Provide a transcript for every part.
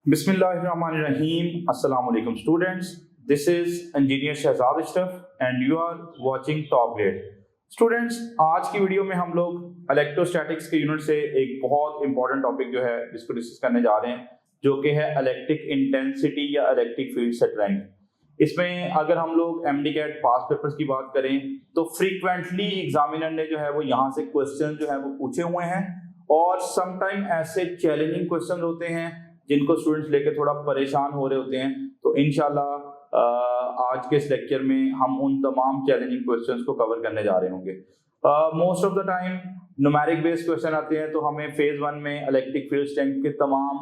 Bismillahirrahmanirrahim. Assalamu alaikum students. This is engineer Shahzad Ashraf and you are watching Top Grade. Students, आज की video में हम लोग इलेक्ट्रोस्टैटिक्स के यूनिट से एक बहुत इंपॉर्टेंट टॉपिक जो है जिसको डिस्कस करने जा रहे हैं, जो कि है इलेक्ट्रिक इंटेंसिटी या इलेक्ट्रिक फील्ड स्ट्रेंथ। इसमें अगर हम लोग MD-CAT पास पेपर्स की बात करें तो फ्रीक्वेंटली एग्जामिनर ने जो है वो यहाँ से क्वेश्चन जो है वो पूछे हुए हैं और समटाइम ऐसे चैलेंजिंग क्वेश्चन होते हैं जिनको स्टूडेंट्स लेके थोड़ा परेशान हो रहे होते हैं। तो इंशाल्लाह आज के इस लेक्चर में हम उन तमाम चैलेंजिंग क्वेश्चंस को कवर करने जा रहे होंगे। Most of the time numeric based question आते हैं, तो हमें फेज 1 में इलेक्ट्रिक फील्ड स्ट्रेंथ के तमाम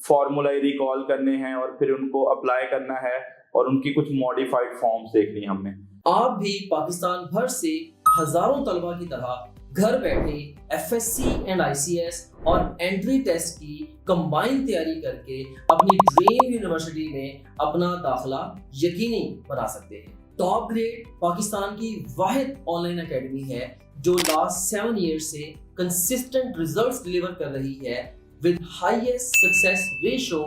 फॉर्मूलाए रिकॉल करने हैं और फिर उनको अप्लाई करना है और उनकी कुछ मॉडिफाइड फॉर्म्स देखनी है हमने। आप भी पाकिस्तान भर से हजारों तलबा की तरह घर बैठे FSC एंड ICS और एंट्री टेस्ट की कंबाइन तैयारी करके अपनी ड्रीम यूनिवर्सिटी में अपना दाखिला यकीनी बना सकते हैं। टॉप ग्रेड पाकिस्तान की वाहिद ऑनलाइन एकेडमी है जो लास्ट 7 ईयर्स से कंसिस्टेंट रिजल्ट्स डिलीवर कर रही है with highest success ratio.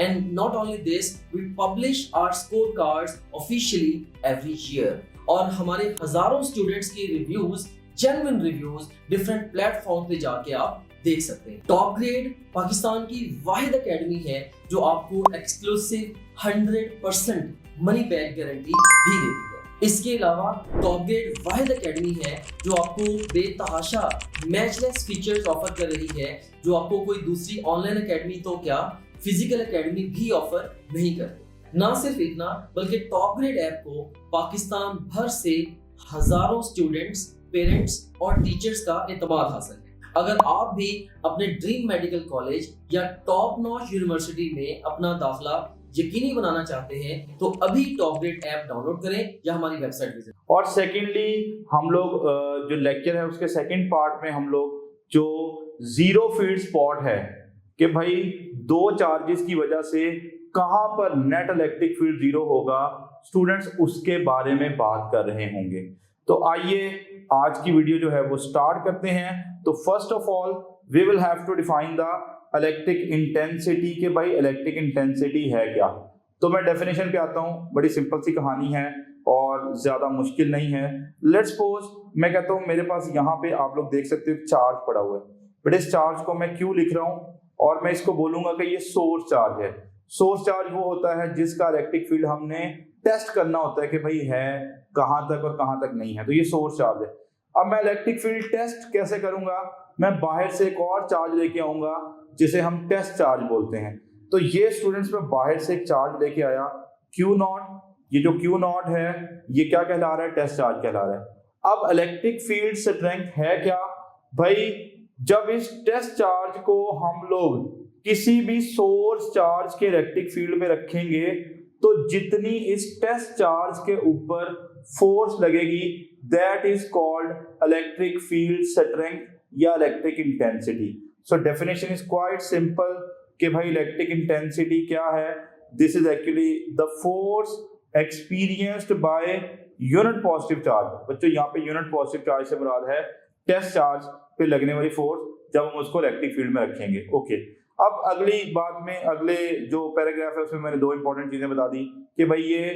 And not only this, we publish our scorecards officially every year. और हमारे हजारों स्टूडेंट्स के reviews, genuine reviews different platform पे जाके आप देख सकते हैं। टॉप ग्रेड पाकिस्तान की वाहिद एकेडमी है जो आपको एक्सक्लूसिव 100% मनी बैक गारंटी भी देती है। इसके अलावा टॉप ग्रेड वाहिद एकेडमी है जो आपको बेतहाशा मैचलेस फीचर्स ऑफर कर रही है, जो आपको कोई दूसरी ऑनलाइन एकेडमी तो क्या फिजिकल एकेडमी भी ऑफर नहीं करती। ना सिर्फ इतना, बल्कि टॉप ग्रेड ऐप को पाकिस्तान भर से हजारों स्टूडेंट्स, पेरेंट्स और टीचर्स का एतमाद हासिल है। अगर आप भी अपने ड्रीम मेडिकल कॉलेज या टॉप नॉच यूनिवर्सिटी में अपना दाखिला यकीनी बनाना चाहते हैं तो अभी टॉप ग्रेड ऐप डाउनलोड करें या हमारी वेबसाइट विजिट। और सेकेंडली हम लोग जो लेक्चर है उसके सेकेंड पार्ट में हम लोग जो जीरो फील्ड स्पॉट है कि भाई दो चार्जेस की वजह से कहां पर नेट इलेक्ट्रिक फील्ड जीरो होगा, स्टूडेंट्स उसके बारे में बात कर रहे होंगे। तो आइए आज की वीडियो जो है वो स्टार्ट करते हैं। तो first of all we will have to define the electric intensity के भाई इलेक्ट्रिक इंटेंसिटी है क्या। तो मैं डेफिनेशन पे आता हूँ, बड़ी सिंपल सी कहानी है और ज्यादा मुश्किल नहीं है। लेट्स सपोज मैं कहता हूँ मेरे पास यहाँ पे आप लोग देख सकते हो चार्ज पड़ा हुआ है, बट इस चार्ज को मैं क्यों लिख रहा हूँ और मैं इसको बोलूंगा कि ये सोर्स चार्ज है। सोर्स चार्ज वो होता है जिसका इलेक्ट्रिक फील्ड हमने टेस्ट करना होता है कि भाई है कहां तक और कहां तक नहीं है, तो ये सोर्स चार्ज है। अब मैं इलेक्ट्रिक फील्ड टेस्ट कैसे करूंगा, मैं बाहर से एक और चार्ज लेके आऊंगा जिसे हम टेस्ट चार्ज बोलते हैं। तो ये स्टूडेंट्स में बाहर से एक चार्ज लेके आया Q0, ये जो Q0 है ये क्या कहला रहा है, टेस्ट चार्ज कहला रहा है। अब इलेक्ट्रिक फील्ड स्ट्रेंथ है क्या भाई, जब इस टेस्ट चार्ज को हम लोग किसी भी सोर्स चार्ज के इलेक्ट्रिक फील्ड में रखेंगे तो जितनी इस टेस्ट चार्ज के ऊपर फोर्स लगेगी that is called electric field strength या electric intensity. So definition is quite simple कि भाई इलेक्ट्रिक इंटेंसिटी क्या है, this is actually the force experienced by unit positive charge. बच्चों यहाँ पे यूनिट पॉजिटिव चार्ज से मुराद है टेस्ट चार्ज पे लगने वाली फोर्स जब हम उसको इलेक्ट्रिक फील्ड में रखेंगे। ओके, अब अगली बात में अगले जो पैराग्राफ है उसमें मैंने दो इंपॉर्टेंट चीजें बता दी कि भाई ये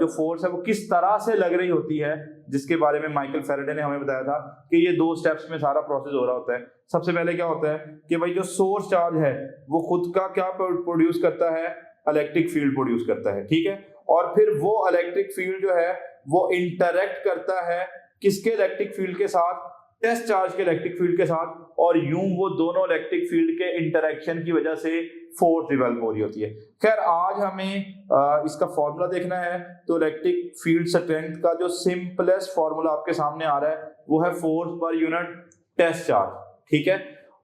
जो फोर्स है वो किस तरह से लग रही होती है, जिसके बारे में माइकल फैराडे ने हमें बताया था कि ये 2 स्टेप्स में सारा प्रोसेस हो रहा होता है। सबसे पहले क्या होता है कि भाई जो सोर्स चार्ज है वो खुद का क्या प्रोड्यूस करता है, इलेक्ट्रिक फील्ड प्रोड्यूस करता है, ठीक है। और फिर वो इलेक्ट्रिक फील्ड जो है वो इंटरेक्ट करता है किसके इलेक्ट्रिक फील्ड के साथ, टेस्ट चार्ज के इलेक्ट्रिक फील्ड के साथ, और यूं वो दोनों इलेक्ट्रिक फील्ड के इंटरेक्शन की वजह से फोर्स डेवलप हो रही होती है। खैर आज हमें इसका फॉर्मूला देखना है, तो इलेक्ट्रिक फील्ड स्ट्रेंथ का जो सिंपलेस्ट फॉर्मूला आपके सामने आ रहा है वो है force per unit test charge, ठीक है।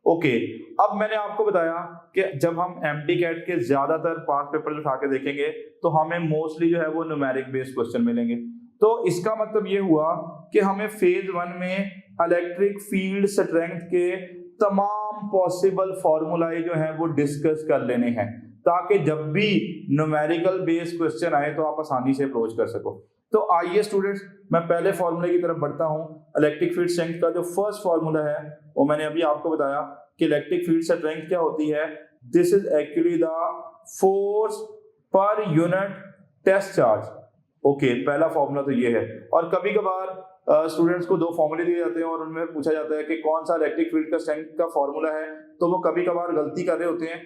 ओके, अब मैंने आपको बताया कि जब हम MD-CAT के ज्यादातर पास पेपर उठा के देखेंगे तो हमें मोस्टली जो है वो न्यूमेरिक बेस्ड क्वेश्चन मिलेंगे। तो इसका मतलब ये हुआ कि हमें फेज 1 में इलेक्ट्रिक फील्ड स्ट्रेंथ के तमाम पॉसिबल फॉर्मूलाए जो हैं वो डिस्कस कर लेने हैं ताकि जब भी न्यूमेरिकल बेस्ड क्वेश्चन आए तो आप आसानी से अप्रोच कर सको। तो आइए स्टूडेंट्स, मैं पहले फॉर्मूले की तरफ बढ़ता हूं। इलेक्ट्रिक फील्ड स्ट्रेंथ का जो फर्स्ट फॉर्मूला है वो मैंने अभी आपको बताया कि इलेक्ट्रिक फील्ड स्ट्रेंथ क्या होती है। This is actually the force per unit test charge. Okay, पहला फॉर्मूला तो ये है। और कभी कभार स्टूडेंट्स को दो फॉर्मूले दिए जाते हैं और उनमें पूछा जाता है कि कौन सा इलेक्ट्रिक फील्ड का स्ट्रेंथ का फॉर्मूला है, तो वो कभी कभार गलती कर रहे होते हैं।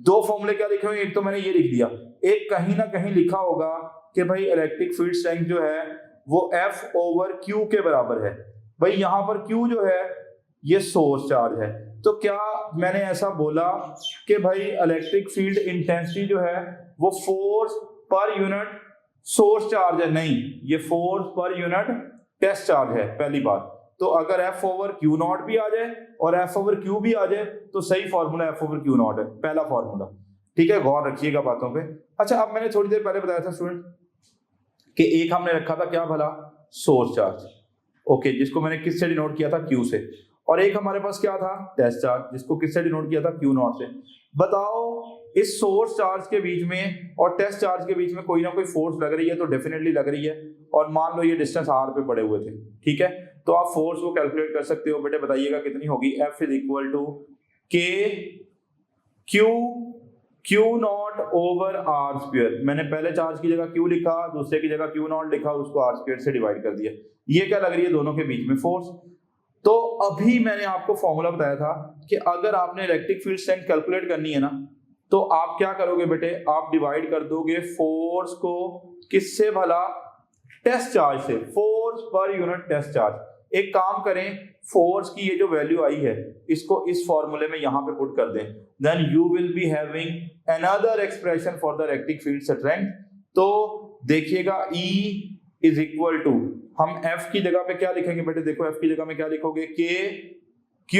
दो फॉर्मूले क्या लिखे हुए, एक तो मैंने ये लिख दिया, एक कहीं ना कहीं लिखा होगा कि भाई इलेक्ट्रिक फील्ड स्ट्रेंथ जो है वो F ओवर Q के बराबर है। भाई यहाँ पर Q जो है ये सोर्स चार्ज है, तो क्या मैंने ऐसा बोला कि भाई इलेक्ट्रिक फील्ड इंटेंसिटी जो है वो force per unit source charge है? नहीं, ये force per unit test charge है, पहली बात। तो अगर F ओवर Q नॉट भी आ जाए और F ओवर Q भी आ जाए तो सही formula F over Q not है, पहला फॉर्मूला। ठीक है, गौर रखिएगा बातों पे। अच्छा, अब मैंने थोड़ी देर पहले बताया था स्टूडेंट कि एक हमने रखा था क्या भला, सोर्स चार्ज। ओके, जिसको मैंने किससे डिनोट किया था, Q से। और एक हमारे पास क्या था, टेस्ट चार्ज, जिसको किससे डिनोट किया था, Q नॉट से। बताओ इस सोर्स चार्ज के बीच में और टेस्ट चार्ज के बीच में कोई ना कोई फोर्स लग रही है, तो डेफिनेटली लग रही है। और मान लो ये डिस्टेंस r पे पड़े हुए थे, ठीक है, तो आप फोर्स को कैलकुलेट कर सकते हो। बेटे बताइएगा कितनी होगी, F is equal to K Q not over r square. मैंने पहले चार्ज की जगह Q लिखा, दूसरे की जगह Q नॉट लिखा, उसको r स्क्वायर से डिवाइड कर दिया। ये क्या लग रही है, दोनों के बीच में फोर्स। तो अभी मैंने आपको फॉर्मूला बताया था कि अगर आपने इलेक्ट्रिक फील्ड स्ट्रेंथ कैलकुलेट करनी है ना, तो आप क्या करोगे बेटे, आप डिवाइड कर दोगे फोर्स को किससे भला, टेस्ट चार्ज से, force per unit test charge. एक काम करें, फोर्स की ये जो वैल्यू आई है इसको इस फॉर्मूले में यहां पे पुट कर दें, then you will be having another expression for the electric field strength. तो देखिएगा E इज इक्वल टू, हम F की जगह पे क्या लिखेंगे बेटे, देखो F की जगह में क्या लिखोगे, K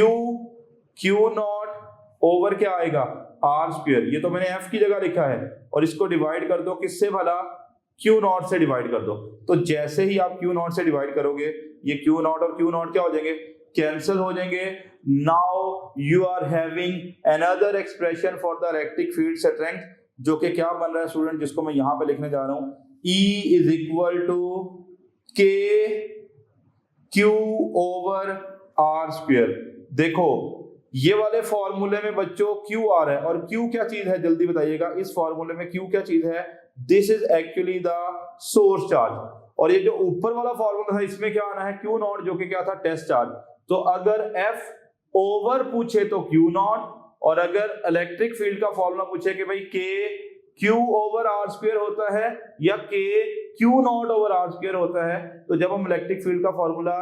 Q नॉट ओवर क्या आएगा, R स्क्वायर। ये तो मैंने F की जगह लिखा है, और इसको डिवाइड कर दो किससे भला, Q नॉट से डिवाइड कर दो। तो जैसे ही आप Q नॉट से डिवाइड करोगे, ये Q नॉट और Q नॉट क्या हो जाएंगे, कैंसिल हो जाएंगे। Now you are having another expression for the electric field strength, जो कि क्या बन रहा है स्टूडेंट, जिसको मैं यहां पे लिखने जा रहा हूं, E is equal to K Q over R square. देखो ये वाले फॉर्मूले में बच्चों Q आ रहा है, और Q क्या चीज है, जल्दी बताइएगा, इस फॉर्मूले में Q क्या चीज है, this is actually the source charge. और ये जो ऊपर वाला फॉर्मूला था इसमें क्या आना है, Q नॉट, जो कि क्या था, टेस्ट चार्ज। तो अगर F ओवर पूछे तो Q नॉट, और अगर इलेक्ट्रिक फील्ड का फॉर्मूला पूछे कि भाई K Q over R square होता है या K Q not over R square होता है, तो जब हम इलेक्ट्रिक फील्ड का formula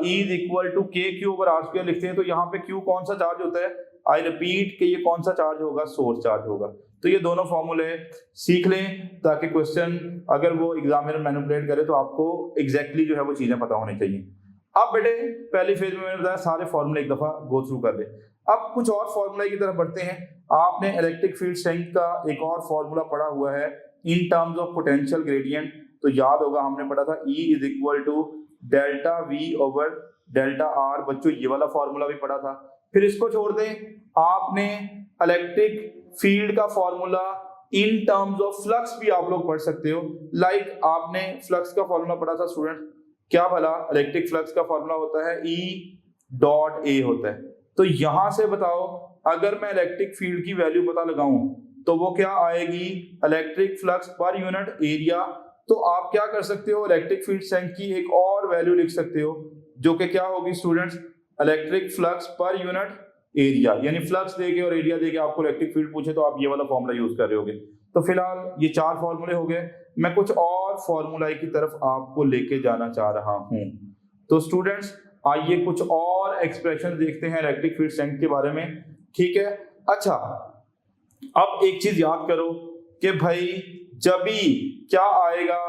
E is equal to K Q over R square लिखते हैं, तो यहाँ पे Q कौन सा चार्ज होता है, आई रिपीट कि ये कौन सा चार्ज होगा, सोर्स चार्ज होगा। तो ये दोनों फॉर्मूले सीख लें, ताकि क्वेश्चन अगर वो एग्जामिनर मैनिपुलेट करे तो आपको एग्जैक्टली जो है वो चीजें पता होनी चाहिए। अब बेटे पहली फेज में मैंने बताया सारे फॉर्मूले एक दफा गो थ्रू कर ले। अब कुछ और फॉर्मूला की तरफ बढ़ते हैं। आपने इलेक्ट्रिक फील्ड स्ट्रेंथ का एक और फॉर्मूला पढ़ा हुआ है in terms of potential gradient, तो याद होगा हमने पढ़ा था E is equal to delta V over delta R। बच्चों ये वाला फॉर्मूला भी पढ़ा था। फिर इसको छोड़ दें, आपने इलेक्ट्रिक फील्ड का formula in terms of flux भी आप लोग पढ़ सकते हो। लाइक आपने फ्लक्स का फॉर्मूला पढ़ा था स्टूडेंट, क्या भला, इलेक्ट्रिक फ्लक्स का फॉर्मूला होता है E डॉट A होता है। तो यहां से बताओ, अगर मैं इलेक्ट्रिक फील्ड की वैल्यू पता लगाऊं तो वो क्या आएगी, electric flux per unit area. तो आप क्या कर सकते हो, इलेक्ट्रिक फील्ड स्ट्रेंथ की एक और वैल्यू लिख सकते हो, जो कि क्या होगी students, electric flux per unit area. यानी फ्लक्स देके और एरिया देके आपको इलेक्ट्रिक फील्ड पूछे तो आप ये वाला फॉर्मूला यूज कर रहे होगे। तो फिलहाल ये चार फॉर्मूले हो गए। मैं कुछ और फॉर्मूला की तरफ आपको लेके जाना चाह रहा हूं। तो स्टूडेंट्स आइए कुछ और एक्सप्रेशन देखते हैं इलेक्ट्रिक फील्ड स्ट्रेंथ के बारे में, ठीक है। अच्छा, अब एक चीज याद करो कि भाई जब भी क्या आएगा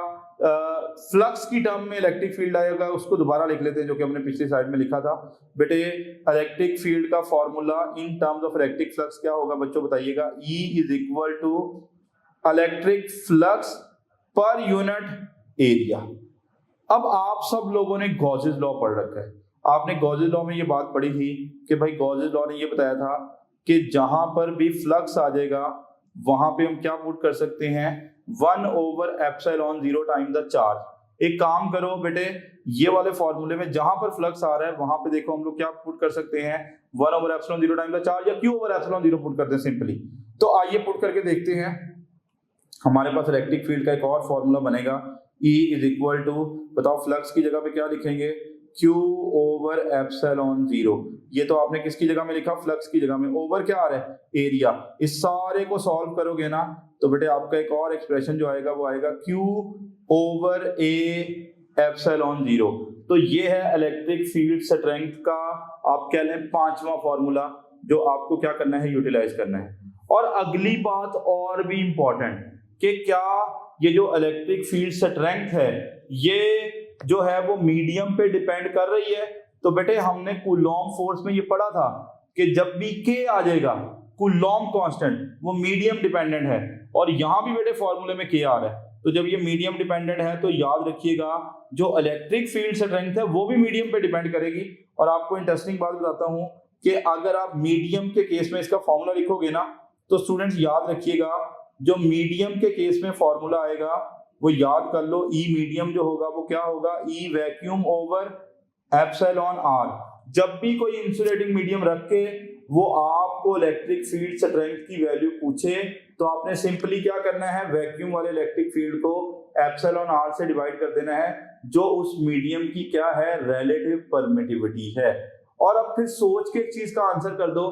फ्लक्स की टर्म में इलेक्ट्रिक फील्ड आएगा, उसको दोबारा लिख लेते हैं, जो कि हमने पिछली स्लाइड में लिखा था। बेटे इलेक्ट्रिक फील्ड का formula in terms of electric flux क्या होगा बच्चों, बताइएगा। E is equal to electric flux per unit area. अब आप सब लोगों ने गॉसेस लॉ पढ़ रखा है। आपने गॉसेस लॉ में ये बात पढ़ी थी कि भाई गॉसेस लॉ ने ये बताया था कि जहां पर भी फ्लक्स आ जाएगा वहां पे हम क्या पुट कर सकते हैं, 1 over epsilon 0 time the charge. एक काम करो बेटे, ये वाले फॉर्मूले में जहां पर फ्लक्स आ रहा है वहां पे देखो हम लोग क्या पुट कर सकते हैं, 1 over epsilon 0 time the charge, या Q ओवर एप्सिलॉन 0 पुट करते हैं सिंपली। तो आइए पुट करके देखते हैं। हमारे पास इलेक्ट्रिक फील्ड का एक और फॉर्मूला बनेगा, E इज इक्वल टू, बताओ फ्लक्स की जगह पे क्या लिखेंगे, Q ओवर एप्सिलॉन 0। ये तो आपने किसकी जगह में लिखा, फ्लक्स की जगह में। ओवर क्या आ रहा है, एरिया। इस सारे को सॉल्व करोगे ना तो बेटे आपका एक और एक्सप्रेशन जो आएगा वो आएगा Q ओवर A एप्सिलॉन 0। तो ये है इलेक्ट्रिक फील्ड स्ट्रेंथ का आप कह लें पांचवा फॉर्मूला, जो आपको क्या करना है, यूटिलाइज करना है। और अगली बात और भी इंपॉर्टेंट कि क्या ये जो इलेक्ट्रिक फील्ड स्ट्रेंथ है ये जो है वो मीडियम पे डिपेंड कर रही है। तो बेटे हमने कूलॉम फोर्स में ये पढ़ा था कि जब भी K आ जाएगा कूलॉम कांस्टेंट वो मीडियम डिपेंडेंट है, और यहां भी बेटे फॉर्मूले में K आ रहा है। तो जब ये मीडियम डिपेंडेंट है तो याद रखिएगा जो इलेक्ट्रिक फील्ड स्ट्रेंथ है वो भी मीडियम पे डिपेंड करेगी। और आपको इंटरेस्टिंग बात बताता हूं कि अगर आप मीडियम के केस में इसका फॉर्मूला लिखोगे ना तो स्टूडेंट्स याद रखिएगा जो मीडियम के केस में फॉर्मूला आएगा वो याद कर लो, ई मीडियम जो होगा वो क्या होगा, ई वैक्यूम ओवर एप्सिलॉन आर। जब भी कोई इंसुलेटिंग मीडियम रख के वो आपको इलेक्ट्रिक फील्ड स्ट्रेंथ की वैल्यू पूछे तो आपने सिंपली क्या करना है, वैक्यूम वाले इलेक्ट्रिक फील्ड को एप्सिलॉन आर से डिवाइड कर देना है, जो उस मीडियम की क्या है, रिलेटिव परमिटिविटी है। और अब फिर सोच के एक चीज का आंसर कर दो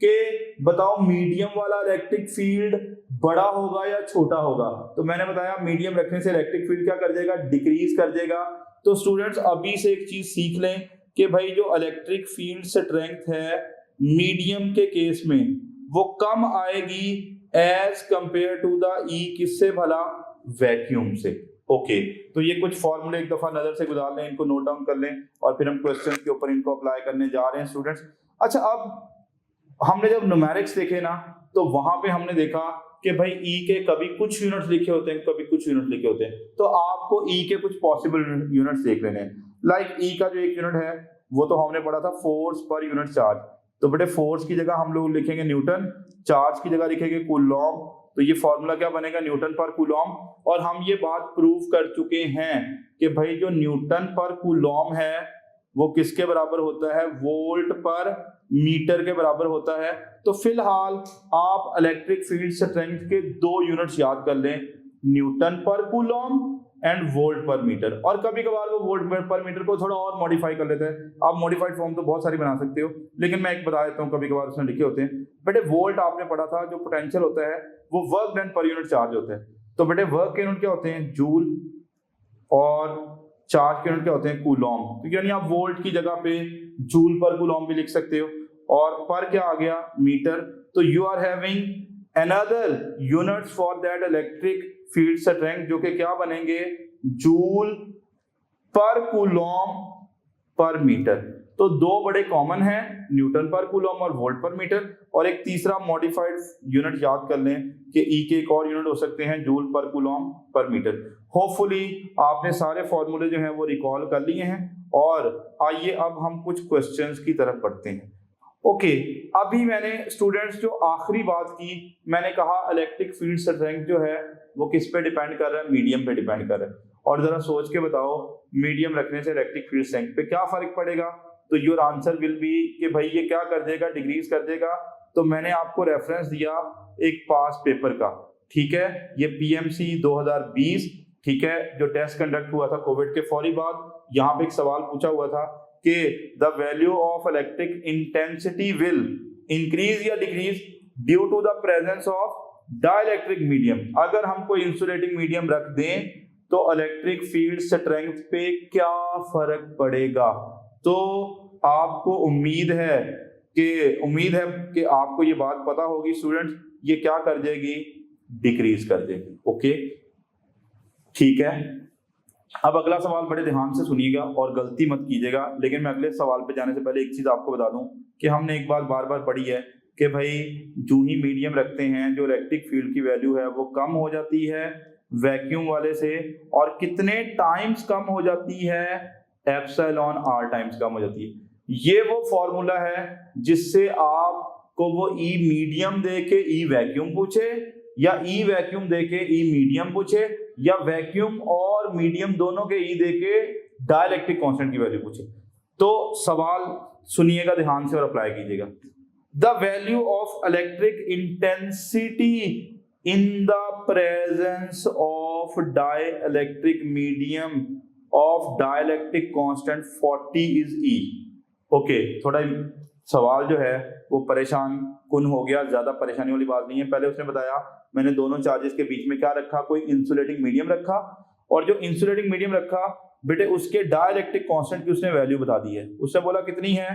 कि बताओ मीडियम वाला इलेक्ट्रिक फील्ड बड़ा होगा या छोटा होगा। तो मैंने बताया मीडियम रखने से इलेक्ट्रिक फील्ड क्या कर जाएगा, डिक्रीज कर जाएगा। तो स्टूडेंट्स अभी से एक चीज सीख लें कि भाई जो इलेक्ट्रिक फील्ड स्ट्रेंथ है मीडियम के केस में वो कम आएगी एज कंपेयर टू द ई, किससे भला, वैक्यूम से। ओके, तो ये कुछ फॉर्मूले एक दफा नजर से गुजार लें, इनको नोट डाउन कर लें और फिर हम क्वेश्चन के ऊपर इनको अप्लाई करने जा रहे हैं स्टूडेंट्स। अच्छा, अब हमने जब न्यूमेरिक्स देखे ना तो वहां पे हमने देखा कि भाई ई के कभी कुछ यूनिट्स लिखे होते हैं, कभी कुछ यूनिट लिखे होते हैं। तो आपको ई के कुछ पॉसिबल यूनिट्स देख लेने हैं। लाइक ई का जो एक यूनिट है वो तो हमने पढ़ा था फोर्स पर यूनिट चार्ज। तो बेटे फोर्स की जगह हम लोग लिखेंगे न्यूटन, चार्ज की जगह लिखेंगे कूलॉम। तो ये फॉर्मूला क्या बनेगा, न्यूटन पर कूलॉम। और हम ये बात प्रूव कर चुके हैं कि भाई जो न्यूटन पर कूलॉम है वो किसके बराबर होता है, वोल्ट पर मीटर के बराबर होता है। तो फिलहाल आप इलेक्ट्रिक फील्ड स्ट्रेंथ के दो यूनिट्स याद कर लें, न्यूटन पर कूलॉम एंड वोल्ट पर मीटर। और कभी कभार वो वोल्ट पर मीटर को थोड़ा और मॉडिफाई कर लेते हैं। आप मॉडिफाइड फॉर्म तो बहुत सारी बना सकते हो, लेकिन मैं एक बता देता हूँ, कभी कभार उसमें लिखे होते हैं। बेटे वोल्ट आपने पढ़ा था, जो पोटेंशियल होता है वो work done per unit charge होता है। तो बेटे वर्क के यूनिट क्या होते हैं, जूल, और चार्ज के यूनिट क्या होते हैं, कूलॉम। तो यानी आप वोल्ट की जगह पे जूल पर कूलॉम भी लिख सकते हो, और पर क्या आ गया, मीटर। तो you are having another units for that electric field strength, जो कि क्या बनेंगे, जूल पर कूलॉम पर मीटर। तो दो बड़े कॉमन हैं, न्यूटन पर कूलॉम और वोल्ट पर मीटर। और एक तीसरा मॉडिफाइड यूनिट याद कर लें कि ई के एक और यूनिट हो सकते हैं, जूल पर कूलॉम पर मीटर। होपफुली आपने सारे फॉर्मूले जो हैं वो रिकॉल कर लिए हैं। और आइए अब हम कुछ क्वेश्चंस की तरफ बढ़ते हैं। ओके, अभी मैंने स्टूडेंट्स जो आखिरी बात की, मैंने कहा इलेक्ट्रिक फील्ड स्ट्रेंथ जो है वो किस पे डिपेंड कर रहा है, मीडियम पे डिपेंड कर रहा है। और जरा सोच के बताओ मीडियम रखने से इलेक्ट्रिक फील्ड स्ट्रेंथ पे क्या फर्क पड़ेगा। तो योर आंसर विल बी कि भाई ये क्या कर देगा, डिक्रीज कर देगा। तो मैंने आपको रेफरेंस दिया एक पास पेपर का, ठीक है, ये PMC 2020, ठीक है, जो टेस्ट कंडक्ट हुआ था कोविड के फौरी बाद। यहाँ पे एक सवाल पूछा हुआ था कि the value of electric intensity will increase या decrease due to the presence of dielectric medium. अगर हम कोई इंसुलेटिंग मीडियम रख दें तो इलेक्ट्रिक फील्ड स्ट्रेंथ पे क्या फर्क पड़ेगा। तो आपको उम्मीद है कि आपको ये बात पता होगी स्टूडेंट्स, ये क्या कर देगी, डिक्रीज कर देगी। ओके, ठीक है। अब अगला सवाल बड़े ध्यान से सुनिएगा और गलती मत कीजिएगा। लेकिन मैं अगले सवाल पे जाने से पहले एक चीज आपको बता दूं कि हमने एक बात बार बार पढ़ी है कि भाई जो ही मीडियम रखते हैं जो इलेक्ट्रिक फील्ड की वैल्यू है वो कम हो जाती है वैक्यूम वाले से। और कितने टाइम्स कम हो जाती है, एप्सिलॉन आर टाइम्स कम हो जाती है। ये वो फॉर्मूला है जिससे आपको वो ई मीडियम दे के ई वैक्यूम पूछे, या ई वैक्यूम दे के ई मीडियम पूछे, या वैक्यूम और मीडियम दोनों के ई दे के डाइलेक्ट्रिक कांस्टेंट की वैल्यू पूछे। तो सवाल सुनिएगा ध्यान से और अप्लाई कीजिएगा। The value of electric intensity in the presence of dielectric medium of dielectric constant 40 is E. Okay, थोड़ा सवाल जो है वो परेशान कुन हो गया, ज्यादा परेशानी वाली बात नहीं है। पहले उसने बताया मैंने दोनों चार्जेस के बीच में क्या रखा, कोई इंसुलेटिंग मीडियम रखा, और जो इंसुलेटिंग मीडियम रखा बेटे उसके डाइलेक्ट्रिक कांस्टेंट की उसने वैल्यू बता दी है। उसने बोला कितनी है,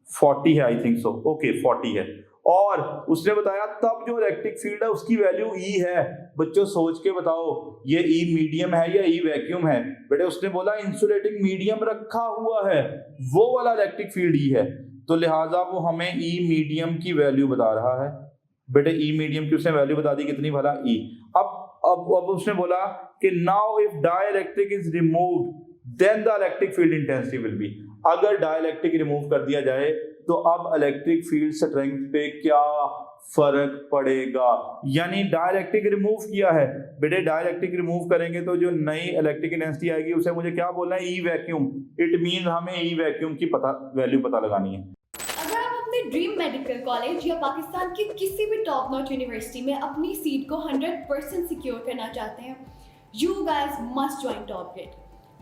40 है, आई थिंक सो। ओके 40 है, और उसने बताया तब जो इलेक्ट्रिक फील्ड है उसकी वैल्यू ई है। बच्चों सोच के बताओ ये ई मीडियम है या ई वैक्यूम है। बेटे उसने बोला इंसुलेटिंग मीडियम रखा हुआ है, वो वाला इलेक्ट्रिक फील्ड ई है, तो लिहाजा वो हमें ई मीडियम की वैल्यू बता रहा है। बेटे ई मीडियम की उसने वैल्यू बता दी कितनी भला, ई। अब उसने बोला कि now if dielectric is removed then the electric field intensity will be. अगर डाइलेक्ट्रिक रिमूव कर दिया जाए तो अब इलेक्ट्रिक फील्ड स्ट्रेंथ पे क्या फर्क पड़ेगा। यानी डाइलेक्ट्रिक रिमूव किया है, बेटे डाइलेक्ट्रिक रिमूव करेंगे तो जो नई इलेक्ट्रिक इंटेंसिटी आएगी उसे मुझे क्या बोलना है, ई वैक्यूम। इट मीन हमें ई वैक्यूम की वैल्यू पता लगानी है। अगर आप अपने ड्रीम मेडिकल कॉलेज या पाकिस्तान की किसी भी टॉप नॉच यूनिवर्सिटी में अपनी सीट को 100% सिक्योर करना चाहते हैं, you guys must join TopGrade.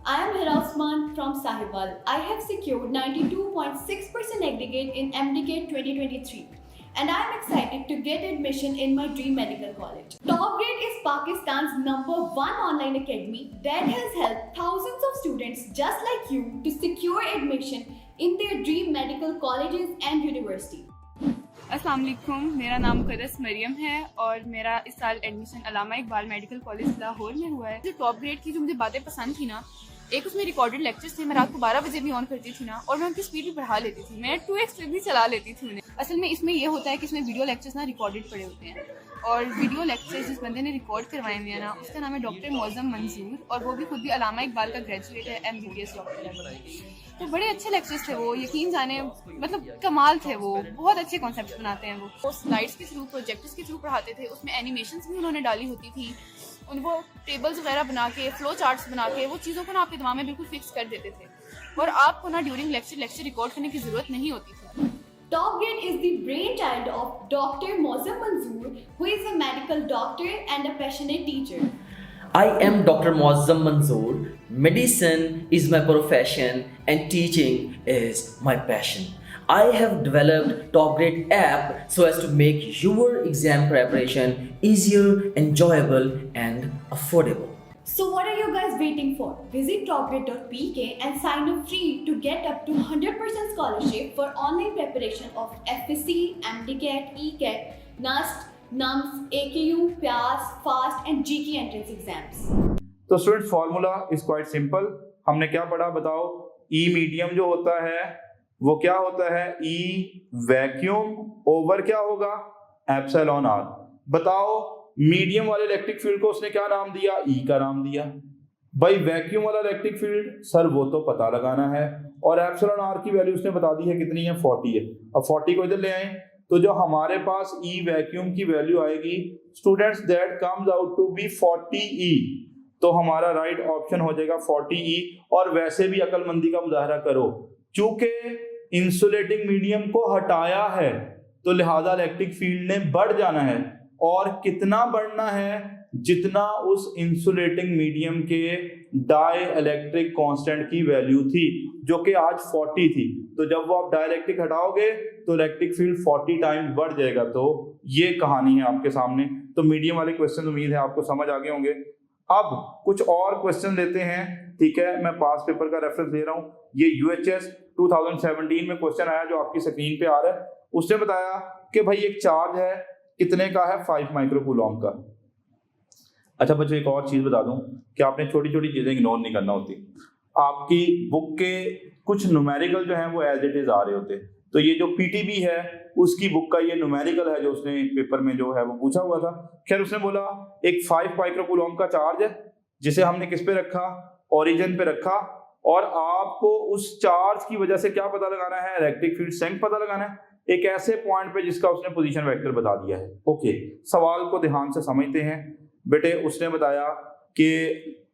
I am Hira Osman from Sahiwal. I have secured 92.6% aggregate in MDCAT 2023 and I am excited to get admission in my dream medical college. TopGrade is Pakistan's #1 online academy that has helped thousands of students just like you to secure admission in their dream medical colleges and university. अस्सलाम वालेकुम, मेरा नाम मुक़द्दस मरियम है और मेरा इस साल admission अल्लामा Iqbal medical college Lahore में हुआ है। जो टॉप ग्रेड की जो मुझे बातें पसंद थी ना, एक उसमें रिकॉर्डेड लेक्चर्स थे, मैं रात को 12 बजे भी ऑन करती थी ना, और मैं उनकी स्पीड भी बढ़ा लेती थी, मैं 2x भी चला लेती थी उन्हें। असल में इसमें ये होता है कि इसमें वीडियो लेक्चर्स ना रिकॉर्डेड पड़े होते हैं, और वीडियो लेक्चर्स जिस बंदे ने रिकॉर्ड करवाए हैं ना उसका नाम है डॉक्टर मौज़म मंजूर, और वो भी खुद भी अल्लामा इकबाल का ग्रेजुएट है, MBBS डॉक्टर। तो बड़े अच्छे लेक्चर्स थे वो, यकीन जाने मतलब कमाल थे वो, बहुत अच्छे कॉन्सेप्ट बनाते हैं वो स्लाइड्स के थ्रू प्रोजेक्टर्स के थ्रू पढ़ाते थे, उसमें एनिमेशंस भी उन्होंने डाली होती थी, उनको टेबल्स वगैरह बना के फ्लो चार्ट्स बना के वो चीज़ों को ना आपके दिमाग में बिल्कुल फिक्स कर देते थे, और आपको ना ड्यूरिंग लेक्चर रिकॉर्ड करने की ज़रूरत नहीं होती थी। TopGrade is the brainchild of Dr. Mozam Manzoor, who is a medical doctor and a passionate teacher. I am Dr. Muazzam Manzoor. Medicine is my profession and teaching is my passion. I have developed TopGrade app so as to make your exam preparation easier, enjoyable and affordable. So what are you guys waiting for? Visit topgrade.pk and sign up free to get up to 100% scholarship for online preparation of FSC, MDCAT, ECAT, NUST, NUMS, AKU, PAS, FAST and GK entrance exams. तो student formula is quite simple. हमने क्या पढ़ा बताओ, E medium जो होता है वो क्या होता है, ई वैक्यूम ओवर क्या होगा, एप्सिलॉन आर। बताओ मीडियम वाले इलेक्ट्रिक फील्ड को उसने क्या नाम दिया, ई का नाम दिया। भाई वैक्यूम वाला इलेक्ट्रिक फील्ड सर वो तो पता लगाना है, और एप्सिलॉन आर की वैल्यू उसने बता दी है कितनी है, 40 है। अब 40 को इधर ले आए तो जो हमारे पास ई वैक्यूम की वैल्यू आएगी students that comes out to be 40 E, तो हमारा राइट ऑप्शन हो जाएगा 40 ई। और वैसे भी अक्लमंदी का मुजाहरा करो, चूंकि इंसुलेटिंग मीडियम को हटाया है तो लिहाजा इलेक्ट्रिक फील्ड ने बढ़ जाना है, और कितना बढ़ना है, जितना उस इंसुलेटिंग मीडियम के डाई इलेक्ट्रिक कांस्टेंट की वैल्यू थी जो कि आज 40 थी। तो जब वो आप डाइलेक्ट्रिक हटाओगे तो इलेक्ट्रिक फील्ड 40 टाइम्स बढ़ जाएगा। तो ये कहानी है आपके सामने। तो मीडियम वाले क्वेश्चन उम्मीद है आपको समझ आ गए होंगे। अब कुछ और क्वेश्चन लेते हैं, ठीक है। मैं पास पेपर का रेफरेंस दे रहा हूँ, ये UHS 2017 में क्वेश्चन आया जो आपकी स्क्रीन पे आ रहा है। उसने बताया कि भाई एक चार्ज है, कितने का है, 5 माइक्रोकूलम का। अच्छा बच्चों एक और चीज बता दूं कि आपने छोटी छोटी चीजें इग्नोर नहीं करना होती। आपकी बुक के कुछ न्यूमेरिकल जो हैं वो एज इट इज आ रहे होते। तो ये जो PTB है उसकी बुक का ये न्यूमेरिकल है जो उसने पेपर में जो है वो पूछा हुआ था। खैर उसने बोला एक 5 माइक्रोकूलम का चार्ज है जिसे हमने किस पे रखा, ओरिजिन पे रखा, और आपको उस चार्ज की वजह से क्या पता लगाना है, इलेक्ट्रिक फील्ड स्ट्रेंथ पता लगाना है एक ऐसे पॉइंट पे जिसका उसने पोजीशन वेक्टर बता दिया है। ओके, सवाल को ध्यान से समझते हैं बेटे। उसने बताया कि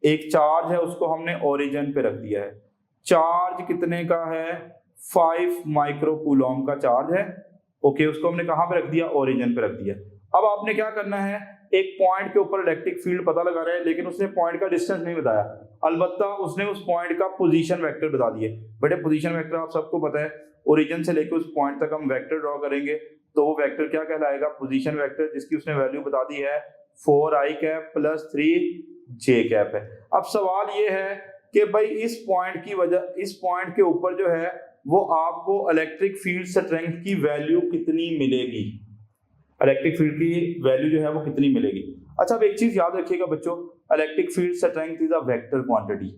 एक चार्ज है उसको हमने ओरिजिन पे रख दिया है। चार्ज कितने का है, 5 माइक्रोकूलम का चार्ज है। ओके, उसको हमने कहाँ पे रख दिया, ओरिजिन पे रख दिया। अब आपने क्या करना है, एक पॉइंट के ऊपर इलेक्ट्रिक फील्ड पता लगा रहे हैं, लेकिन उसने पॉइंट का डिस्टेंस नहीं बताया, अलबत्ता उसने उस पॉइंट का पोजीशन वेक्टर बता दिए। बेटे पोजीशन वेक्टर आप सबको पता है, ओरिजिन से लेकर उस पॉइंट तक हम वेक्टर ड्रॉ करेंगे तो वो वेक्टर क्या कहलाएगा, पोजीशन वेक्टर, जिसकी उसने वैल्यू बता दी है 4i cap plus 3j cap है। अब सवाल ये है कि भाई इस पॉइंट की वजह, इस पॉइंट के ऊपर जो है वो आपको इलेक्ट्रिक फील्ड स्ट्रेंथ की वैल्यू कितनी मिलेगी, इलेक्ट्रिक फील्ड की वैल्यू जो है वो कितनी मिलेगी। अच्छा, अब एक चीज याद रखिएगा बच्चों, electric field strength is a vector quantity,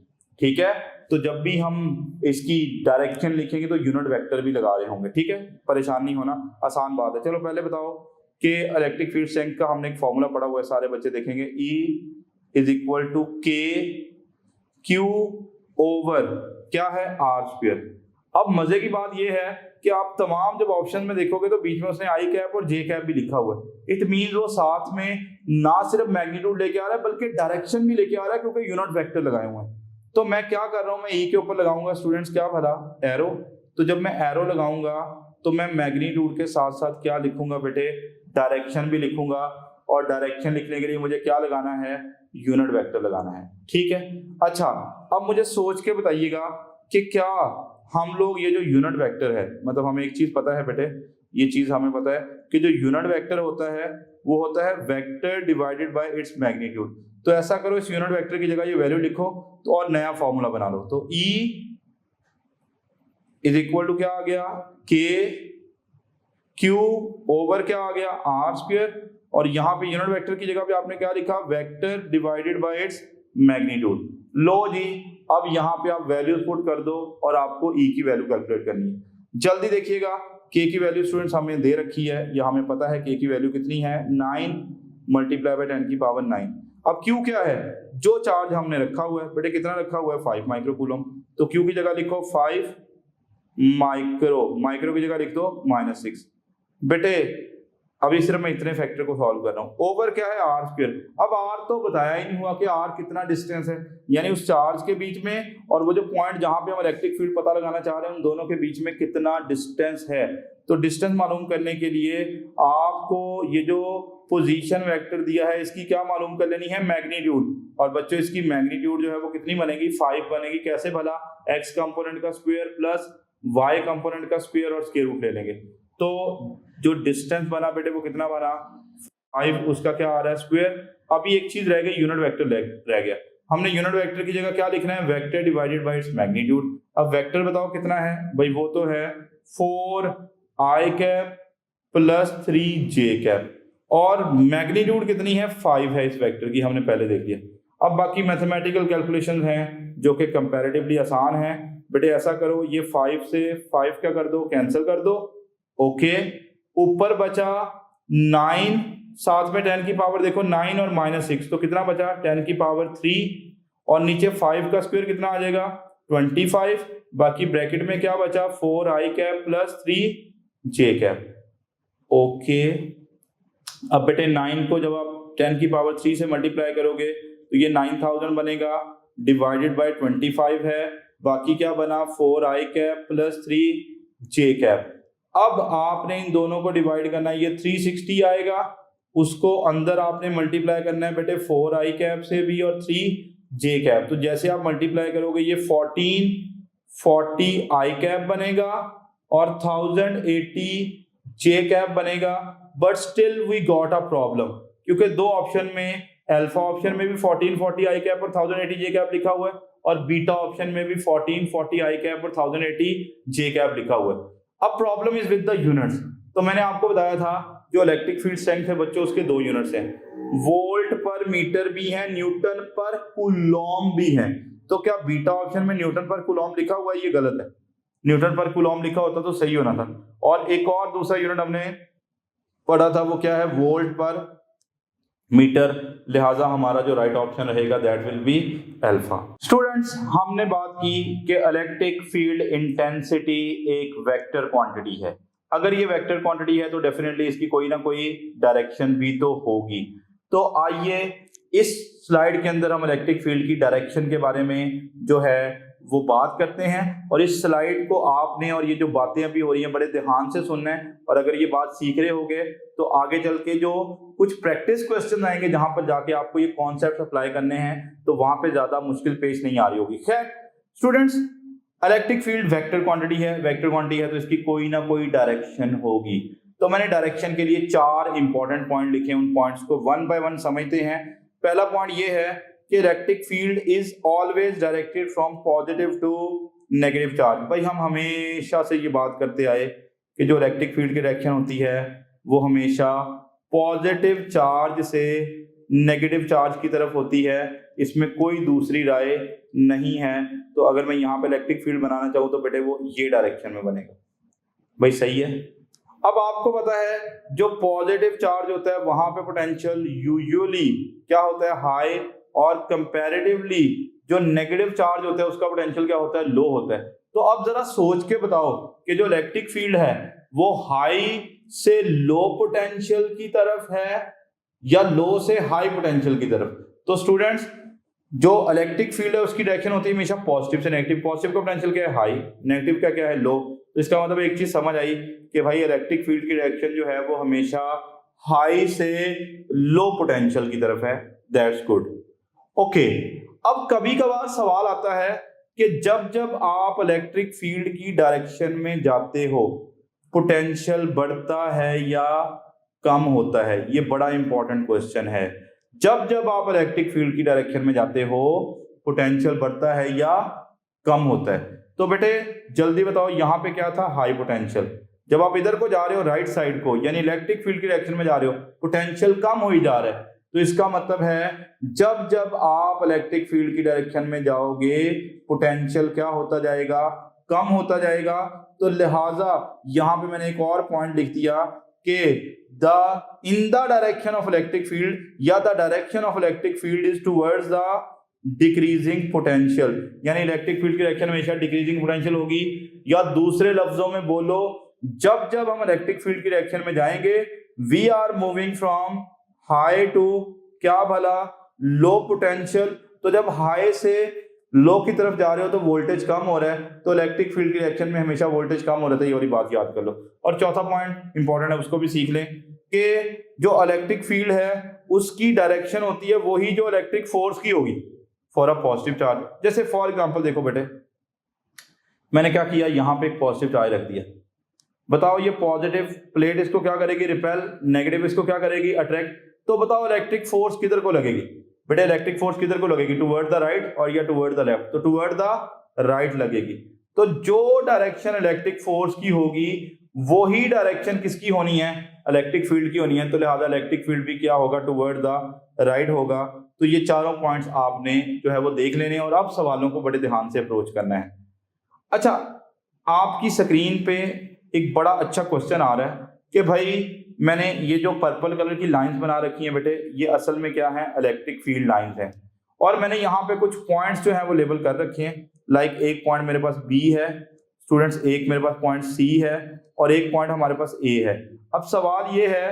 ठीक है। तो जब भी हम इसकी डायरेक्शन लिखेंगे तो यूनिट वेक्टर भी लगा रहे होंगे, ठीक है, परेशान नहीं होना, आसान बात है। चलो पहले बताओ कि इलेक्ट्रिक फील्ड स्ट्रेंथ का हमने एक फॉर्मूला पढ़ा हुआ है, सारे बच्चे देखेंगे, E is equal to K Q over क्या है R स्क्वायर। अब मजे की बात यह है कि आप तमाम जब ऑप्शन में देखोगे तो बीच में उसने आई कैप और जे कैप भी लिखा हुआ है। इट मीन वो साथ में ना सिर्फ मैग्नीट्यूड लेके आ रहा है बल्कि डायरेक्शन भी लेके आ रहा है, क्योंकि यूनिट वेक्टर लगाए हुए हैं। तो मैं क्या कर रहा हूं, मैं ई के ऊपर लगाऊंगा स्टूडेंट्स क्या भला, एरो। तो जब मैं एरो लगाऊंगा तो मैं मैग्नीट्यूड के साथ साथ क्या लिखूंगा बेटे, डायरेक्शन भी लिखूंगा, और डायरेक्शन लिखने के लिए मुझे क्या लगाना है, यूनिट वेक्टर लगाना है, ठीक है। अच्छा, अब मुझे सोच के बताइएगा कि क्या हम लोग ये जो यूनिट वेक्टर है, मतलब हमें एक चीज पता है बेटे, ये चीज हमें पता है कि जो यूनिट वेक्टर होता है वो होता है vector divided by its magnitude. तो ऐसा करो, इस यूनिट वेक्टर की जगह ये वैल्यू लिखो तो और नया फॉर्मूला बना लो। तो E इज इक्वल टू क्या आ गया, K Q ओवर क्या आ गया, R स्क्वायर, और यहाँ पे यूनिट वेक्टर की जगह पे आपने क्या लिखा, vector divided by its magnitude. लो जी, अब यहाँ पे आप वैल्यूज पुट कर दो और आपको E की वैल्यू कैलकुलेट करनी है। जल्दी देखिएगा, K की वैल्यू स्टूडेंट्स हमें दे रखी है, या हमें पता है K की वैल्यू कितनी है, 9 मल्टीप्लाई बाय 10 की पावर 9। अब Q क्या है, जो चार्ज हमने रखा हुआ है बेटे, कितना रखा हुआ है, 5 माइक्रो कूलम। तो Q की जगह लिखो 5 माइक्रो, माइक्रो की जगह लिख दो -6। बेटे अभी सिर्फ मैं इतने फैक्टर को सॉल्व कर रहा हूँ। ओवर क्या है, R स्क्वायर। अब R तो बताया ही नहीं हुआ कि R कितना डिस्टेंस है, यानी उस चार्ज के बीच में और वो जो पॉइंट जहां पे हम इलेक्ट्रिक फील्ड पता लगाना चाह रहे हैं उन दोनों के बीच में कितना डिस्टेंस है। तो डिस्टेंस मालूम करने के लिए आपको ये जो पोजीशन वेक्टर दिया है इसकी क्या मालूम कर लेनी है, मैग्नीट्यूड। और बच्चों इसकी मैग्नीट्यूड जो है वो कितनी बनेगी, 5 बनेगी। कैसे भला, x कंपोनेंट का स्क्वायर प्लस y कंपोनेंट का स्क्वायर और स्क्वायर रूट ले लेंगे। तो जो डिस्टेंस बना बेटे वो कितना बना, 5, उसका क्या आ रहा है, स्क्वायर। अभी एक चीज रह गई, यूनिट वेक्टर रह गया। हमने यूनिट वेक्टर की जगह क्या लिखना है, vector divided by its magnitude. अब वेक्टर बताओ कितना है भाई, वो तो है 4i cap plus 3j cap, और मैग्नीट्यूड कितनी है, 5 है इस वेक्टर की, हमने पहले देख लिया। अब बाकी मैथमेटिकल कैलकुलेशन हैं जो कि कंपैरेटिवली आसान है। बेटे ऐसा करो, ये 5 से 5 क्या कर दो, कैंसिल कर दो, ओके। ऊपर बचा 9, साथ में 10 की पावर देखो 9 और -6, तो कितना बचा, 10 की पावर 3, और नीचे 5 का स्क्वायर कितना आ जाएगा, 25। बाकी ब्रैकेट में क्या बचा, 4i cap plus 3j cap, okay. अब बेटे 9 को जब आप 10 की पावर 3 से मल्टीप्लाई करोगे तो ये 9000 बनेगा, डिवाइडेड बाय 25 है, बाकी क्या बना, 4i cap plus 3j cap. अब आपने इन दोनों को डिवाइड करना है, ये 360 आएगा, उसको अंदर आपने मल्टीप्लाई करना है बेटे 4i कैप से भी और 3j कैप। तो जैसे आप मल्टीप्लाई करोगे ये 1440i कैप बनेगा और 1080j कैप बनेगा। But still we got a problem, क्योंकि दो ऑप्शन में, अल्फा ऑप्शन में भी 1440i कैप और 1080j कैप लिखा हुआ है, और बीटा ऑप्शन में भी 1440i कैप और 1080j कैप लिखा हुआ है। अब problem is with the units. तो मैंने आपको बताया था जो इलेक्ट्रिक फील्ड स्ट्रेंथ है बच्चों, उसके 2 यूनिट्स हैं, वोल्ट पर मीटर भी है, न्यूटन पर कूलॉम भी है। तो क्या बीटा ऑप्शन में न्यूटन पर कूलॉम लिखा हुआ है, ये गलत है। न्यूटन पर कूलॉम लिखा होता तो सही होना था। और एक और दूसरा यूनिट हमने पढ़ा था, वो क्या है, वोल्ट पर मीटर, लिहाजा हमारा जो राइट ऑप्शन रहेगा that will be alpha. Students, हमने बात की कि इलेक्ट्रिक फील्ड इंटेंसिटी एक वेक्टर क्वांटिटी है। अगर ये वेक्टर क्वांटिटी है तो डेफिनेटली इसकी कोई ना कोई डायरेक्शन भी तो होगी। तो आइए इस स्लाइड के अंदर हम इलेक्ट्रिक फील्ड की डायरेक्शन के बारे में जो है वो बात करते हैं। और इस स्लाइड को आपने और ये जो बातें अभी हो रही हैं बड़े ध्यान से सुनना है, और अगर ये बात सीख रहे होगे तो आगे चल के जो कुछ प्रैक्टिस क्वेश्चन आएंगे जहां पर जाके आपको ये कॉन्सेप्ट अप्लाई करने हैं तो वहां पे ज्यादा मुश्किल पेश नहीं आ रही होगी। खैर students, electric field vector quantity है, वेक्टर क्वांटिटी है तो इसकी कोई ना कोई डायरेक्शन होगी। तो मैंने डायरेक्शन के लिए 4 इंपॉर्टेंट पॉइंट लिखे, उन पॉइंट्स को वन बाय वन समझते हैं। पहला पॉइंट ये है कि electric field is always directed from positive to negative charge. भाई हम हमेशा से ये बात करते आए कि जो इलेक्ट्रिक फील्ड की डायरेक्शन होती है वो हमेशा पॉजिटिव चार्ज से नेगेटिव चार्ज की तरफ होती है, इसमें कोई दूसरी राय नहीं है। तो अगर मैं यहाँ पे इलेक्ट्रिक फील्ड बनाना चाहूँ तो बेटे वो ये डायरेक्शन में बनेगा। भाई सही है। अब आपको पता है जो पॉजिटिव चार्ज होता है वहां पे पोटेंशियल यूजुअली क्या होता है, हाई, और कंपैरेटिवली जो नेगेटिव चार्ज होता है उसका पोटेंशियल क्या होता है, लो होता है। तो अब जरा सोच के बताओ कि जो इलेक्ट्रिक फील्ड है वो हाई से लो पोटेंशियल की तरफ है या लो से हाई पोटेंशियल की तरफ। तो स्टूडेंट्स, जो इलेक्ट्रिक फील्ड है उसकी डायरेक्शन होती है हमेशा पॉजिटिव से नेगेटिव। पॉजिटिव का पोटेंशियल क्या है, हाई, नेगेटिव का क्या है, लो। तो इसका मतलब एक चीज समझ आई कि भाई इलेक्ट्रिक फील्ड की डायरेक्शन जो है वो हमेशा हाई से लो पोटेंशियल की तरफ है। That's good. ओके, अब कभी कभार सवाल आता है कि जब जब आप इलेक्ट्रिक फील्ड की डायरेक्शन में जाते हो पोटेंशियल बढ़ता है या कम होता है। ये बड़ा इंपॉर्टेंट क्वेश्चन है। जब जब आप इलेक्ट्रिक फील्ड की डायरेक्शन में जाते हो पोटेंशियल बढ़ता है या कम होता है। तो बेटे जल्दी बताओ, यहाँ पे क्या था, हाई पोटेंशियल। जब आप इधर को जा रहे हो राइट साइड को, यानी इलेक्ट्रिक फील्ड की डायरेक्शन में जा रहे हो, पोटेंशियल कम हो ही जा रहा है। तो इसका मतलब है जब जब आप इलेक्ट्रिक फील्ड की डायरेक्शन में जाओगे पोटेंशियल क्या होता जाएगा, कम होता जाएगा। तो लिहाजा यहाँ पे मैंने एक और पॉइंट लिख दिया कि in the direction of electric field या the direction of electric field is towards the decreasing potential. यानी इलेक्ट्रिक फील्ड की डायरेक्शन हमेशा डिक्रीजिंग पोटेंशियल होगी। या दूसरे लफ्जों में बोलो, जब जब हम इलेक्ट्रिक फील्ड की डायरेक्शन में जाएंगे we are moving from high to क्या भला, लो पोटेंशियल। तो जब हाई से लो की तरफ जा रहे हो तो वोल्टेज कम हो रहा है, तो इलेक्ट्रिक फील्ड की डायरेक्शन में हमेशा वोल्टेज कम हो रहा है। ये वाली बात याद कर लो। और चौथा पॉइंट इंपॉर्टेंट है, उसको भी सीख लें कि जो इलेक्ट्रिक फील्ड है उसकी डायरेक्शन होती है वही जो इलेक्ट्रिक फोर्स की होगी फॉर अ पॉजिटिव चार्ज। जैसे फॉर एग्जांपल देखो बेटे, मैंने क्या किया, यहाँ पे एक पॉजिटिव चार्ज रख दिया। बताओ ये पॉजिटिव प्लेट इसको क्या करेगी, रिपेल, नेगेटिव इसको क्या करेगी, अट्रैक्ट। तो बताओ इलेक्ट्रिक फोर्स किधर को लगेगी बेटे, इलेक्ट्रिक फोर्स किधर को लगेगी, टुवर्ड द राइट और या टुवर्ड द लेफ्ट। तो टुवर्ड द राइट लगेगी। तो जो डायरेक्शन इलेक्ट्रिक फोर्स की होगी वही डायरेक्शन किसकी होनी है, इलेक्ट्रिक फील्ड की होनी है। तो लिहाजा इलेक्ट्रिक फील्ड भी क्या होगा, टुवर्ड द राइट होगा। तो ये चारों पॉइंट्स आपने जो है वो देख लेने और अब सवालों को बड़े ध्यान से अप्रोच करना है। अच्छा, आपकी स्क्रीन पे एक बड़ा अच्छा क्वेश्चन आ रहा है कि भाई मैंने ये जो पर्पल कलर की लाइंस बना रखी हैं बेटे, ये असल में क्या है, इलेक्ट्रिक फील्ड लाइंस हैं। और मैंने यहाँ पे कुछ पॉइंट्स जो हैं वो लेबल कर रखे हैं। लाइक एक पॉइंट मेरे पास बी है स्टूडेंट्स, एक मेरे पास पॉइंट सी है और एक पॉइंट हमारे पास ए है। अब सवाल ये है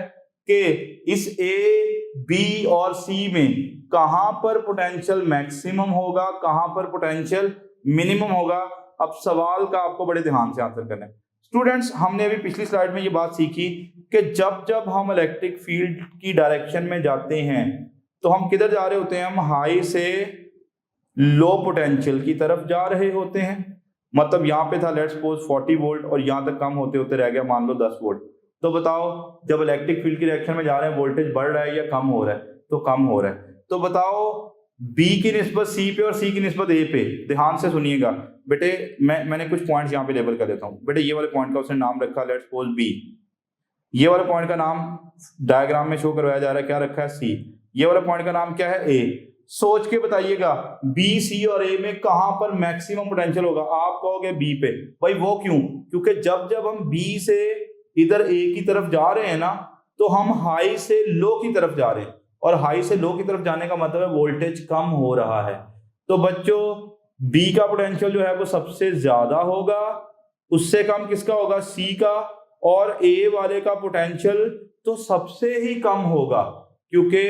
कि इस ए, बी और सी में कहां पर पोटेंशियल मैक्सिमम होगा, कहां पर पोटेंशियल मिनिमम होगा। अब सवाल का आपको बड़े ध्यान से आंसर करना है। स्टूडेंट्स, हमने अभी पिछली स्लाइड में ये बात सीखी कि जब जब हम इलेक्ट्रिक फील्ड की डायरेक्शन में जाते हैं तो हम किधर जा रहे होते हैं, हम हाई से लो पोटेंशियल की तरफ जा रहे होते हैं। मतलब यहाँ पे था लेट्स सपोज 40 वोल्ट और यहाँ तक कम होते होते रह गया मान लो 10 वोल्ट। तो बताओ जब इलेक्ट्रिक फील्ड की डायरेक्शन में जा रहे हैं वोल्टेज बढ़ रहा है या कम हो रहा है, तो कम हो रहा है। तो बताओ बी की निस्बत सी पे और सी की निस्बत ए पे। ध्यान से सुनिएगा बेटे, मैंने कुछ पॉइंट्स यहाँ पे लेबल कर देता हूँ। बेटे ये वाले पॉइंट का उसने नाम रखा लेट्स सपोज बी, ये वाले पॉइंट का नाम डायग्राम में शो करवाया जा रहा है क्या रखा है, सी। ये वाले पॉइंट का नाम क्या है, ए। सोच के बताइएगा बी, सी और ए में कहां पर मैक्सिमम पोटेंशियल होगा। आप कहोगे बी पे। भाई वो क्यों, क्योंकि जब जब हम बी से इधर ए की तरफ जा रहे हैं ना तो हम हाई से लो की तरफ जा रहे हैं और हाई से लो की तरफ जाने का मतलब है वोल्टेज कम हो रहा है। तो बच्चों बी का पोटेंशियल जो है वो सबसे ज्यादा होगा, उससे कम किसका होगा, सी का, और ए वाले का पोटेंशियल तो सबसे ही कम होगा क्योंकि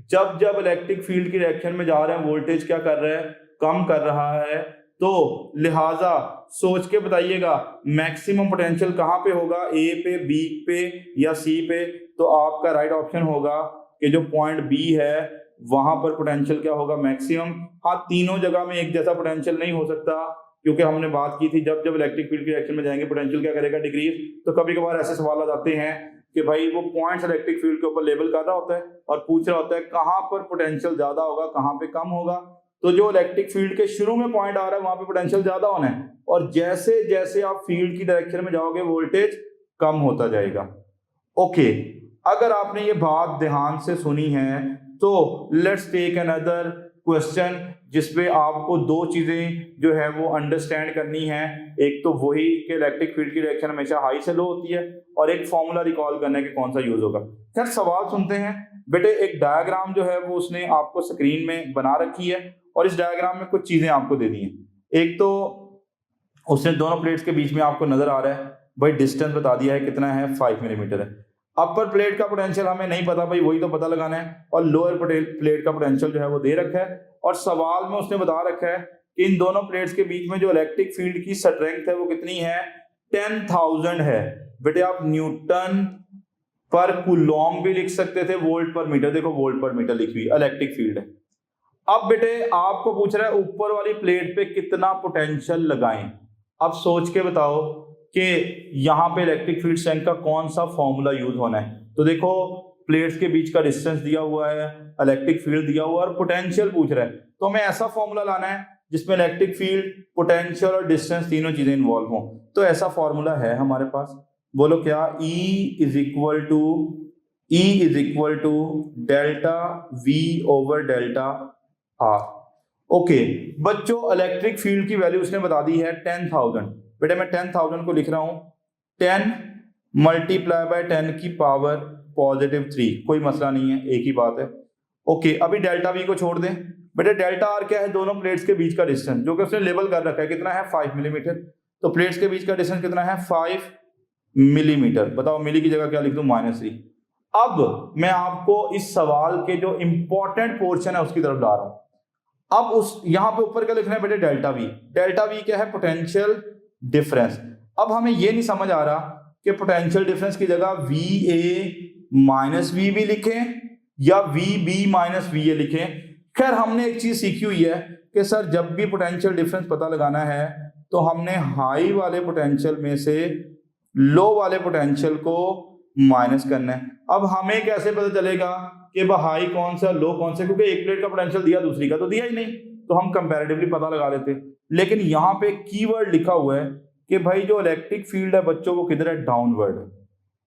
जब जब इलेक्ट्रिक फील्ड की डायरेक्शन में जा रहे हैं वोल्टेज क्या कर रहा है, कम कर रहा है। तो लिहाजा सोच के बताइएगा मैक्सिमम पोटेंशियल कहाँ पे होगा, ए पे, बी पे या सी पे। तो आपका राइट ऑप्शन होगा कि जो पॉइंट बी है वहां पर पोटेंशियल क्या होगा, मैक्सिमम। हाँ, तीनों जगह में एक जैसा पोटेंशियल नहीं हो सकता, क्योंकि हमने बात की थी जब जब इलेक्ट्रिक फील्ड के डायरेक्शन में जाएंगे पोटेंशियल क्या करेगा, डिक्रीज। तो कभी कभार ऐसे सवाल आ जाते हैं कि भाई वो पॉइंट्स इलेक्ट्रिक फील्ड के ऊपर लेबल कर रहा होता है और पूछ रहा होता है कहाँ पर पोटेंशियल ज्यादा होगा, कहाँ पे कम होगा। तो जो इलेक्ट्रिक फील्ड के शुरू में पॉइंट आ रहा है वहां पे पोटेंशियल ज्यादा होना है, और जैसे जैसे आप फील्ड की डायरेक्शन में जाओगे वोल्टेज कम होता जाएगा। ओके, अगर आपने ये बात ध्यान से सुनी है तो लेट्स टेक अनदर क्वेश्चन जिसपे आपको दो चीजें जो है वो अंडरस्टैंड करनी है। एक तो वही कि इलेक्ट्रिक फील्ड की डायरेक्शन हमेशा हाई से लो होती है, और एक फॉर्मूला रिकॉल करना है कि कौन सा यूज होगा। खैर सवाल सुनते हैं। बेटे एक डायग्राम जो है वो उसने आपको स्क्रीन में बना रखी है, और इस डायग्राम में कुछ चीजें आपको दे दी हैं। एक तो उसने दोनों प्लेट्स के बीच में आपको नजर आ रहा है भाई डिस्टेंस बता दिया है कितना है, 5 मिलीमीटर है। अपर प्लेट का पोटेंशियल हमें नहीं पता भाई, वही तो पता लगाना है, और लोअर प्लेट का पोटेंशियल जो है वो दे रखा है। और सवाल में उसने बता रखा है कि इन दोनों प्लेट्स के बीच में जो इलेक्ट्रिक फील्ड की स्ट्रेंथ है वो कितनी है, 10,000 है। बेटे आप न्यूटन पर कूलॉम भी लिख सकते थे, वोल्ट पर मीटर, देखो वोल्ट पर मीटर लिखी हुई इलेक्ट्रिक फील्ड है। अब बेटे आपको पूछ रहा है ऊपर वाली प्लेट पे कितना पोटेंशियल लगाएं। अब सोच के बताओ कि यहाँ पे इलेक्ट्रिक फील्ड स्ट्रेंथ का कौन सा फॉर्मूला यूज होना है। तो देखो प्लेट्स के बीच का डिस्टेंस दिया हुआ है, इलेक्ट्रिक फील्ड दिया हुआ है, और पोटेंशियल पूछ रहा है। तो हमें ऐसा फॉर्मूला लाना है जिसमें इलेक्ट्रिक फील्ड, पोटेंशियल और डिस्टेंस तीनों चीजें इन्वॉल्व हों। तो ऐसा फॉर्मूला है हमारे पास, बोलो क्या, E is equal to delta V over delta R। Okay बच्चों, इलेक्ट्रिक फील्ड की वैल्यू उसने बता दी है 10,000। बेटे मैं 10,000 को लिख रहा हूं 10 मल्टीप्लाई बाय 10 की पावर +3, कोई मसला नहीं है, एक ही बात है। ओके अभी डेल्टा V को छोड़ दें। बेटे डेल्टा R क्या है, दोनों प्लेट्स के बीच का डिस्टेंस, जो कि उसने लेबल कर रखा है कितना है, 5 मिलीमीटर। तो प्लेट्स के बीच का डिस्टेंस कितना है, 5 मिलीमीटर। बताओ मिली की जगह क्या लिख दूं, -3। अब मैं आपको इस सवाल के जो इंपॉर्टेंट पोर्शन है उसकी तरफ ला रहा हूं। अब उस यहां पे ऊपर क्या लिखना है बेटे, डेल्टा V। डेल्टा V क्या है, पोटेंशियल डिफरेंस। अब हमें यह नहीं समझ आ रहा कि पोटेंशियल डिफरेंस की जगह VA माइनस V भी लिखें या VB माइनस VA लिखें। खैर हमने एक चीज सीखी हुई है कि सर जब भी पोटेंशियल डिफरेंस पता लगाना है तो हमने हाई वाले पोटेंशियल में से लो वाले पोटेंशियल को माइनस करना है। अब हमें कैसे पता चलेगा कि हाई कौन सा, लो कौन सा, क्योंकि एक प्लेट का पोटेंशियल दिया दूसरी का तो दिया ही नहीं, तो हम कंपैरेटिवली पता लगा लेते। लेकिन यहाँ पे कीवर्ड लिखा हुआ है कि भाई जो इलेक्ट्रिक फील्ड है बच्चों वो किधर है, downward.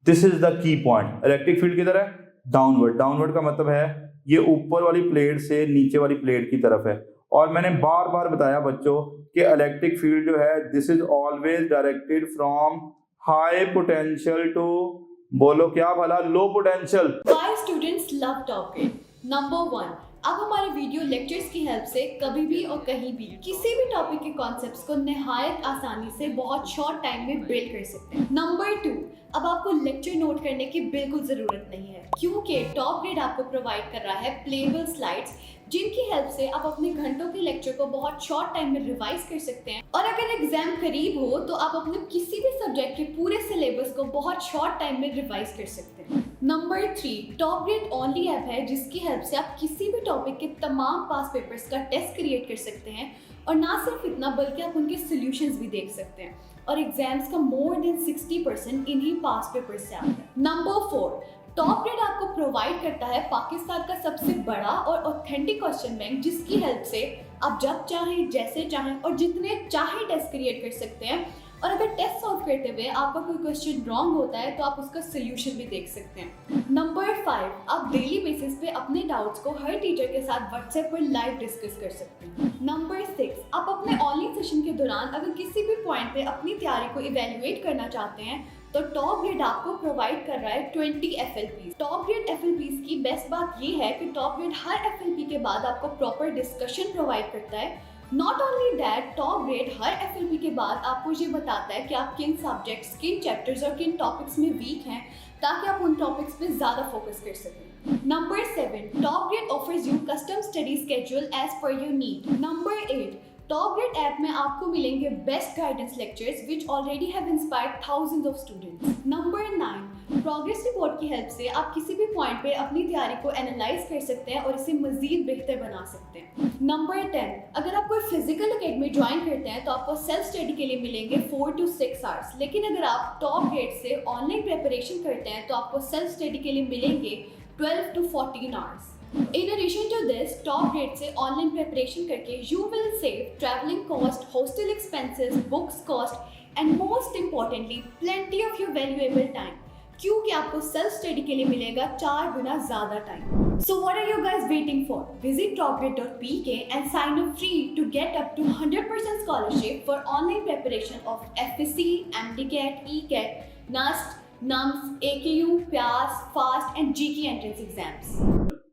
This is the key point. Electric field किधर है, डाउनवर्ड। डाउनवर्ड का मतलब है ये ऊपर वाली प्लेट से नीचे वाली प्लेट की तरफ है। और मैंने बार बार बताया बच्चों कि इलेक्ट्रिक फील्ड जो है this is always directed from high potential to, बोलो क्या भला, low potential. Why students love top grade? Number 1, अब हमारे वीडियो लेक्चर्स की हेल्प से कभी भी और कहीं भी किसी भी टॉपिक के कॉन्सेप्ट्स को निहायत आसानी से बहुत शॉर्ट टाइम में बिल्ड कर सकते हैं। नंबर 2, अब आपको लेक्चर नोट करने की बिल्कुल जरूरत नहीं है, क्योंकि टॉप ग्रेड आपको प्रोवाइड कर रहा है प्लेबल स्लाइड्स, जिनकी हेल्प से आप अपने घंटों के लेक्चर को बहुत शॉर्ट टाइम में रिवाइज कर सकते हैं। और अगर एग्जाम करीब हो तो आप अपने किसी भी सब्जेक्ट के पूरे सिलेबस को बहुत शॉर्ट टाइम में रिवाइज कर सकते हैं। Number 3, top grade only app है जिसकी हेल्प से आप किसी भी टॉपिक के तमाम पास पेपर्स का टेस्ट क्रिएट कर सकते हैं, और ना सिर्फ इतना बल्कि आप उनके सॉल्यूशंस भी देख सकते हैं, और एग्जाम्स का मोर देन 60% इन्हीं पास पेपर्स से आता है। नंबर 4, टॉप ग्रेड आपको प्रोवाइड करता है पाकिस्तान का सबसे बड़ा और ऑथेंटिक क्वेश्चन बैंक, जिसकी हेल्प से आप जब चाहें, जैसे चाहें और जितने चाहे टेस्ट क्रिएट कर सकते हैं। और अगर टेस्ट सॉल्व करते हुए आपका कोई क्वेश्चन रॉन्ग होता है तो आप उसका सोल्यूशन भी देख सकते हैं। नंबर 5, आप डेली बेसिस पे अपने डाउट्स को हर टीचर के साथ व्हाट्सएप पर लाइव डिस्कस कर सकते हैं। नंबर 6, आप अपने ऑनलाइन सेशन के दौरान अगर किसी भी पॉइंट पे अपनी तैयारी को इवेल्युएट करना चाहते हैं तो टॉप ग्रेड आपको प्रोवाइड कर रहा है 20 FLPs। टॉप ग्रेड FLPs की बेस्ट बात ये है कि टॉप ग्रेड हर FLP के बाद आपको प्रॉपर डिस्कशन प्रोवाइड करता है। Not only that, top grade her FLP के बाद आपको ये बताता है कि आप किन सब्जेक्ट्स, किन चैप्टर्स और किन टॉपिक्स में वीक हैं, ताकि आप उन टॉपिक्स पे ज़्यादा फोकस कर सकें। Number 7, top grade offers you custom study schedule as per your need. Number 8, top grade app में आपको मिलेंगे best guidance lectures which already have inspired thousands of students. Number 9, progress report की help से आप किसी भी पॉइंट पे अपनी तैयारी को एनालाइज कर सकते हैं और इसे मजीद बेहतर बना सकते हैं। नंबर 10, अगर आप कोई फिजिकल एकेडमी ज्वाइन करते हैं तो आपको सेल्फ स्टडी के लिए मिलेंगे 4 to 6 आवर्स, लेकिन अगर आप टॉप ग्रेड से ऑनलाइन प्रिपरेशन करते हैं तो आपको सेल्फ स्टडी के लिए मिलेंगे 12 to 14 hours. In addition to this, top grade से ऑनलाइन प्रिपरेशन करके you will save traveling cost, hostel expenses, books cost and most importantly plenty of your valuable time, क्योंकि आपको सेल्फ स्टडी के लिए मिलेगा 4 गुना ज़्यादा time. So what are you guys waiting for? Visit topgrade.pk and sign up free to get up to 100% scholarship for online preparation of FSC, MDCAT, ECAT, NUST, NUMS, AKU, PAS, FAST and GK entrance exams.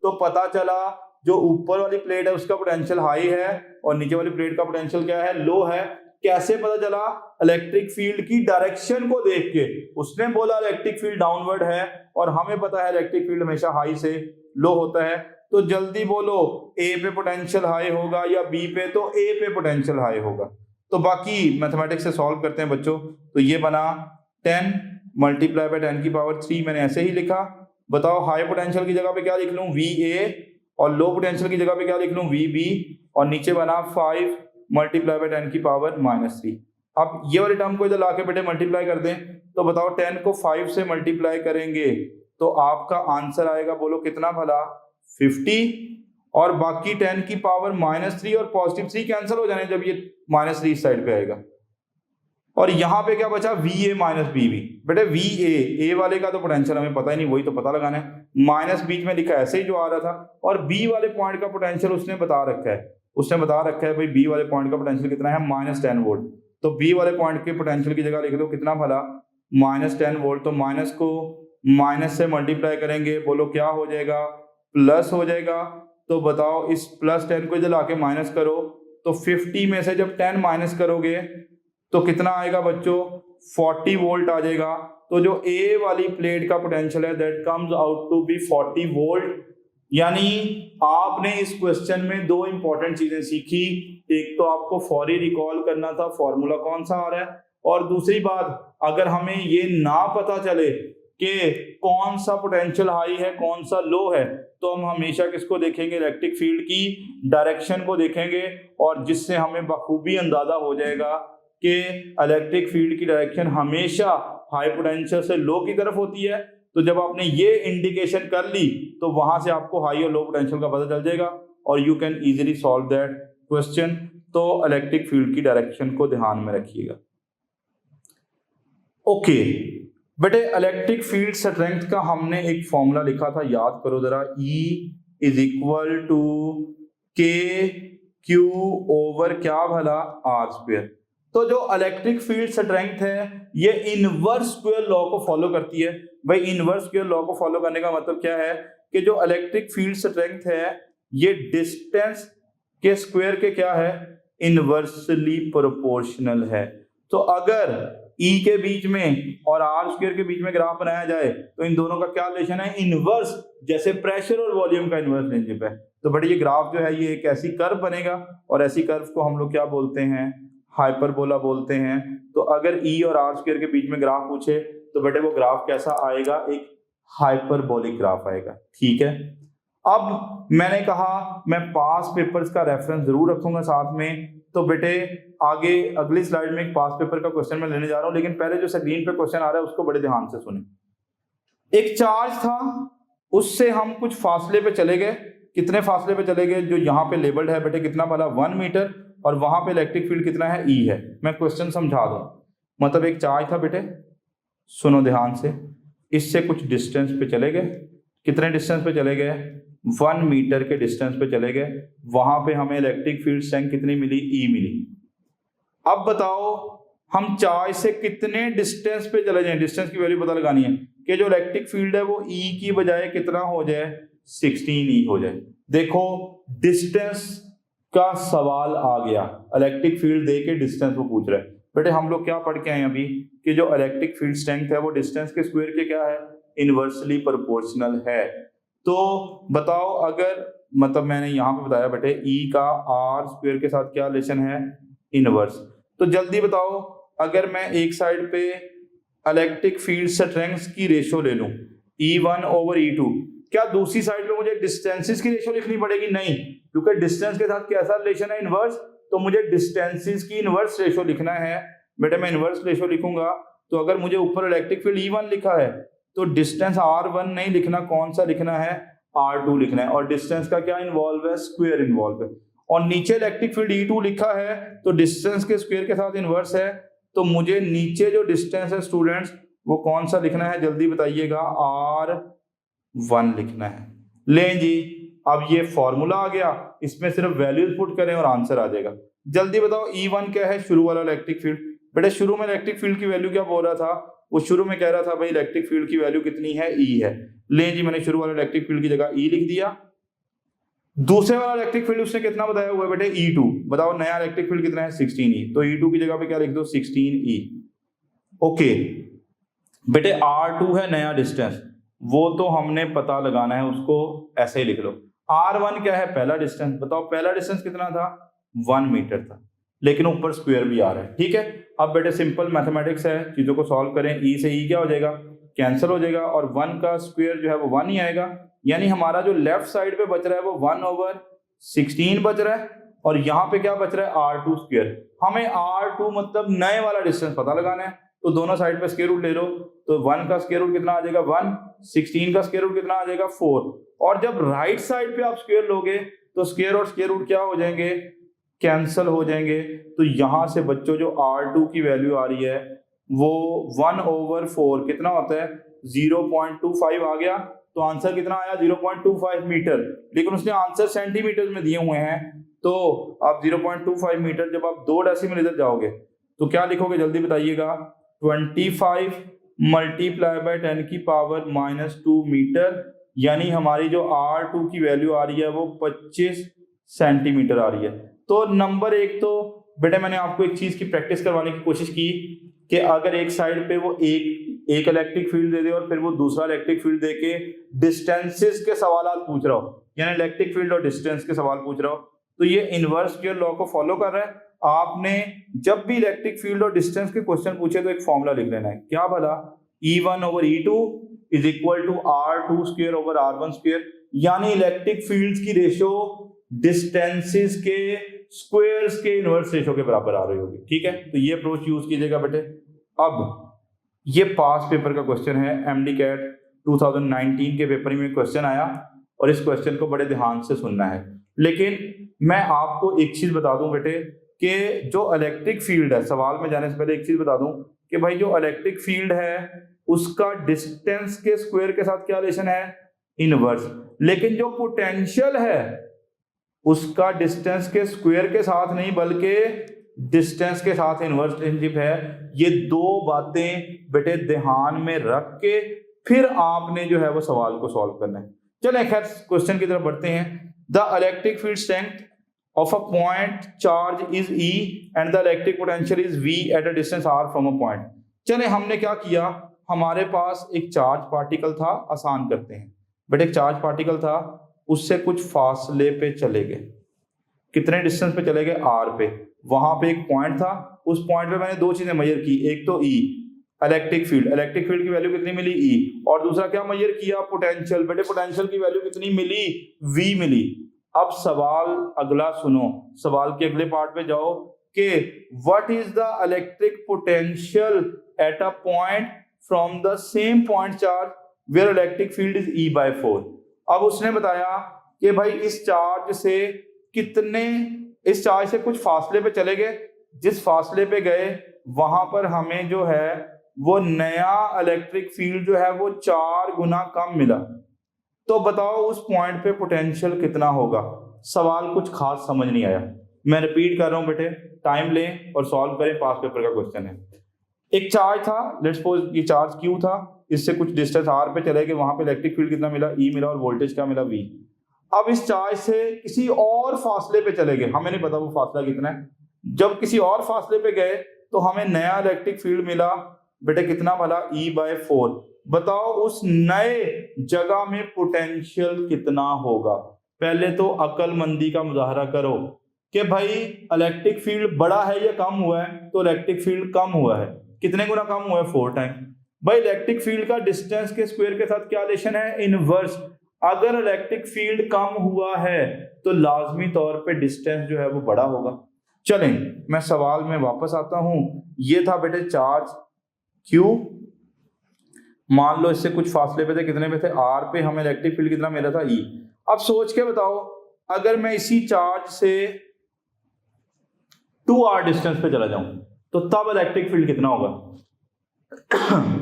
तो पता चला जो ऊपर वाली plate है उसका potential high है और नीचे वाली प्लेट का पोटेंशियल क्या है, लो है। कैसे पता चला? इलेक्ट्रिक फील्ड की डायरेक्शन को देख के। उसने बोला इलेक्ट्रिक फील्ड डाउनवर्ड है और हमें पता है इलेक्ट्रिक फील्ड हमेशा हाई से लो होता है, तो जल्दी बोलो ए पे पोटेंशियल हाई होगा या बी पे? तो ए पे पोटेंशियल हाई होगा। तो बाकी मैथमेटिक्स से सॉल्व करते हैं बच्चों। तो ये बना 10 मल्टीप्लाई बाय 10 की पावर 3, मैंने ऐसे ही लिखा। बताओ हाई पोटेंशियल की जगह पे क्या लिख लूं? VA, और लो पोटेंशियल की जगह पे क्या लिख लूं? VB, और नीचे बना 5 मल्टीप्लाई बाय 10 की पावर -3। अब ये वाली टर्म को इधर लाके बेटे मल्टीप्लाई कर दें, तो बताओ 10 को 5 से मल्टीप्लाई करेंगे तो आपका आंसर आएगा, बोलो कितना भला? 50। और बाकी 10 की पावर -3 और पॉजिटिव 3 कैंसिल हो जाने जब ये -3 इस साइड पे आएगा। और यहाँ पे क्या बचा? VA minus BB। बेटे VA, ए वाले का तो पोटेंशियल हमें पता ही नहीं, वही तो पता लगाना है। माइनस बीच में लिखा ऐसे ही जो आ रहा था, और B वाले पॉइंट का पोटेंशियल उसने बता रखा है। उसने बता रखा है भाई B वाले पॉइंट का पोटेंशियल कितना है? -10 वोल्ट। तो B वाले पॉइंट के पोटेंशियल की जगह लिख दो कितना भला? -10 वोल्ट। तो माइनस को माइनस से मल्टीप्लाई करेंगे, बोलो क्या हो जाएगा? प्लस हो जाएगा। तो बताओ इस +10 को इधर लाके माइनस करो, तो 50 में से जब 10 माइनस करोगे तो कितना आएगा बच्चों? 40 वोल्ट आ जाएगा। तो जो ए वाली प्लेट का पोटेंशियल है that comes out to be 40 volt. यानी आपने इस क्वेश्चन में 2 इंपॉर्टेंट चीजें सीखी। एक तो आपको फौरी रिकॉल करना था फॉर्मूला कौन सा आ रहा है, और दूसरी बात अगर हमें ये ना पता चले कि कौन सा पोटेंशियल हाई है कौन सा लो है, तो हम हमेशा किसको देखेंगे? इलेक्ट्रिक फील्ड की डायरेक्शन को देखेंगे, और जिससे हमें बखूबी अंदाजा हो जाएगा कि इलेक्ट्रिक फील्ड की डायरेक्शन हमेशा हाई पोटेंशियल से लो की तरफ होती है। तो जब आपने ये इंडिकेशन कर ली तो वहां से आपको हाई और लो पोटेंशियल का पता चल जाएगा और you can easily solve that question. तो इलेक्ट्रिक फील्ड की डायरेक्शन को ध्यान में रखिएगा। ओके बेटे, इलेक्ट्रिक फील्ड स्ट्रेंथ का हमने एक फॉर्मूला लिखा था, याद करो जरा। E = KQ ओवर क्या भला? R²। तो जो इलेक्ट्रिक फील्ड स्ट्रेंथ है ये इनवर्स स्क्वायर लॉ को फॉलो करती है। भाई इनवर्स स्क्वायर लॉ को फॉलो करने का मतलब क्या है कि जो इलेक्ट्रिक फील्ड स्ट्रेंथ है ये डिस्टेंस के स्क्वायर के क्या है? इनवर्सली प्रोपोर्शनल है। तो अगर E के बीच में और R² के बीच में ग्राफ बनाया जाए तो इन दोनों का क्या रिलेशन है? इनवर्स, जैसे प्रेशर और वॉल्यूम का इनवर्स रिलेशनशिप है। तो बड़ी ये ग्राफ जो है ये एक ऐसी कर्व बनेगा, और ऐसी कर्व को हम लोग क्या बोलते हैं? हाइपरबोला बोलते हैं। तो अगर E और R² के बीच में ग्राफ पूछे तो बेटे वो ग्राफ कैसा आएगा? एक हाइपरबोलिक ग्राफ आएगा। ठीक है, अब मैंने कहा मैं पास पेपर्स का रेफरेंस जरूर रखूंगा साथ में। तो बेटे आगे अगली स्लाइड में एक पास पेपर का क्वेश्चन मैं लेने जा रहा हूं, लेकिन पहले जो स्क्रीन पे क्वेश्चन आ रहा है उसको बड़े ध्यान से सुने। एक चार्ज था, उससे हम कुछ फासले पे चले गए। कितने फासले पे चले गए? जो यहाँ पे लेबल्ड है बेटे कितना भला? 1 मीटर, और वहां पे इलेक्ट्रिक फील्ड कितना है? E है। मैं क्वेश्चन समझा दूं। मतलब एक चार्ज था बेटे, सुनो ध्यान से, इससे कुछ डिस्टेंस पे चले गए। कितने डिस्टेंस पे चले गए? 1 मीटर के डिस्टेंस पे चले गए। वहां पे हमें इलेक्ट्रिक फील्ड स्ट्रेंथ कितनी मिली? E मिली। अब बताओ हम चार्ज से कितने डिस्टेंस पे चले जाएं? डिस्टेंस की वैल्यू पता लगानी है कि जो इलेक्ट्रिक फील्ड है वो E की बजाय कितना हो जाए? 16E हो जाए। देखो डिस्टेंस का सवाल आ गया, इलेक्ट्रिक फील्ड दे के डिस्टेंस वो पूछ रहा है। बेटे हम लोग क्या पढ़ के आए अभी कि जो इलेक्ट्रिक फील्ड स्ट्रेंथ है वो डिस्टेंस के स्क्वायर के क्या है? इनवर्सली प्रोपोर्शनल है। तो बताओ अगर मतलब मैंने यहाँ पे बताया बेटे ई का आर स्क्वायर के साथ क्या रिलेशन है, इनवर्स। तो जल्दी बताओ, अगर मैं एक साइड पे इलेक्ट्रिक फील्ड स्ट्रेंथ की रेशियो ले लूं E1/E2, क्या दूसरी साइड पे मुझे डिस्टेंसेस की रेशियो लिखनी पड़ेगी? नहीं, क्योंकि डिस्टेंस के साथ कैसा रिलेशन है, इनवर्स। तो मुझे डिस्टेंसेस की इनवर्स रेशियो लिखना है बेटे, मैं इनवर्स रेशियो लिखूंगा। तो अगर मुझे ऊपर इलेक्ट्रिक फील्ड E1 लिखा है तो डिस्टेंस R1 नहीं लिखना, कौन सा लिखना है, R2 लिखना है। और डिस्टेंस का क्या इन्वॉल्व है, स्क्वायर इन्वॉल्व है। और नीचे इलेक्ट्रिक फील्ड E2 लिखा है तो डिस्टेंस के स्क्वायर के साथ इन्वर्स है। तो मुझे नीचे जो डिस्टेंस है स्टूडेंट्स वो कौन सा लिखना है, जल्दी बताइएगा, R1 लिखना है। लें जी, अब ये फॉर्मूला आ गया, इसमें सिर्फ वैल्यूज पुट करें और आंसर आ जाएगा। जल्दी बताओ E1 क्या है, शुरू वाला इलेक्ट्रिक फील्ड। बेटे शुरू में इलेक्ट्रिक फील्ड की वैल्यू क्या बोल रहा था, वो शुरू में कह रहा था भाई इलेक्ट्रिक फील्ड की वैल्यू कितनी है, E है। ले जी, मैंने शुरू वाले इलेक्ट्रिक फील्ड की जगह E लिख दिया। दूसरे वाला इलेक्ट्रिक फील्ड उसने कितना बताया हुआ है बेटे, E2। बताओ नया इलेक्ट्रिक फील्ड कितना है, 16E। तो E2 की जगह पे क्या लिख दो, 16E। ओके बेटे, R2 है नया डिस्टेंस, वो तो हमने पता लगाना है, उसको ऐसे ही लिख लो। R1 क्या है, पहला डिस्टेंस। बताओ पहला डिस्टेंस कितना था, 1 मीटर था, लेकिन ऊपर स्क्वायर भी आ रहा है। ठीक है, अब बेटे सिंपल मैथमेटिक्स है, चीजों को सॉल्व करें। E से E क्या हो जाएगा, कैंसिल हो जाएगा, और 1 का स्क्वायर जो है वो 1 ही आएगा। यानी हमारा जो लेफ्ट साइड पे बच रहा है वो 1/16 बच रहा है, और यहाँ पे क्या बच रहा है, R2 स्क्वायर। हमें R2 मतलब नए वाला डिस्टेंस पता लगाना है, तो दोनों साइड पे स्क्वायर रूट ले लो। तो 1 का स्क्वायर रूट कितना आ जाएगा, 1। 16 का स्क्वायर रूट कितना आ जाएगा, 4। और जब राइट साइड पे आप स्क्वायर लोगे तो स्क्वायर और स्क्वायर रूट क्या हो जाएंगे, कैंसल हो जाएंगे। तो यहां से बच्चों जो R2 की वैल्यू आ रही है वो 1/4 कितना होता है, 0.25 आ गया। तो आंसर कितना आया, 0.25 मीटर। लेकिन उसने आंसर सेंटीमीटर में दिए हुए हैं, तो आप 0.25 मीटर, जब आप 2 डेसिमल इधर जाओगे तो क्या लिखोगे, जल्दी बताइएगा, 25 मल्टीप्लाई बाय 10⁻⁻2 मीटर। यानी हमारी जो R2 की वैल्यू आ रही है वो 25 सेंटीमीटर आ रही है। तो नंबर एक तो बेटा मैंने आपको एक चीज की प्रैक्टिस करवाने की कोशिश की कि अगर एक साइड पे वो एक इलेक्ट्रिक फील्ड दे दे और फिर वो दूसरा इलेक्ट्रिक फील्ड दे के डिस्टेंसेस के सवाल पूछ रहा हो, यानी इलेक्ट्रिक फील्ड और डिस्टेंस के सवाल पूछ रहा हो, तो ये इनवर्स स्क्वायर लॉ को फॉलो कर रहा है। आपने जब भी इलेक्ट्रिक फील्ड और डिस्टेंस के क्वेश्चन पूछे तो एक फॉर्मूला लिख लेना है, क्या भला, E1/E2 is equal to R2 square over R1 square. यानी इलेक्ट्रिक फील्ड्स की रेशियो डिस्टेंसेस के स्क्वायर्स के इनवर्स रेशियो के बराबर आ रही होगी। ठीक है, तो ये अप्रोच यूज कीजिएगा बेटे। अब ये पास पेपर का क्वेश्चन है, MD CAT 2019 के पेपर में क्वेश्चन आया, और इस क्वेश्चन को बड़े ध्यान से सुनना है। लेकिन मैं आपको एक चीज बता दूं बेटे कि जो इलेक्ट्रिक फील्ड है, सवाल में जाने से पहले एक चीज बता दूं कि भाई जो इलेक्ट्रिक फील्ड है उसका डिस्टेंस के स्क्वायर के साथ क्या रिलेशन है, इनवर्स। लेकिन जो पोटेंशियल है उसका डिस्टेंस के स्क्वायर के साथ नहीं बल्कि डिस्टेंस के साथ इनवर्स रिलेशनशिप है। ये दो बातें बेटे ध्यान में रख के फिर आपने जो है वो सवाल को सॉल्व करना है। चलो खैर क्वेश्चन की तरफ बढ़ते हैं। The electric field strength of a point charge is E and the electric potential is V at a distance R from a point। चले हमने क्या किया, हमारे पास एक चार्ज पार्टिकल था, आसान करते हैं बट एक चार्ज पार्टिकल था, उससे कुछ फासले पे चले गए। कितने डिस्टेंस पे चले गए, R पे। वहां पे एक पॉइंट था, उस पॉइंट पे मैंने दो चीजें मेजर की, एक तो E इलेक्ट्रिक फील्ड की वैल्यू कितनी मिली, E, और दूसरा क्या मेजर किया, पोटेंशियल। बेटे पोटेंशियल की वैल्यू कितनी मिली, V मिली। अब सवाल अगला सुनो, सवाल के अगले पार्ट पे जाओ कि what is the electric potential at a point from the same point charge where electric field is E/4। अब उसने बताया कि भाई इस चार्ज से कुछ फासले पे चले गए, जिस फासले पे गए वहां पर हमें जो है वो नया इलेक्ट्रिक फील्ड जो है वो 4 गुना कम मिला। तो बताओ उस पॉइंट पे पोटेंशियल कितना होगा। सवाल कुछ खास समझ नहीं आया, मैं रिपीट कर रहा हूं बेटे, टाइम लें और सॉल्व करें, पास पेपर का क्वेश्चन है। एक चार्ज था, लेट्स सपोज ये चार्ज Q था, इससे कुछ डिस्टेंस R पे चले गए, वहां पे इलेक्ट्रिक फील्ड कितना मिला, E मिला, और वोल्टेज क्या मिला, V। अब इस चार्ज से किसी और फासले पे चले गए, हमें नहीं पता वो फासला कितना है। जब किसी और फासले पे गए तो हमें नया इलेक्ट्रिक फील्ड मिला, बेटे कितना भला, E/4। बताओ उस नए जगह में पोटेंशियल कितना होगा। पहले तो अक्लमंदी का मुजाहरा करो कि भाई इलेक्ट्रिक फील्ड बड़ा है या कम हुआ है, तो इलेक्ट्रिक फील्ड कम हुआ है। कितने गुना कम हुआ है? 4 टाइम। भाई इलेक्ट्रिक फील्ड का डिस्टेंस के स्क्वायर के साथ क्या रिलेशन है? इनवर्स। अगर इलेक्ट्रिक फील्ड कम हुआ है तो लाजमी तौर पे डिस्टेंस जो है वो बड़ा होगा। चलें मैं सवाल में वापस आता हूं। ये था बेटे चार्ज Q, मान लो इससे कुछ फासले पे थे, कितने पे थे? R पे। हमें इलेक्ट्रिक फील्ड कितना मिला था? E। अब सोच के बताओ, अगर मैं इसी चार्ज से 2r डिस्टेंस पे चला जाऊं तो तब इलेक्ट्रिक फील्ड कितना होगा?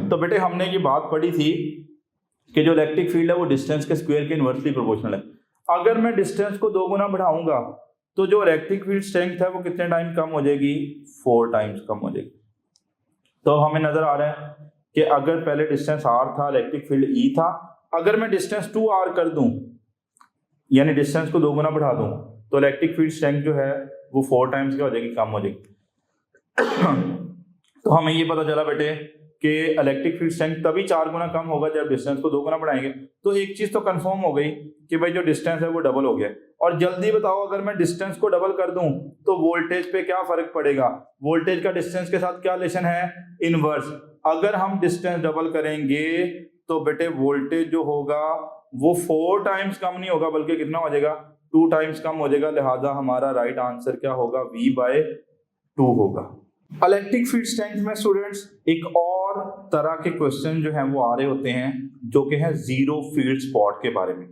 तो बेटे हमने ये बात पढ़ी थी कि जो इलेक्ट्रिक फील्ड है वो डिस्टेंस के स्क्वायर के इनवर्सली प्रोपोर्शनल है। अगर मैं डिस्टेंस को 2 गुना बढ़ाऊंगा तो जो इलेक्ट्रिक फील्ड स्ट्रेंथ है वो कितने टाइम कम हो जाएगी? 4 टाइम्स कम हो जाएगी। तो हमें नजर आ रहा है कि अगर पहले डिस्टेंस r था, इलेक्ट्रिक फील्ड E था, अगर मैं डिस्टेंस 2r कर दूं यानी डिस्टेंस को 2 गुना बढ़ा दूं तो इलेक्ट्रिक फील्ड स्ट्रेंथ जो है वो 4 टाइम्स क्या हो जाएगी? कम हो जाएगी। तो हमें ये पता चला बेटे कि इलेक्ट्रिक फील्ड स्ट्रेंथ तभी 4 गुना कम होगा जब डिस्टेंस को 2 गुना बढ़ाएंगे। तो एक चीज तो कंफर्म हो गई कि भाई जो डिस्टेंस है वो डबल हो गया। और जल्दी बताओ, अगर मैं डिस्टेंस को डबल कर दूं तो वोल्टेज पे क्या फर्क पड़ेगा? वोल्टेज का डिस्टेंस के साथ क्या रिलेशन है? इनवर्स। अगर हम डिस्टेंस डबल करेंगे तो बेटे वोल्टेज जो होगा वो 4 टाइम्स कम नहीं होगा बल्कि कितना हो जाएगा? 2 टाइम्स कम हो जाएगा। लिहाजा हमारा राइट आंसर क्या होगा? V/2 होगा। इलेक्ट्रिक फील्ड स्ट्रेंथ में स्टूडेंट्स एक और तरह के क्वेश्चन जो हैं वो आ रहे होते हैं जो कि है जीरो फील्ड स्पॉट के बारे में,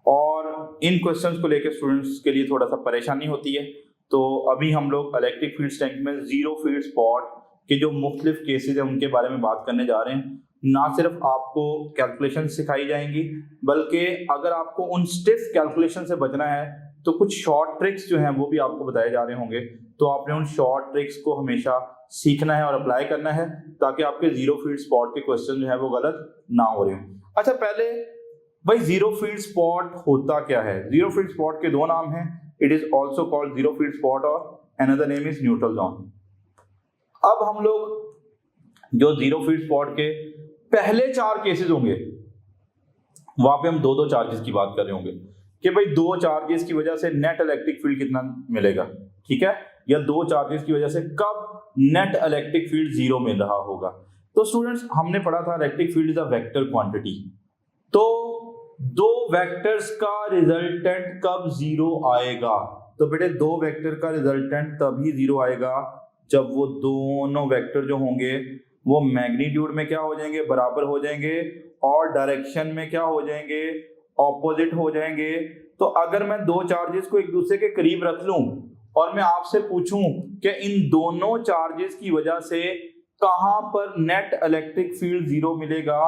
और इन क्वेश्चंस को लेकर स्टूडेंट्स के लिए थोड़ा सा परेशानी होती है। तो अभी हम लोग इलेक्ट्रिक फील्ड स्ट्रेंथ में जीरो फील्ड स्पॉट के जो मुख्तलिफ केसेस हैं उनके बारे में बात करने जा रहे हैं। ना सिर्फ आपको कैलकुलेशन सिखाई जाएंगी बल्कि अगर आपको उन स्टिफ कैलकुलेशन से बचना है तो कुछ शॉर्ट ट्रिक्स जो हैं वो भी आपको बताए जा रहे होंगे। तो आपने उन शॉर्ट ट्रिक्स को हमेशा सीखना है और अप्लाई करना है ताकि आपके जीरो फील्ड स्पॉट के क्वेश्चन जो है वो गलत ना हो रहे हो। अच्छा, पहले भाई जीरो फील्ड स्पॉट होता क्या है? जीरो फील्ड स्पॉट के 2 नाम हैं। It is also called zero field spot और another name is neutral zone. अब हम लोग जो जीरो फील्ड स्पॉट के पहले 4 केसेस होंगे वहां पे हम 2-2 चार्जेस की बात कर रहे होंगे कि भाई 2 चार्जेस की वजह से नेट इलेक्ट्रिक फील्ड कितना मिलेगा, ठीक है, या 2 चार्जेस की वजह से कब नेट इलेक्ट्रिक फील्ड 0 मिल रहा होगा। तो स्टूडेंट्स हमने पढ़ा था electric field is a vector quantity. तो 2 वेक्टर्स का रिजल्टेंट कब 0 आएगा? तो बेटे 2 वेक्टर का रिजल्टेंट तभी 0 आएगा जब वो दोनों वेक्टर जो होंगे वो मैग्नीट्यूड में क्या हो जाएंगे? बराबर हो जाएंगे, और डायरेक्शन में क्या हो जाएंगे? ऑपोजिट हो जाएंगे। तो अगर मैं 2 चार्जेस को एक दूसरे के करीब रख लूं और मैं आपसे पूछूं कि इन दोनों चार्जेस की वजह से कहां पर नेट इलेक्ट्रिक फील्ड 0 मिलेगा,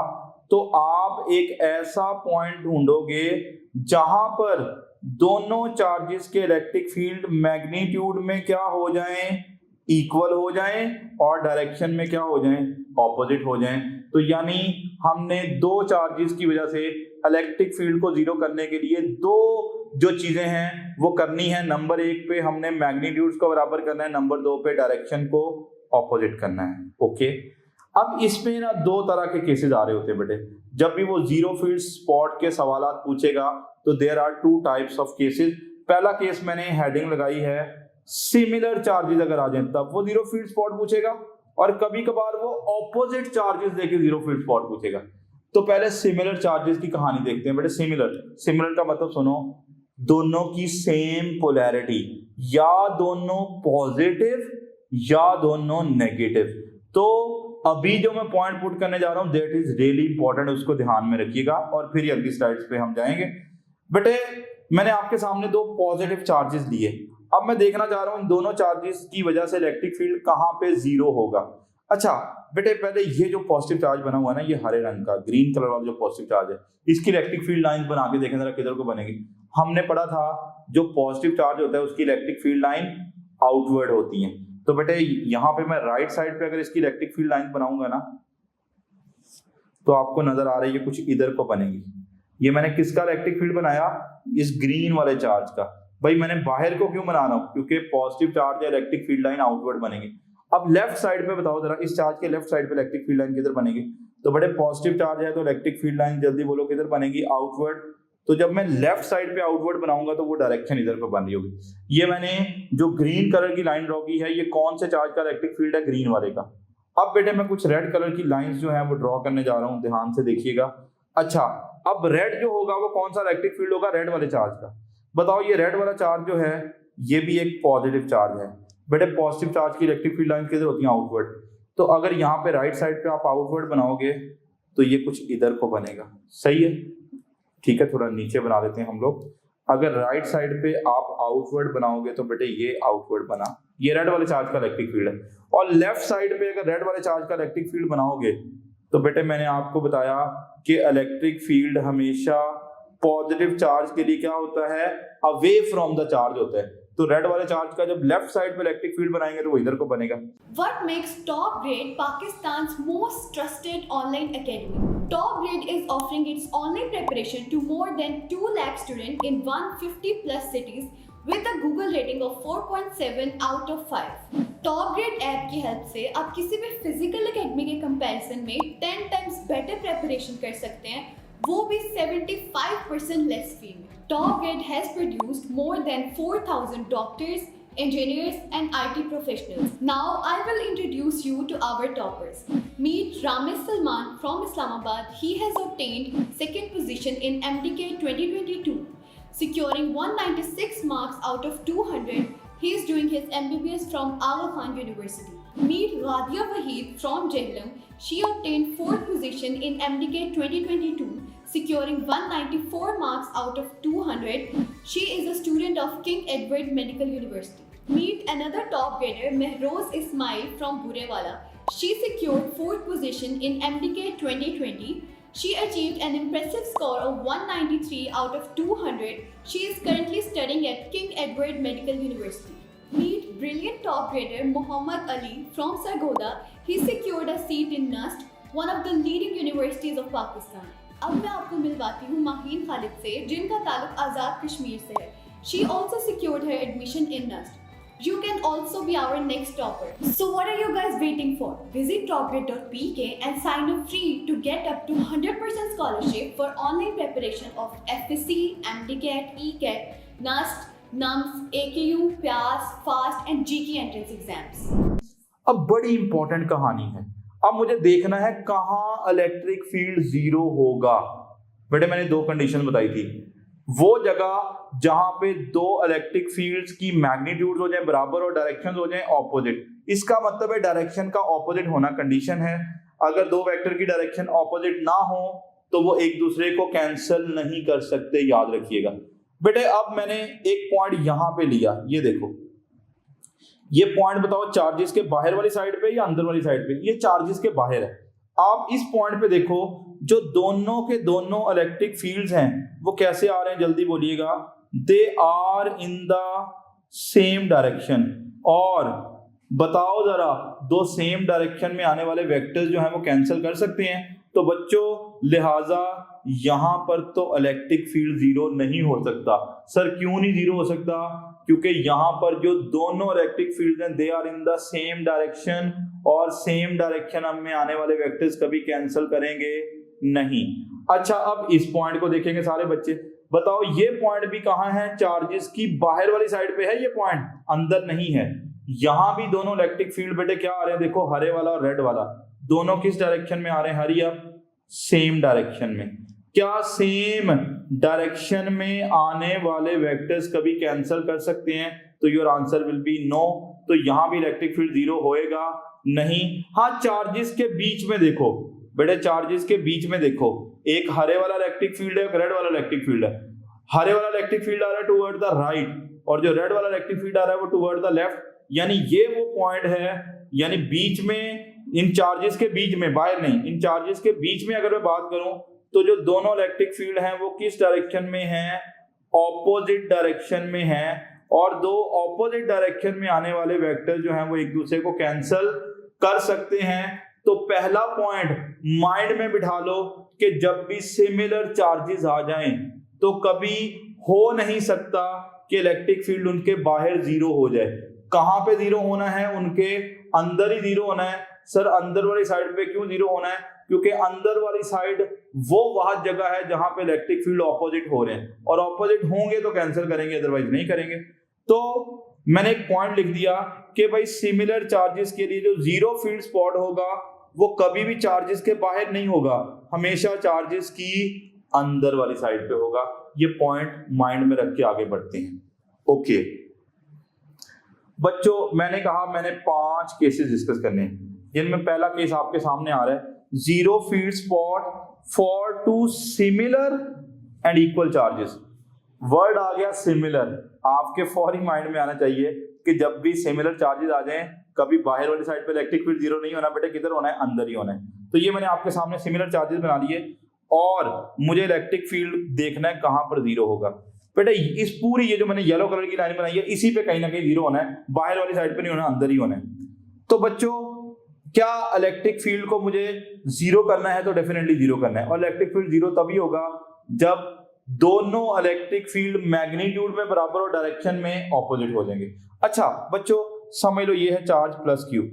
तो आप एक ऐसा पॉइंट ढूंढोगे जहां पर दोनों चार्जेस के इलेक्ट्रिक फील्ड मैग्नीट्यूड में क्या हो जाएं? इक्वल हो जाएं, और डायरेक्शन में क्या हो जाएं? ऑपोजिट हो जाएं। तो यानी हमने 2 चार्जेस की वजह से इलेक्ट्रिक फील्ड को 0 करने के लिए 2 जो चीजें हैं वो करनी है। नंबर 1 पे हमने मैग्नीट्यूड्स को बराबर करना है, नंबर 2 पे डायरेक्शन को ऑपोजिट करना है। ओके, अब इसमें ना 2 तरह के केसेस आ रहे होते हैं बेटे। जब भी वो जीरो फील्ड स्पॉट के सवाल पूछेगा तो there are 2 types of cases. पहला केस मैंने हेडिंग लगाई है सिमिलर चार्जेस अगर आ जाए तब वो जीरो फील्ड स्पॉट पूछेगा, और कभी कभार वो ऑपोजिट चार्जेस देके जीरो फील्ड स्पॉट पूछेगा। तो पहले सिमिलर चार्जेस की कहानी देखते हैं बेटे। सिमिलर का मतलब सुनो, दोनों की सेम पोलैरिटी, या दोनों पॉजिटिव या दोनों नेगेटिव। तो अभी जो मैं पॉइंट पुट करने जा रहा हूं दैट इज रियली इंपॉर्टेंट, उसको ध्यान में रखिएगा और फिर अगली स्लाइड्स पे हम जाएंगे। बेटे मैंने आपके सामने 2 पॉजिटिव चार्जेस लिए, अब मैं देखना चाह रहा हूं इन दोनों चार्जेस की वजह से इलेक्ट्रिक फील्ड कहां पे 0 होगा। अच्छा बेटे, पहले ये जो पॉजिटिव चार्ज बना हुआ है ना, ये हरे रंग का ग्रीन कलर वाला जो पॉजिटिव चार्ज है, इसकी इलेक्ट्रिक फील्ड लाइन बना के देखें जरा किधर को बनेगी। हमने पढ़ा था जो पॉजिटिव चार्ज होता है उसकी इलेक्ट्रिक फील्ड लाइन आउटवर्ड होती है। तो बेटे यहां पे मैं राइट साइड पे अगर इसकी इलेक्ट्रिक फील्ड लाइन बनाऊंगा ना तो आपको नजर आ रही है कुछ इधर को बनेगी। ये मैंने किसका इलेक्ट्रिक फील्ड बनाया? इस ग्रीन वाले चार्ज का। भाई मैंने बाहर को क्यों बना रहा हूं? क्योंकि पॉजिटिव चार्ज या इलेक्ट्रिक फील्ड लाइन आउटवर्ड बनेगी। अब लेफ्ट साइड पे बताओ जरा, इस चार्ज के लेफ्ट साइड पे इलेक्ट्रिक फील्ड लाइन किधर बनेगी? तो बड़े पॉजिटिव चार्ज है तो इलेक्ट्रिक फील्ड लाइन जल्दी बोलो किधर बनेगी? आउटवर्ड। तो जब मैं लेफ्ट साइड पे आउटवर्ड बनाऊंगा तो वो डायरेक्शन इधर पे बन रही होगी। ये मैंने जो ग्रीन कलर की लाइन ड्रॉ की है, ये कौन से चार्ज का इलेक्ट्रिक फील्ड है? ग्रीन वाले का। अब बेटे मैं कुछ रेड कलर की लाइंस जो है वो ड्रॉ करने जा रहा हूँ, ध्यान से देखिएगा। अच्छा, अब रेड जो होगा वो कौन सा इलेक्ट्रिक फील्ड होगा? रेड वाले चार्ज का। बताओ ये रेड वाला चार्ज जो है ये भी एक पॉजिटिव चार्ज है। बेटे पॉजिटिव चार्ज की इलेक्ट्रिक फील्ड लाइन किधर होती है? आउटवर्ड। तो अगर यहाँ पे राइट साइड पे आप आउटवर्ड बनाओगे तो ये कुछ इधर को बनेगा, सही है? ठीक है, थोड़ा नीचे बना देते हैं हम लोग। अगर राइट साइड पे आप आउटवर्ड बनाओगे तो बेटे ये आउटवर्ड बना, ये रेड वाले चार्ज का इलेक्ट्रिक फील्ड है। और लेफ्ट साइड पे अगर रेड वाले चार्ज का इलेक्ट्रिक फील्ड बनाओगे तो बेटे मैंने आपको बताया कि इलेक्ट्रिक फील्ड हमेशा पॉजिटिव चार्ज के लिए क्या होता है? अवे फ्रॉम द चार्ज होता है। तो रेड वाले चार्ज का जब लेफ्ट साइड पे इलेक्ट्रिक फील्ड बनाएंगे तो वो इधर को बनेगा। What makes Top Grade Pakistan's most trusted online academy? Top Grade is offering its online preparation to more than 2 lakh students in 150 plus cities with a Google rating of 4.7 out of 5. Top Grade app की help से आप किसी भी physical academy के comparison में 10 times better preparation कर सकते हैं, वो भी 75% लेस फी में। Top Grade has produced more than 4,000 doctors, engineers and IT professionals. Now I will introduce you to our toppers. Meet Ramesh Salman from Islamabad. He has obtained second position in MDK 2022, securing 196 marks out of 200. He is doing his MBBS from Aga Khan University. Meet Radia Waheed from Jehlam. She obtained fourth position in MDK 2022, securing 194 marks out of 200. She is a student of King Edward Medical University. Meet another top grader, Mehroz Ismail from Burewala. She secured fourth position in MDK 2020. She achieved an impressive score of 193 out of 200. She is currently studying at King Edward Medical University. Meet brilliant top grader Muhammad Ali from Sargodha. He secured a seat in NUST, one of the leading universities of Pakistan. अब मैं आपको मिलवाती हूँ माहीन खालिद से, जिनका ताल्लुक आज़ाद कश्मीर से है। She also secured her admission in NUST. You can also be our next topper. So what are you guys waiting for? Visit topgrade.pk and sign up free to get up to 100% scholarship for online preparation of FSC, MDCAT, ECAT, NUST, NUMS, AKU, PIAS, FAST and GK entrance exams. अब बड़ी important कहानी है। अब मुझे देखना है कहाँ electric field zero होगा। बेटे मैंने दो कंडीशन बताई थी, वो जगह जहां पे दो इलेक्ट्रिक फील्ड्स की मैग्नीट्यूड हो जाए बराबर और डायरेक्शन हो जाए ऑपोजिट। इसका मतलब है डायरेक्शन का ऑपोजिट होना कंडीशन है। अगर दो वेक्टर की डायरेक्शन ऑपोजिट ना हो तो वो एक दूसरे को कैंसिल नहीं कर सकते, याद रखिएगा। बेटे अब मैंने एक पॉइंट यहां पे लिया, ये देखो, ये पॉइंट बताओ चार्जेस के बाहर वाली साइड पे या अंदर वाली साइड पे? ये चार्जेस के बाहर है। आप इस पॉइंट पे देखो, जो दोनों के दोनों इलेक्ट्रिक फील्ड्स हैं वो कैसे आ रहे हैं, जल्दी बोलिएगा। They are in the same direction. और बताओ जरा, दो सेम डायरेक्शन में आने वाले वेक्टर्स जो हैं वो कैंसिल कर सकते हैं। तो बच्चों लिहाजा यहां पर तो इलेक्ट्रिक फील्ड जीरो नहीं हो सकता। सर क्यों नहीं जीरो हो सकता? क्योंकि यहां पर जो दोनों इलेक्ट्रिक फील्ड हैं they are in the same direction, और सेम डायरेक्शन में आने वाले वेक्टर्स कभी कैंसिल करेंगे नहीं। अच्छा अब इस पॉइंट को देखेंगे सारे बच्चे, बताओ ये पॉइंट भी कहां है? चार्जेस की बाहर वाली साइड पे है, ये पॉइंट अंदर नहीं है। यहां भी दोनों इलेक्ट्रिक फील्ड बेटे क्या आ रहे हैं, देखो हरे वाला और रेड वाला, दोनों किस डायरेक्शन में आ रहे हैं? हरी अप सेम डायरेक्शन में। क्या सेम डायरेक्शन में आने वाले वेक्टर्स कभी कैंसिल कर सकते हैं? तो your answer will be no. तो यहां भी इलेक्ट्रिक फील्ड जीरो होएगा नहीं। हाँ चार्जेस के बीच में देखो बेटे, चार्जेस के बीच में देखो, एक हरे वाला इलेक्ट्रिक फील्ड है, एक रेड वाला इलेक्ट्रिक फील्ड है। हरे वाला इलेक्ट्रिक फील्ड आ रहा है टुवर्ड द राइट और जो रेड वाला इलेक्ट्रिक फील्ड आ रहा है वो टुवर्ड द लेफ्ट। यानी ये वो पॉइंट है, यानी बीच में, इन चार्जेस के बीच में, बाहर नहीं, इन चार्जेस के बीच में अगर मैं बात करूं तो जो दोनों इलेक्ट्रिक फील्ड हैं वो किस डायरेक्शन में हैं? ऑपोजिट डायरेक्शन में हैं। और दो ऑपोजिट डायरेक्शन में आने वाले वेक्टर जो हैं वो एक दूसरे को कैंसिल कर सकते हैं। तो पहला पॉइंट माइंड में बिठा लो कि जब भी सिमिलर चार्जेस आ जाएं तो कभी हो नहीं सकता कि इलेक्ट्रिक फील्ड उनके बाहर जीरो हो जाए। कहां पे जीरो होना है? उनके अंदर ही जीरो होना है। सर अंदर वाली साइड पे क्यों जीरो होना है? क्योंकि अंदर वाली साइड वो वह जगह है जहां पे इलेक्ट्रिक फील्ड ऑपोजिट हो रहे हैं, और ऑपोजिट होंगे तो कैंसिल करेंगे, अदरवाइज नहीं करेंगे। तो मैंने एक पॉइंट लिख दिया कि भाई सिमिलर चार्जेस के लिए जो जीरो फील्ड स्पॉट होगा वो कभी भी चार्जेस के बाहर नहीं होगा, हमेशा चार्जेस की अंदर वाली साइड पे होगा। ये पॉइंट माइंड में रख के आगे बढ़ते हैं। ओके बच्चों, मैंने कहा मैंने 5 केसेस डिस्कस करने हैं, जिनमें पहला केस आपके सामने आ रहा है, zero field spot for two similar and equal charges. Word आ गया सिमिलर, आपके फौरी माइंड में आना चाहिए कि जब भी सिमिलर चार्जेस आ जाएं, कभी बाहर वाली साइड पे इलेक्ट्रिक फील्ड जीरो नहीं होना बेटा, किधर होना है, अंदर ही होना है। तो ये मैंने आपके सामने सिमिलर चार्जेस बना लिए, और मुझे इलेक्ट्रिक फील्ड देखना है कहां पर जीरो होगा। बेटा इस पूरी ये जो मैंने येलो कलर की लाइन बनाई है, इसी पे कहीं ना कहीं जीरो होना है, बाहर वाली साइड पे नहीं होना, अंदर ही होना है। तो बच्चों क्या इलेक्ट्रिक फील्ड को मुझे जीरो करना है, तो डेफिनेटली जीरो करना है, और इलेक्ट्रिक फील्ड जीरो तभी होगा जब दोनों इलेक्ट्रिक फील्ड मैग्नीट्यूड में बराबर और डायरेक्शन में ऑपोजिट हो जाएंगे। अच्छा बच्चों समझ लो, ये है चार्ज प्लस क्यू,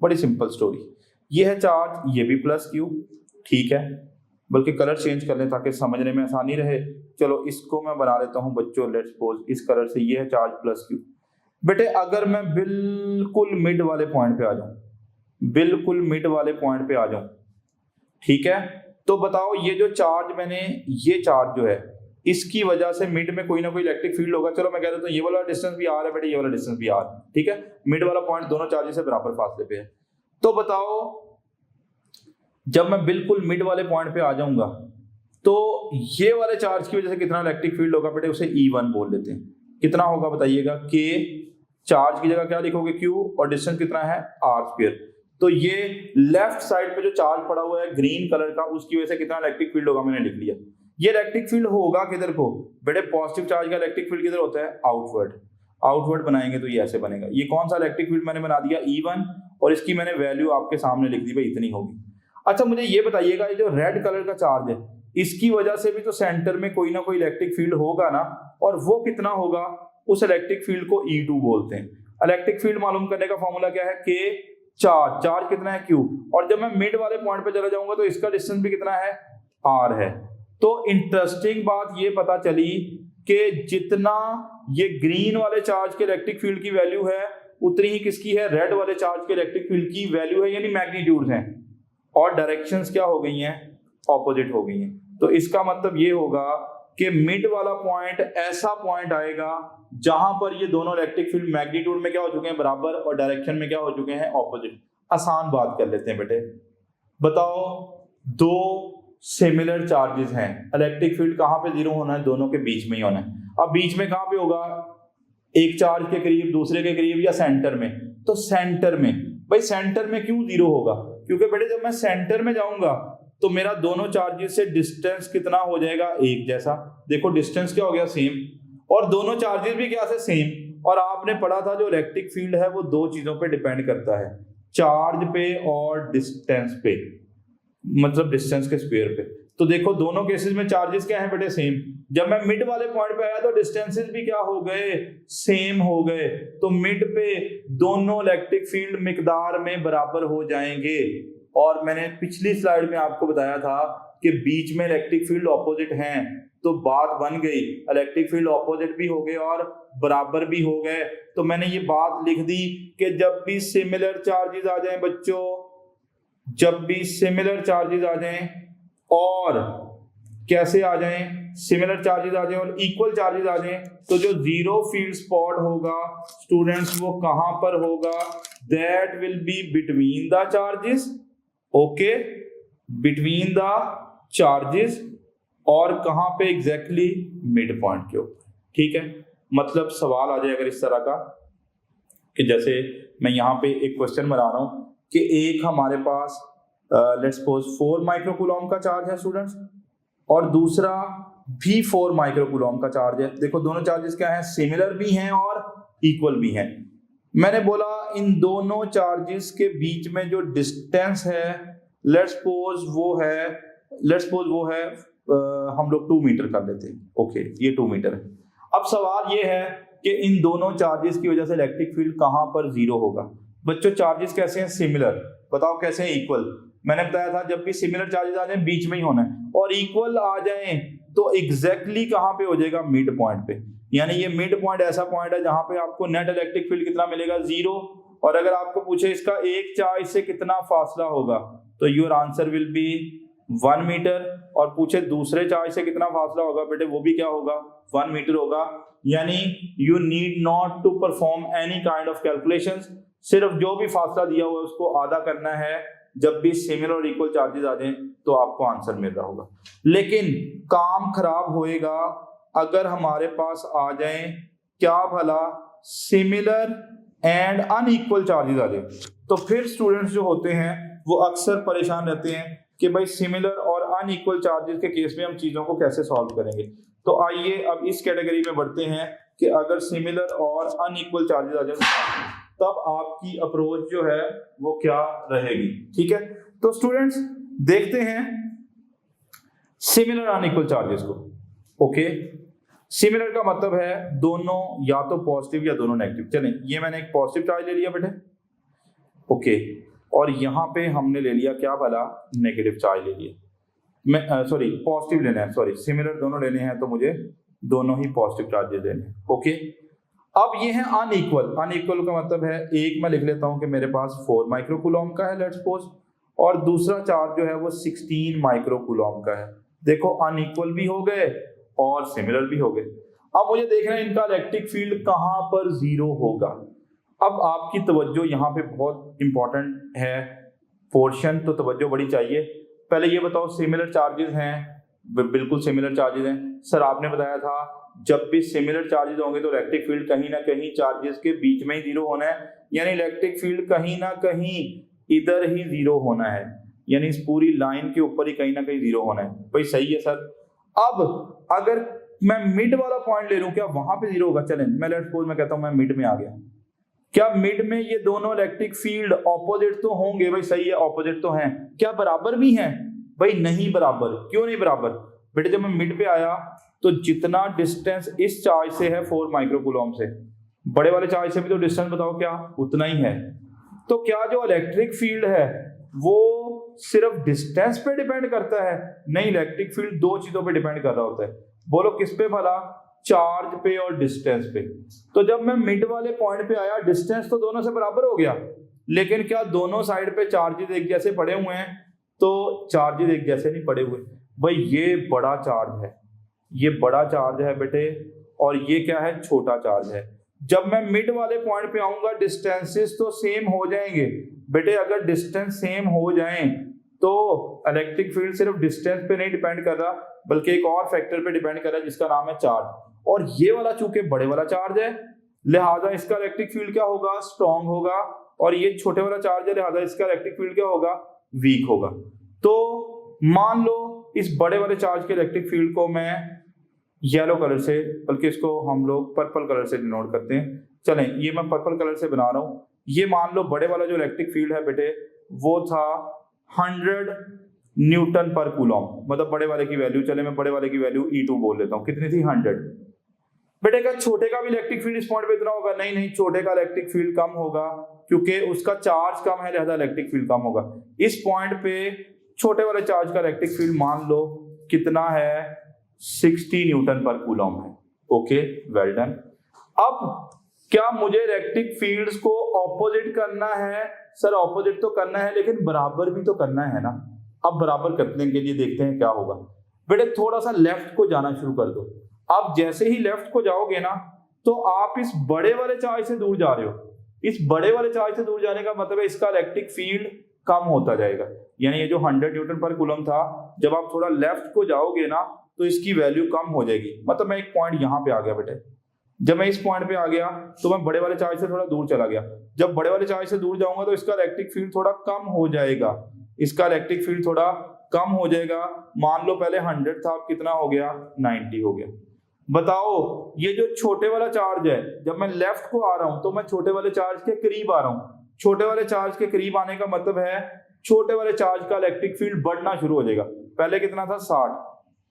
बड़ी सिंपल स्टोरी। ये है चार्ज, ये भी प्लस क्यू, ठीक है, बल्कि कलर चेंज कर लें ताकि समझने में आसानी रहे। चलो इसको मैं बना लेता हूं बच्चों, लेट्स सपोज इस कलर से, ये है चार्ज प्लस क्यू। बेटे अगर मैं बिल्कुल मिड वाले पॉइंट पे आ जाऊं, बिल्कुल मिड वाले पॉइंट पे आ जाऊं, ठीक है, तो बताओ ये जो चार्ज मैंने, ये चार्ज जो है इसकी वजह से मिड में कोई ना कोई इलेक्ट्रिक फील्ड होगा। चलो मैं कह देता हूं ये वाला डिस्टेंस भी आर है बेटे, ये वाला डिस्टेंस भी आर, ठीक है, मिड वाला पॉइंट दोनों चार्जेस से बराबर फासले पे है। तो बताओ जब मैं बिल्कुल मिड वाले पॉइंट पे आ जाऊंगा तो ये वाले चार्ज की वजह से कितना इलेक्ट्रिक फील्ड होगा बेटे, उसे E1 बोल लेते हैं। कितना होगा बताइएगा, के चार्ज की जगह क्या लिखोगे Q, और डिस्टेंस कितना है R²। तो ये लेफ्ट साइड पे जो चार्ज पड़ा हुआ है ग्रीन कलर का, उसकी वजह से कितना इलेक्ट्रिक फील्ड होगा मैंने लिख लिया। ये इलेक्ट्रिक फील्ड होगा किधर को बेटे, पॉजिटिव चार्ज का इलेक्ट्रिक फील्ड किधर होता है, आउटवर्ड। आउटवर्ड बनाएंगे तो ये ऐसे बनेगा। ये कौन सा इलेक्ट्रिक फील्ड मैंने बना दिया, E1, और इसकी मैंने वैल्यू आपके सामने लिख दी भाई, इतनी होगी। अच्छा मुझे ये बताइएगा, ये जो रेड कलर का चार्ज है इसकी वजह से भी तो सेंटर में कोई ना कोई इलेक्ट्रिक फील्ड होगा ना, और वो कितना होगा, उस इलेक्ट्रिक फील्ड को E2 बोलते हैं। इलेक्ट्रिक फील्ड मालूम करने का फॉर्मूला क्या है, के चार्ज, चार्ज कितना है Q, और जब मैं मिड वाले पॉइंट पे चला जाऊंगा तो इसका डिस्टेंस भी कितना है, R है। तो इंटरेस्टिंग बात ये पता चली कि जितना ये ग्रीन वाले चार्ज के इलेक्ट्रिक फील्ड की वैल्यू है, उतनी ही किसकी है, रेड वाले चार्ज के इलेक्ट्रिक फील्ड की वैल्यू है, यानी मैग्नीट्यूड हैं, और डायरेक्शंस क्या हो गई हैं, ऑपोजिट हो गई हैं। तो इसका मतलब ये होगा कि मिड वाला पॉइंट ऐसा पॉइंट आएगा जहां पर ये दोनों इलेक्ट्रिक फील्ड मैग्नीट्यूड में क्या हो चुके हैं, बराबर, और डायरेक्शन में क्या हो चुके हैं, ऑपोजिट। आसान बात कर लेते हैं बेटे, बताओ दो सिमिलर चार्जेस हैं, इलेक्ट्रिक फील्ड कहां पे जीरो होना है, दोनों के बीच में ही होना है। अब बीच में कहां पे होगा, एक चार्ज के करीब, दूसरे के करीब, या सेंटर में। तो सेंटर में, भाई सेंटर में क्यों जीरो होगा, क्योंकि बेटे जब मैं सेंटर में जाऊंगा तो मेरा दोनों चार्जेस से डिस्टेंस कितना हो जाएगा, एक जैसा। देखो डिस्टेंस क्या हो गया, सेम, और दोनों चार्जेस भी क्या से, सेम। और आपने पढ़ा था जो इलेक्ट्रिक फील्ड है वो दो चीजों पे डिपेंड करता है, चार्ज पे और डिस्टेंस पे, मतलब डिस्टेंस के स्क्वायर पे। तो देखो दोनों केसेस में चार्जेस क्या है बेटे, सेम। जब मैं मिड वाले पॉइंट पे आया तो डिस्टेंसेस भी क्या हो गए, सेम हो गए। तो मिड पे दोनों इलेक्ट्रिक फील्ड मिकदार में बराबर हो जाएंगे। और मैंने पिछली स्लाइड में आपको बताया था कि बीच में इलेक्ट्रिक फील्ड ऑपोजिट हैं, तो बात बन गई, इलेक्ट्रिक फील्ड ऑपोजिट भी हो गए और बराबर भी हो गए। तो मैंने ये बात लिख दी कि जब भी सिमिलर चार्जेस आ जाएं बच्चों, जब भी सिमिलर चार्जेस आ जाएं, और कैसे आ जाएं, सिमिलर चार्जेस आ जाएं और इक्वल चार्जेस आ जाएं, तो जो जीरो फील्ड स्पॉट होगा स्टूडेंट्स वो कहां पर होगा, that will be between the charges. Okay, between the charges, और कहां पे एग्जैक्टली, मिड पॉइंट के ऊपर। ठीक है, मतलब सवाल आ जाए अगर इस तरह का कि जैसे मैं यहाँ पे एक क्वेश्चन बना रहा हूं कि एक हमारे पास लेट्स सपोज 4 माइक्रोकूलम का चार्ज है स्टूडेंट्स, और दूसरा भी 4 माइक्रोकूलम का चार्ज है। देखो दोनों चार्जेस क्या हैं, सिमिलर भी हैं और इक्वल भी हैं। मैंने बोला इन दोनों चार्जेस के बीच में जो डिस्टेंस है, लेट्स सपोज वो है हम लोग 2 मीटर कर लेते हैं। ओके, ये 2 मीटर है। अब सवाल ये है कि इन दोनों चार्जेस की वजह से इलेक्ट्रिक फील्ड कहां पर जीरो होगा। बच्चों चार्जेस कैसे हैं, सिमिलर, बताओ कैसे हैं, इक्वल। मैंने बताया था जब भी सिमिलर चार्जेस आ जाए बीच में ही होना है, और इक्वल आ जाए तो एग्जैक्टली कहाँ पे हो जाएगा, मिड पॉइंट पे। यानी ये मिड पॉइंट ऐसा पॉइंट है जहां पे आपको नेट इलेक्ट्रिक फील्ड कितना मिलेगा, 0। और अगर आपको पूछे इसका एक चार्ज से कितना फासला होगा तो your answer will be 1 metre, और पूछे दूसरे चार्ज से कितना फासला होगा बेटे, वो भी क्या होगा, 1 मीटर होगा। यानी you need not to perform any kind of calculations, सिर्फ जो भी फासला दिया हुआ है उसको आधा करना है। जब भी सिमिलर और इक्वल चार्जेस आ जाएं तो आपको आंसर मिल रहा होगा। लेकिन काम खराब होएगा अगर हमारे पास आ जाए क्या भला, सिमिलर एंड अनइक्वल चार्जेस आ जाए, तो फिर स्टूडेंट्स जो होते हैं वो अक्सर परेशान रहते हैं कि भाई सिमिलर और अनइक्वल चार्जेस के केस में हम चीजों को कैसे सॉल्व करेंगे। तो आइए अब इस कैटेगरी में बढ़ते हैं कि अगर सिमिलर और अनइक्वल चार्जेस आ जाए तब आपकी अप्रोच जो है वो क्या रहेगी। ठीक है, तो स्टूडेंट्स देखते हैं सिमिलर अनइक्वल चार्जेस को। ओके, सिमिलर का मतलब है दोनों या तो पॉजिटिव या दोनों नेगेटिव। चलें, ये मैंने एक पॉजिटिव चार्ज ले लिया बेटे, ओके, और यहाँ पे हमने ले लिया क्या भला, नेगेटिव चार्ज ले लिया। मैं सॉरी पॉजिटिव लेना है, सॉरी सिमिलर दोनों लेने हैं तो मुझे दोनों ही पॉजिटिव चार्जेस लेने हैं। ओके, अब ये है अनइक्वल। अनइक्वल का मतलब है, एक मैं लिख लेता हूं कि मेरे पास 4 माइक्रोकूलम का है लेट्स सपोज, और दूसरा चार्ज जो है वो 16 माइक्रोकूलम का है। देखो अनइक्वल भी हो गए और सिमिलर भी हो गए। अब मुझे देखना है इनका इलेक्ट्रिक फील्ड कहां पर 0 होगा। अब आपकी तवज्जो यहाँ पे बहुत इंपॉर्टेंट है पोर्शन, तो तवज्जो बड़ी चाहिए। पहले ये बताओ सिमिलर चार्जेस हैं, बिल्कुल सिमिलर चार्जेस हैं। सर आपने बताया था जब भी सिमिलर चार्जेस होंगे तो इलेक्ट्रिक फील्ड कहीं ना कहीं चार्जेस के बीच में ही 0 होना है, यानी इलेक्ट्रिक फील्ड कहीं ना कहीं इधर ही 0 होना है, यानी इस पूरी लाइन के ऊपर ही कहीं ना कहीं 0 होना है। भाई सही है सर। अब अगर मैं मिड वाला पॉइंट ले लूं, क्या वहां पे 0 होगा? चलें, मैं लेट्स सपोज मैं कहता हूं मैं मिड में आ गया। क्या मिड में ये दोनों इलेक्ट्रिक फील्ड ऑपोजिट तो होंगे? भाई सही है, ऑपोजिट तो हैं। क्या बराबर भी हैं? भाई नहीं बराबर। क्यों नहीं बराबर बेटे? जब मैं मिड पे आया तो जितना डिस्टेंस इस चार्ज से है 4 माइक्रोकूलम से, बड़े वाले चार्ज से भी तो डिस्टेंस बताओ क्या उतना ही है। तो क्या जो इलेक्ट्रिक फील्ड है वो सिर्फ डिस्टेंस पे डिपेंड करता है? नहीं, इलेक्ट्रिक फील्ड 2 चीजों पे डिपेंड कर रहा होता है। बोलो किस पे भला? चार्ज पे और डिस्टेंस पे। तो जब मैं मिड वाले पॉइंट पे आया, डिस्टेंस तो दोनों से बराबर हो गया, लेकिन क्या दोनों साइड पे चार्जेस एक जैसे पड़े हुए हैं? तो चार्जेस एक जैसे नहीं पड़े हुए। भाई ये बड़ा चार्ज है, ये बड़ा चार्ज है बेटे, और ये क्या है? छोटा चार्ज है। जब मैं मिड वाले पॉइंट पे आऊंगा डिस्टेंसेस तो सेम हो जाएंगे बेटे। अगर डिस्टेंस सेम हो जाएं तो इलेक्ट्रिक फील्ड सिर्फ डिस्टेंस पे नहीं डिपेंड कर रहा, बल्कि एक और फैक्टर पे डिपेंड कर रहा है जिसका नाम है चार्ज। और ये वाला चूंकि बड़े वाला चार्ज है, लिहाजा इसका इलेक्ट्रिक फील्ड क्या होगा? स्ट्रॉन्ग होगा। और ये छोटे वाला चार्ज है, लिहाजा इसका इलेक्ट्रिक फील्ड क्या होगा? वीक होगा। तो मान लो इस बड़े वाले चार्ज के इलेक्ट्रिक फील्ड को मैं येलो कलर से, बल्कि इसको हम लोग पर्पल कलर से डिनोट करते हैं। चलें, ये मैं पर्पल कलर से बना रहा हूं। ये मान लो बड़े वाला जो इलेक्ट्रिक फील्ड है बेटे वो था 100 न्यूटन पर कूलम, मतलब बड़े वाले की वैल्यू, चले मैं बड़े वाले की वैल्यू E2 बोल लेता हूं। कितनी थी? 100। बेटे का छोटे का भी इलेक्ट्रिक फील्ड इस पॉइंट पे इतना होगा? नहीं, छोटे का इलेक्ट्रिक फील्ड कम होगा क्योंकि उसका चार्ज कम है, लिहाजा इलेक्ट्रिक फील्ड कम होगा। इस पॉइंट पे छोटे वाले चार्ज का इलेक्ट्रिक फील्ड मान लो कितना है? 60 न्यूटन पर कूलम है। Okay, well done. अब क्या मुझे इलेक्ट्रिक फील्ड्स को ऑपोजिट करना है? सर ऑपोजिट तो करना है, लेकिन बराबर भी तो करना है ना। अब बराबर करने के लिए देखते हैं क्या होगा। बेटे थोड़ा सा लेफ्ट को जाना शुरू कर दो। आप जैसे ही लेफ्ट को जाओगे ना तो आप इस बड़े वाले चार्ज से दूर जा रहे हो। इस बड़े वाले चार्ज से दूर जाने का मतलब है इसका इलेक्ट्रिक फील्ड कम होता जाएगा। यानी ये जो 100 न्यूटन पर कूलम था, जब आप थोड़ा लेफ्ट को जाओगे ना तो इसकी वैल्यू कम हो जाएगी। मतलब मैं एक पॉइंट यहाँ पे आ गया बेटे, जब मैं इस पॉइंट पे आ गया तो मैं बड़े वाले चार्ज से थोड़ा दूर चला गया। जब बड़े वाले चार्ज से दूर जाऊंगा तो इसका इलेक्ट्रिक फील्ड थोड़ा कम हो जाएगा। इसका इलेक्ट्रिक फील्ड थोड़ा कम हो जाएगा। मान लो पहले 100 था, अब कितना हो गया? 90 हो गया। बताओ ये जो छोटे वाला चार्ज है, जब मैं लेफ्ट को आ रहा हूं तो मैं छोटे वाले चार्ज के करीब आ रहा हूं। छोटे वाले चार्ज के करीब आने का मतलब है छोटे वाले चार्ज का इलेक्ट्रिक फील्ड बढ़ना शुरू हो जाएगा। पहले कितना था? 60।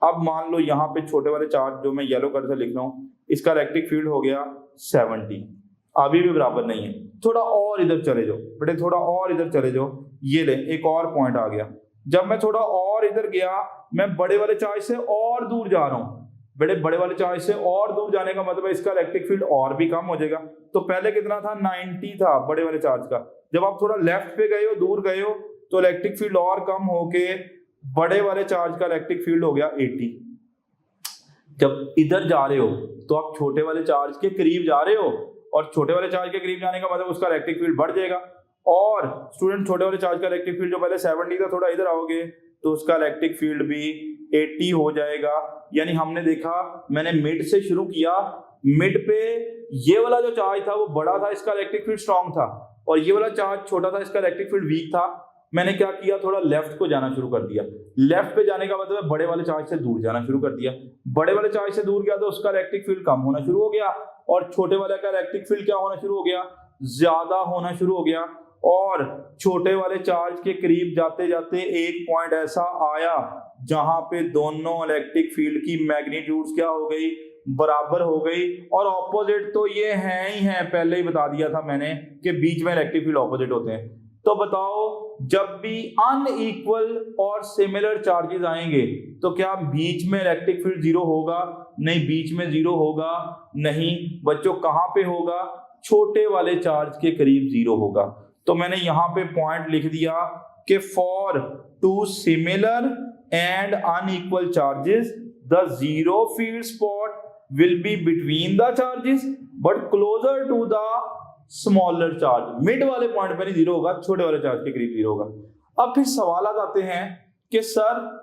अब मान लो यहाँ पे छोटे वाले चार्ज जो मैं येलो कलर से लिख रहा हूँ, इसका इलेक्ट्रिक फील्ड हो गया 70। अभी भी बराबर नहीं है। थोड़ा और इधर चले जाओ बेटे, थोड़ा और इधर चले जाओ, ये ले एक और पॉइंट आ गया। जब मैं थोड़ा और इधर गया, मैं बड़े वाले चार्ज से और दूर जा रहा हूं बेटे, बड़े वाले चार्ज से और दूर जाने का मतलब है इसका इलेक्ट्रिक फील्ड और भी कम हो जाएगा। तो पहले कितना था, 90 था बड़े वाले चार्ज का। जब आप थोड़ा लेफ्ट पे गए हो, दूर गए हो, तो इलेक्ट्रिक फील्ड और कम होके बड़े वाले चार्ज का इलेक्ट्रिक फील्ड हो गया 80। जब इधर जा रहे हो तो आप छोटे वाले चार्ज के करीब जा रहे हो, और छोटे वाले चार्ज के करीब जाने का मतलब उसका इलेक्ट्रिक फील्ड बढ़ जाएगा। और स्टूडेंट छोटे वाले चार्ज का इलेक्ट्रिक फील्ड जो पहले 70 था, थोड़ा इधर आओगे तो उसका इलेक्ट्रिक फील्ड भी 80 हो जाएगा। यानी हमने देखा, मैंने मिड से शुरू किया, मिड पे ये वाला जो चार्ज था वो बड़ा था, इसका इलेक्ट्रिक फील्ड स्ट्रांग था, और ये वाला चार्ज छोटा था, इसका इलेक्ट्रिक फील्ड वीक था। मैंने क्या किया, थोड़ा लेफ्ट को जाना शुरू कर दिया। लेफ्ट पे जाने का मतलब बड़े वाले चार्ज से दूर जाना शुरू कर दिया। बड़े वाले चार्ज से दूर गया तो उसका इलेक्ट्रिक फील्ड कम होना शुरू हो गया, और छोटे वाले का इलेक्ट्रिक फील्ड क्या होना शुरू हो गया, ज्यादा होना शुरू हो गया। और छोटे वाले चार्ज के करीब जाते जाते एक पॉइंट ऐसा आया जहां पे दोनों इलेक्ट्रिक फील्ड की मैग्नीट्यूड्स क्या हो गई, बराबर हो गई। और ऑपोजिट तो ये है ही है, पहले ही बता दिया था मैंने कि बीच में इलेक्ट्रिक फील्ड ऑपोजिट होते हैं। तो बताओ, जब भी अनइक्वल और सिमिलर चार्जेस आएंगे तो क्या बीच में इलेक्ट्रिक फील्ड जीरो होगा? नहीं, बीच में जीरो होगा नहीं बच्चों। कहां पे होगा? छोटे वाले चार्ज के करीब जीरो होगा। तो मैंने यहां पे पॉइंट लिख दिया कि for two similar and unequal charges the zero field spot will be between the charges but closer to the smaller charge. Mid वाले पॉइंट पे नहीं जीरो होगा, छोटे वाले चार्ज के करीब जीरो होगा। अब फिर सवाल आते हैं कि सर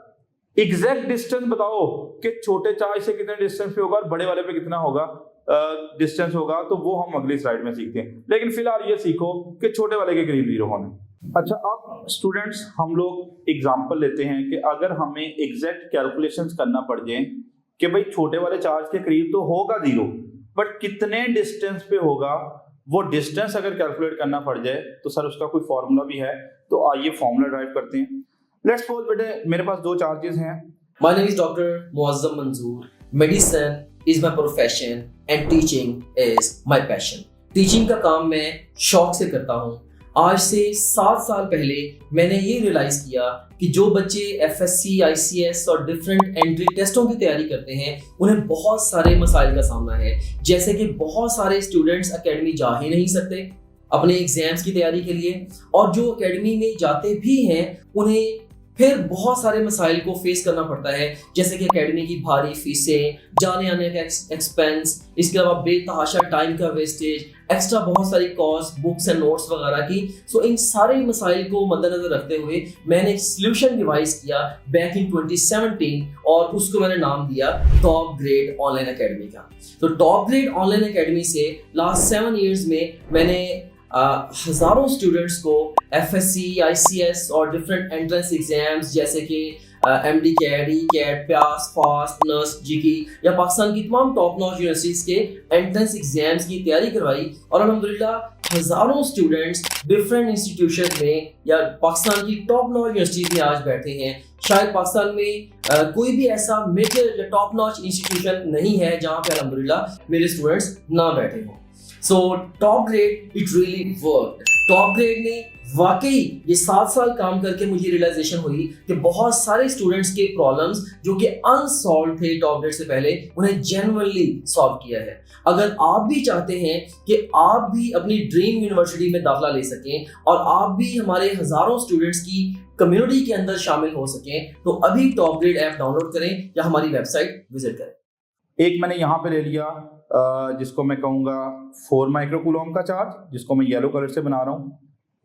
एग्जैक्ट डिस्टेंस बताओ कि छोटे चार्ज से कितने डिस्टेंस पे होगा और बड़े वाले पे कितना होगा डिस्टेंस होगा। तो वो हम अगली स्लाइड में सीखते हैं, लेकिन फिलहाल ये सीखो कि छोटे वाले के करीब जीरो होना। अच्छा, अब स्टूडेंट्स हम लोग एग्जांपल लेते हैं कि अगर हमें एग्जैक्ट कैलकुलेशंस करना पड़ जाए कि भाई छोटे वाले चार्ज के करीब तो होगा जीरो, बट कितने डिस्टेंस पे होगा, वो डिस्टेंस अगर कैलकुलेट करना पड़ जाए तो सर उसका कोई फॉर्मूला भी है। तो आइए फॉर्मूला ड्राइव करते हैं। लेट्स सपोज बेटे मेरे पास दो चार्जेस हैं। My name is Dr. Muazzam Manzoor. Medicine is my profession and teaching is my passion. Teaching का काम मैं शौक से करता हूँ। आज से 7 साल पहले मैंने ये रियलाइज किया कि जो बच्चे FSC, ICS और डिफरेंट एंट्री टेस्टों की तैयारी करते हैं उन्हें बहुत सारे मसाइल का सामना है। जैसे कि बहुत सारे स्टूडेंट्स एकेडमी जा ही नहीं सकते अपने एग्जाम्स की तैयारी के लिए, और जो एकेडमी में जाते भी हैं उन्हें फिर बहुत सारे मसाइल को फेस करना पड़ता है, जैसे कि एकेडमी की भारी फीसें, जाने आने का एक्सपेंस, इसके अलावा बेतहाशा टाइम का वेस्टेज, एक्स्ट्रा बहुत सारी कॉस्ट, बुक्स एंड नोट्स वगैरह की। सो इन सारे मसाइल को मद्देनजर रखते हुए मैंने एक सोल्यूशन डिवाइस किया बैक इन 2017, और उसको मैंने नाम दिया टॉप ग्रेड ऑनलाइन एकेडमी का। तो टॉप ग्रेड ऑनलाइन एकेडमी से लास्ट 7 इयर्स में मैंने हजारों स्टूडेंट्स को FSC, ICS और डिफरेंट एंट्रेंस एग्जाम्स जैसे कि MD कैट, ECAT, प्यास, फास्ट, नर्स, जीकी या पाकिस्तान की तमाम टॉप नॉच यूनिवर्सिटीज के एंट्रेंस एग्जाम्स की तैयारी करवाई, और अल्हम्दुलिल्लाह हजारों स्टूडेंट्स डिफरेंट इंस्टीट्यूशन में या पाकिस्तान की टॉप नॉच यूनिवर्सिटीज में आज बैठे हैं। शायद पाकिस्तान में कोई भी ऐसा मेजर या टॉप नॉच इंस्टीट्यूशन नहीं है जहाँ पे अल्हम्दुलिल्लाह मेरे स्टूडेंट्स ना बैठे हों। So top grade it really worked. Top grade ने वाकई ये 7 साल काम करके मुझे रियलाइजेशन हुई कि बहुत सारे स्टूडेंट्स के प्रॉब्लम्स जो कि अनसॉल्व थे टॉप ग्रेड से पहले, उन्हें जेन्युइनली सॉल्व किया है। अगर आप भी चाहते हैं कि आप भी अपनी ड्रीम यूनिवर्सिटी में दाखिला ले सकें और आप भी हमारे हजारों स्टूडेंट्स की कम्युनिटी के अंदर शामिल हो सकें, तो अभी टॉप ग्रेड ऐप डाउनलोड करें या हमारी वेबसाइट विजिट करें। एक मैंने यहाँ पे ले लिया जिसको मैं कहूँगा 4 माइक्रोकूलम का चार्ज, जिसको मैं येलो कलर से बना रहा हूँ।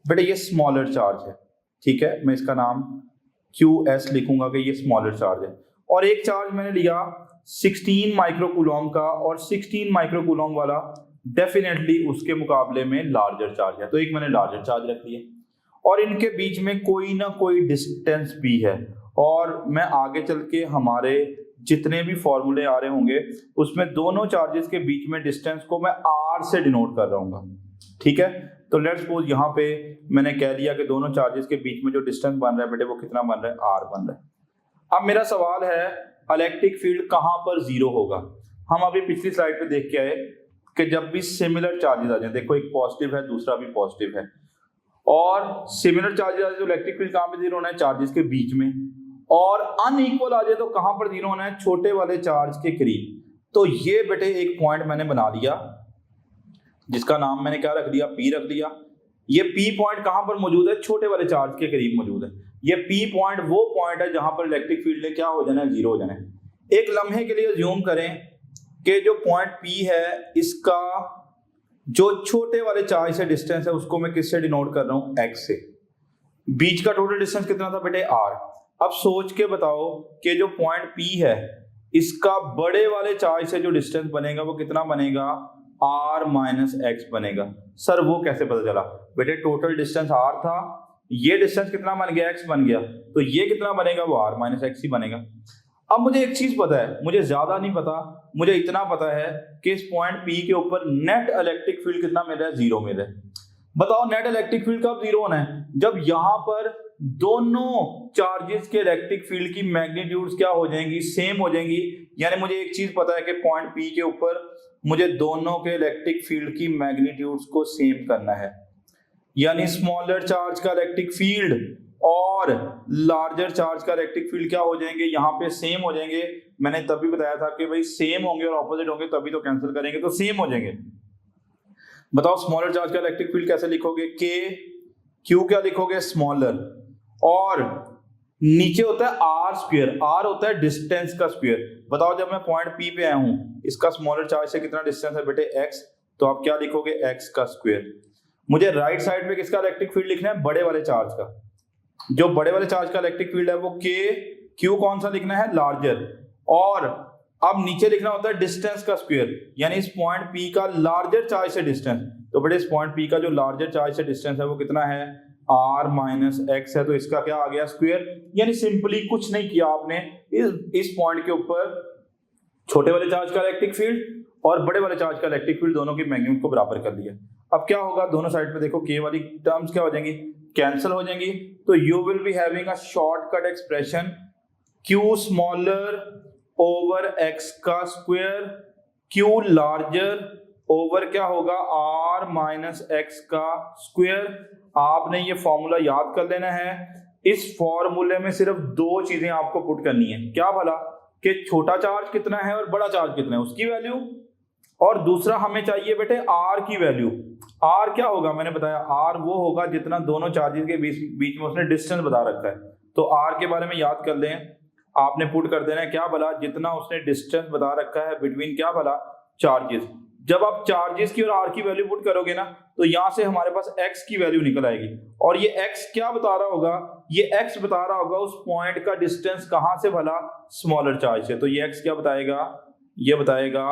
बेटा ये स्मॉलर चार्ज है, ठीक है, मैं इसका नाम QS लिखूंगा कि ये स्मॉलर चार्ज है। और एक चार्ज मैंने लिया 16 माइक्रोकूलम का, और 16 माइक्रोकूलम वाला डेफिनेटली उसके मुकाबले में लार्जर चार्ज है, तो एक मैंने लार्जर चार्ज रख लिया। और इनके बीच में कोई ना कोई डिस्टेंस भी है, और मैं आगे चल के हमारे जितने भी फॉर्मूले आ रहे होंगे उसमें दोनों चार्जेस के बीच में डिस्टेंस को मैं R से डिनोट कर रहा हूँ, ठीक है। तो लेट्स सपोज यहाँ पे मैंने कह दिया कि दोनों चार्जेस के बीच में जो डिस्टेंस बन रहा है बेटे वो कितना बन रहा है, R बन रहा है। अब मेरा सवाल है इलेक्ट्रिक फील्ड कहाँ पर जीरो होगा। हम अभी पिछली स्लाइड पे देख के आए कि जब भी सिमिलर चार्जेस आ जाए, देखो एक पॉजिटिव है दूसरा भी पॉजिटिव है, और सिमिलर चार्जेस आ जाए तो इलेक्ट्रिक फील्ड कहाँ पे जीरो होना है, चार्जेस के बीच में, और अनइक्वल आ जाए तो कहां पर जीरो होना है, छोटे वाले चार्ज के करीब। तो ये बेटे एक पॉइंट मैंने बना लिया जिसका नाम मैंने क्या रख दिया, पी रख दिया। ये पी पॉइंट कहां पर मौजूद है, छोटे वाले चार्ज के करीब मौजूद है। ये पी पॉइंट वो पॉइंट है जहां पर इलेक्ट्रिक फील्ड ने क्या हो जाना है, जीरो हो जाना है। एक लम्हे के लिए अज्यूम करें कि जो पॉइंट पी है इसका जो छोटे वाले चार्ज से डिस्टेंस है उसको मैं किससे डिनोट कर रहा हूं, एक्स से। बीच का टोटल डिस्टेंस कितना था बेटे, आर। अब सोच के बताओ कि जो पॉइंट पी है इसका बड़े वाले चार्ज से जो डिस्टेंस बनेगा वो कितना बनेगा, r माइनस एक्स बनेगा। सर वो कैसे पता चला, बेटे टोटल डिस्टेंस r था, ये डिस्टेंस कितना बन गया, x बन गया, तो ये कितना बनेगा, वो r माइनस एक्स ही बनेगा। अब मुझे एक चीज पता है, मुझे ज्यादा नहीं पता, मुझे इतना पता है कि इस पॉइंट P के ऊपर नेट इलेक्ट्रिक फील्ड कितना मिल रहा है, जीरो मिल रहा है। बताओ नेट इलेक्ट्रिक फील्ड कब जीरो होना है, जब यहां पर दोनों चार्जेस के इलेक्ट्रिक फील्ड की मैग्नीट्यूड्स क्या हो जाएंगी, सेम हो जाएंगी। यानी मुझे एक चीज पता है कि पॉइंट P के ऊपर मुझे दोनों के इलेक्ट्रिक फील्ड की मैग्नीट्यूड्स को सेम करना है। यानी स्मॉलर चार्ज का इलेक्ट्रिक फील्ड और लार्जर चार्ज का इलेक्ट्रिक फील्ड क्या हो जाएंगे, यहाँ पे सेम हो जाएंगे। मैंने तभी बताया था कि भाई सेम होंगे और ऑपोजिट होंगे तभी तो कैंसिल करेंगे, तो सेम हो जाएंगे। बताओ स्मॉलर चार्ज का इलेक्ट्रिक फील्ड कैसे लिखोगे, के क्यू क्या लिखोगे, स्मॉलर, और नीचे होता है आर स्क्वायर, आर होता है डिस्टेंस का स्क्वायर। बताओ जब मैं पॉइंट पी पे आया हूं, इसका स्मॉलर चार्ज से कितना डिस्टेंस है बेटे, एक्स, तो आप क्या लिखोगे, एक्स का स्क्वायर। मुझे राइट साइड पे किसका इलेक्ट्रिक फील्ड लिखना है, बड़े वाले चार्ज का। जो बड़े वाले चार्ज का इलेक्ट्रिक फील्ड है वो के, क्यू कौन सा लिखना है, लार्जर, और अब नीचे लिखना होता है डिस्टेंस का स्क्वायर, यानी इस पॉइंट पी का लार्जर चार्ज से डिस्टेंस। तो बेटे इस पॉइंट पी का जो लार्जर चार्ज से डिस्टेंस है वो कितना है, r माइनस एक्स है, तो इसका क्या आ गया, स्क्वायर। यानी सिंपली कुछ नहीं किया आपने, इस पॉइंट के ऊपर छोटे वाले चार्ज का इलेक्ट्रिक फील्ड और बड़े वाले चार्ज का इलेक्ट्रिक फील्ड दोनों की मैग्नीट्यूड को बराबर कर दिया। अब क्या होगा, दोनों साइड पे देखो के वाली टर्म्स क्या हो जाएंगी, कैंसिल हो जाएंगी। तो you will be having a shortcut expression q smaller over x का स्क्वायर, q लार्जर ओवर क्या होगा, r माइनस एक्स का स्क्वायर। आपने ये फॉर्मूला याद कर लेना है। इस फॉर्मूले में सिर्फ दो चीजें आपको पुट करनी है, क्या भला, कि छोटा चार्ज कितना है और बड़ा चार्ज कितना है उसकी वैल्यू, और दूसरा हमें चाहिए बेटे r की वैल्यू। r क्या होगा, मैंने बताया r वो होगा जितना दोनों चार्जेस के बीच में उसने डिस्टेंस बता रखा है। तो r के बारे में याद कर लें, आपने पुट कर देना है क्या भला, जितना उसने डिस्टेंस बता रखा है बिटवीन क्या भला, चार्जेस। जब आप चार्जेस की और r की वैल्यू पुट करोगे ना तो यहां से हमारे पास x की वैल्यू निकल आएगी, और ये x क्या बता रहा होगा, ये x बता रहा होगा उस पॉइंट का डिस्टेंस कहां से भला, स्मॉलर चार्ज से। तो ये x क्या बताएगा, ये बताएगा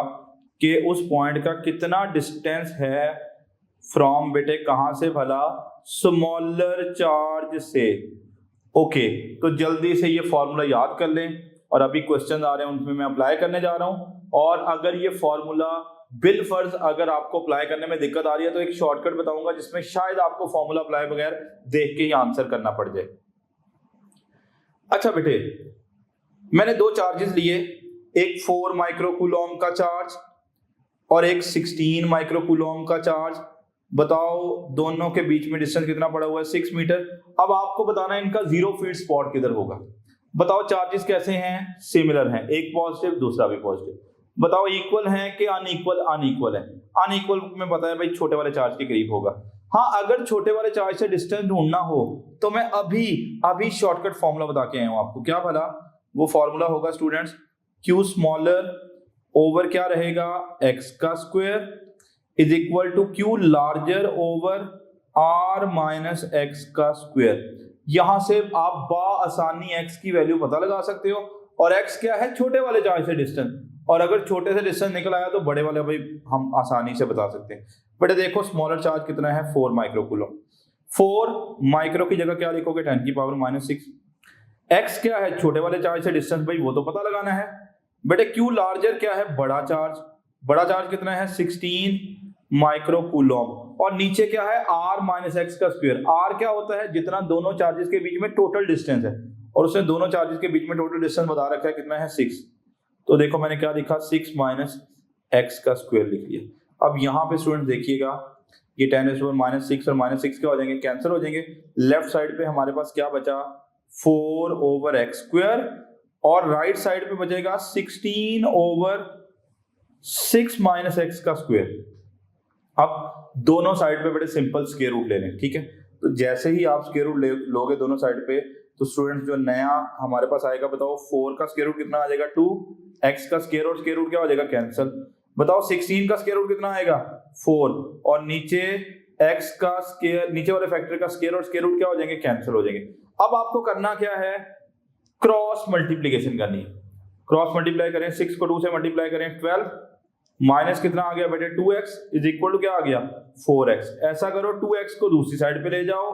कि उस पॉइंट का कितना डिस्टेंस है फ्रॉम बेटे कहां से भला, स्मॉलर चार्ज से। ओके, तो जल्दी से ये फॉर्मूला याद कर लें, और अभी क्वेश्चन आ रहे हैं उनमें मैं अप्लाई करने जा रहा हूं। और अगर ये फॉर्मूला बिल फर्ज अगर आपको अप्लाई करने में दिक्कत आ रही है तो एक शॉर्टकट बताऊंगा जिसमें शायद आपको फॉर्मूला अप्लाई बगैर देख के ही आंसर करना पड़ जाए। अच्छा बेटे, मैंने दो चार्जेस लिए, एक 4 माइक्रोकूलम का चार्ज और एक 16 माइक्रोकूलम का चार्ज। बताओ दोनों के बीच में डिस्टेंस कितना पड़ा हुआ है, 6 मीटर। अब आपको बताना है इनका जीरो फील्ड स्पॉट किधर होगा। बताओ चार्जेस कैसे हैं, सिमिलर हैं, एक पॉजिटिव दूसरा भी पॉजिटिव। बताओ इक्वल हैं कि अनइक्वल, अनइक्वल है। अनइक्वल में पता है भाई छोटे वाले चार्ज के करीब होगा। हाँ, अगर छोटे वाले चार्ज से डिस्टेंस ढूंढना हो तो मैं अभी शॉर्टकट फॉर्मूला बता के आया हूं आपको, क्या भला, वो फॉर्मूला होगा स्टूडेंट्स, q स्मॉलर ओवर क्या रहेगा, x का square is equal to q larger over r minus x का स्क्वायर। यहां से आप आसानी x की वैल्यू पता लगा सकते हो, और x क्या है, छोटे वाले चार्ज से डिस्टेंस, और अगर छोटे से डिस्टेंस निकल आया तो बड़े वाले भाई हम आसानी से बता सकते हैं। बट देखो स्मॉलर चार्ज कितना है, 4 माइक्रोकूलम। 4 माइक्रो की जगह क्या लिखोगे, 10 की पावर -6। x क्या है, छोटे वाले चार्ज से डिस्टेंस, भाई वो तो पता लगाना है। बेटे q लार्जर क्या है, बड़ा चार्ज, बड़ा चार्ज कितना है, 16 माइक्रोकूलम, और नीचे क्या है, r माइनस एक्स का स्क्वायर। r क्या होता है, जितना दोनों चार्जेस के बीच में टोटल डिस्टेंस है, और उसने दोनों चार्जेस के बीच में टोटल डिस्टेंस बता रखा है कितना है, 6। तो देखो मैंने क्या लिखा, 6 माइनस एक्स का स्क्वायर लिख लिया। अब यहाँ पे स्टूडेंट देखिएगा ये 10⁻⁻6 और -6 क्या हो जाएंगे, कैंसिल हो जाएंगे। लेफ्ट साइड पे हमारे पास क्या बचा 4/x², और राइट साइड पे बचेगा 16/6 - x²। अब दोनों साइड पे बड़े सिंपल स्क्वायर रूट ले लें, ठीक है। तो जैसे ही आप स्क्वायर रूट लोगे दोनों साइड पे, तो स्टूडेंट जो नया हमारे पास आएगा, बताओ 4 का स्क्वायर रूट कितना आ जाएगा 2, x का स्क्वायर और स्क्वायर रूट क्या हो जाएगा कैंसिल। बताओ 16 का स्क्वायर रूट कितना आएगा 4, और नीचे x का स्क्वायर, नीचे वाले फैक्टर का स्क्वायर और स्क्वायर रूट क्या हो जाएंगे, कैंसिल हो जाएंगे। अब आपको करना क्या है, क्रॉस मल्टीप्लीकेशन करनी है। क्रॉस मल्टीप्लाई करें, 6 को 2 से मल्टीप्लाई करें 12, माइनस कितना आ गया बेटे 2x इज इक्वल टू क्या आ गया 4x। ऐसा करो 2x को दूसरी साइड पे ले जाओ,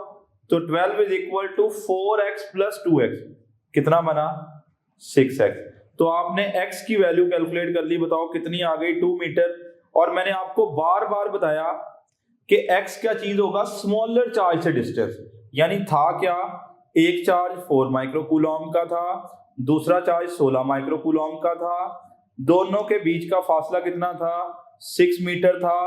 तो 12 is equal to 4x plus 2x, कितना बना 6x। तो आपने x की वैल्यू कैलकुलेट कर ली, बताओ कितनी आ गई 2 मीटर। और मैंने आपको बार बार बताया कि x क्या चीज होगा, स्मॉलर चार्ज से डिस्टेंस। यानी था क्या, एक चार्ज 4 माइक्रोकूलम का था, दूसरा चार्ज 16 माइक्रोकूलम का था, दोनों के बीच का फासला कितना था 6 मीटर था।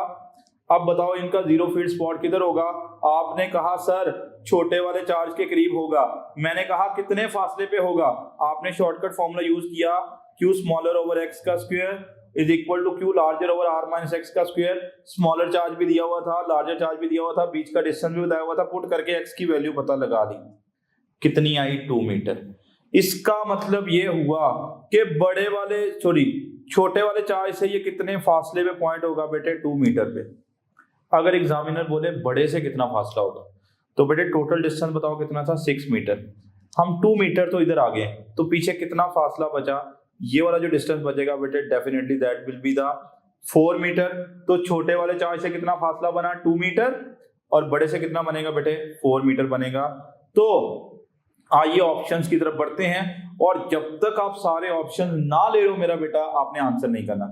अब बताओ इनका जीरो फील्ड स्पॉट किधर होगा। आपने कहा सर छोटे वाले चार्ज के करीब होगा, मैंने कहा कितने फासले पे होगा, आपने शॉर्टकट फॉर्मूला यूज किया q स्मॉलर ओवर x का square is equal to q larger over r minus x का स्क्वायर। स्मॉलर चार्ज भी दिया हुआ था, लार्जर चार्ज भी दिया हुआ था, बीच का डिस्टेंस भी बताया हुआ था, पुट करके x की वैल्यू पता लगा दी, कितनी आई 2 मीटर। इसका मतलब ये हुआ कि छोटे वाले चार्ज से ये कितने फासले पे पॉइंट होगा बेटे 2 मीटर पे। अगर एग्जामिनर बोले बड़े से कितना फासला होगा, तो बेटे टोटल डिस्टेंस बताओ कितना था 6 मीटर, हम 2 मीटर तो इधर आ गए, तो पीछे कितना फासला बचा, ये वाला जो डिस्टेंस बचेगा बेटे definitely that will be the 4 metre. तो छोटे वाले चार्ज से कितना फासला बना 2 मीटर, और बड़े से कितना बनेगा बेटे 4 मीटर बनेगा। तो आइए ऑप्शंस की तरफ बढ़ते हैं, और जब तक आप सारे ऑप्शन ना ले लो मेरा बेटा आपने आंसर नहीं करना।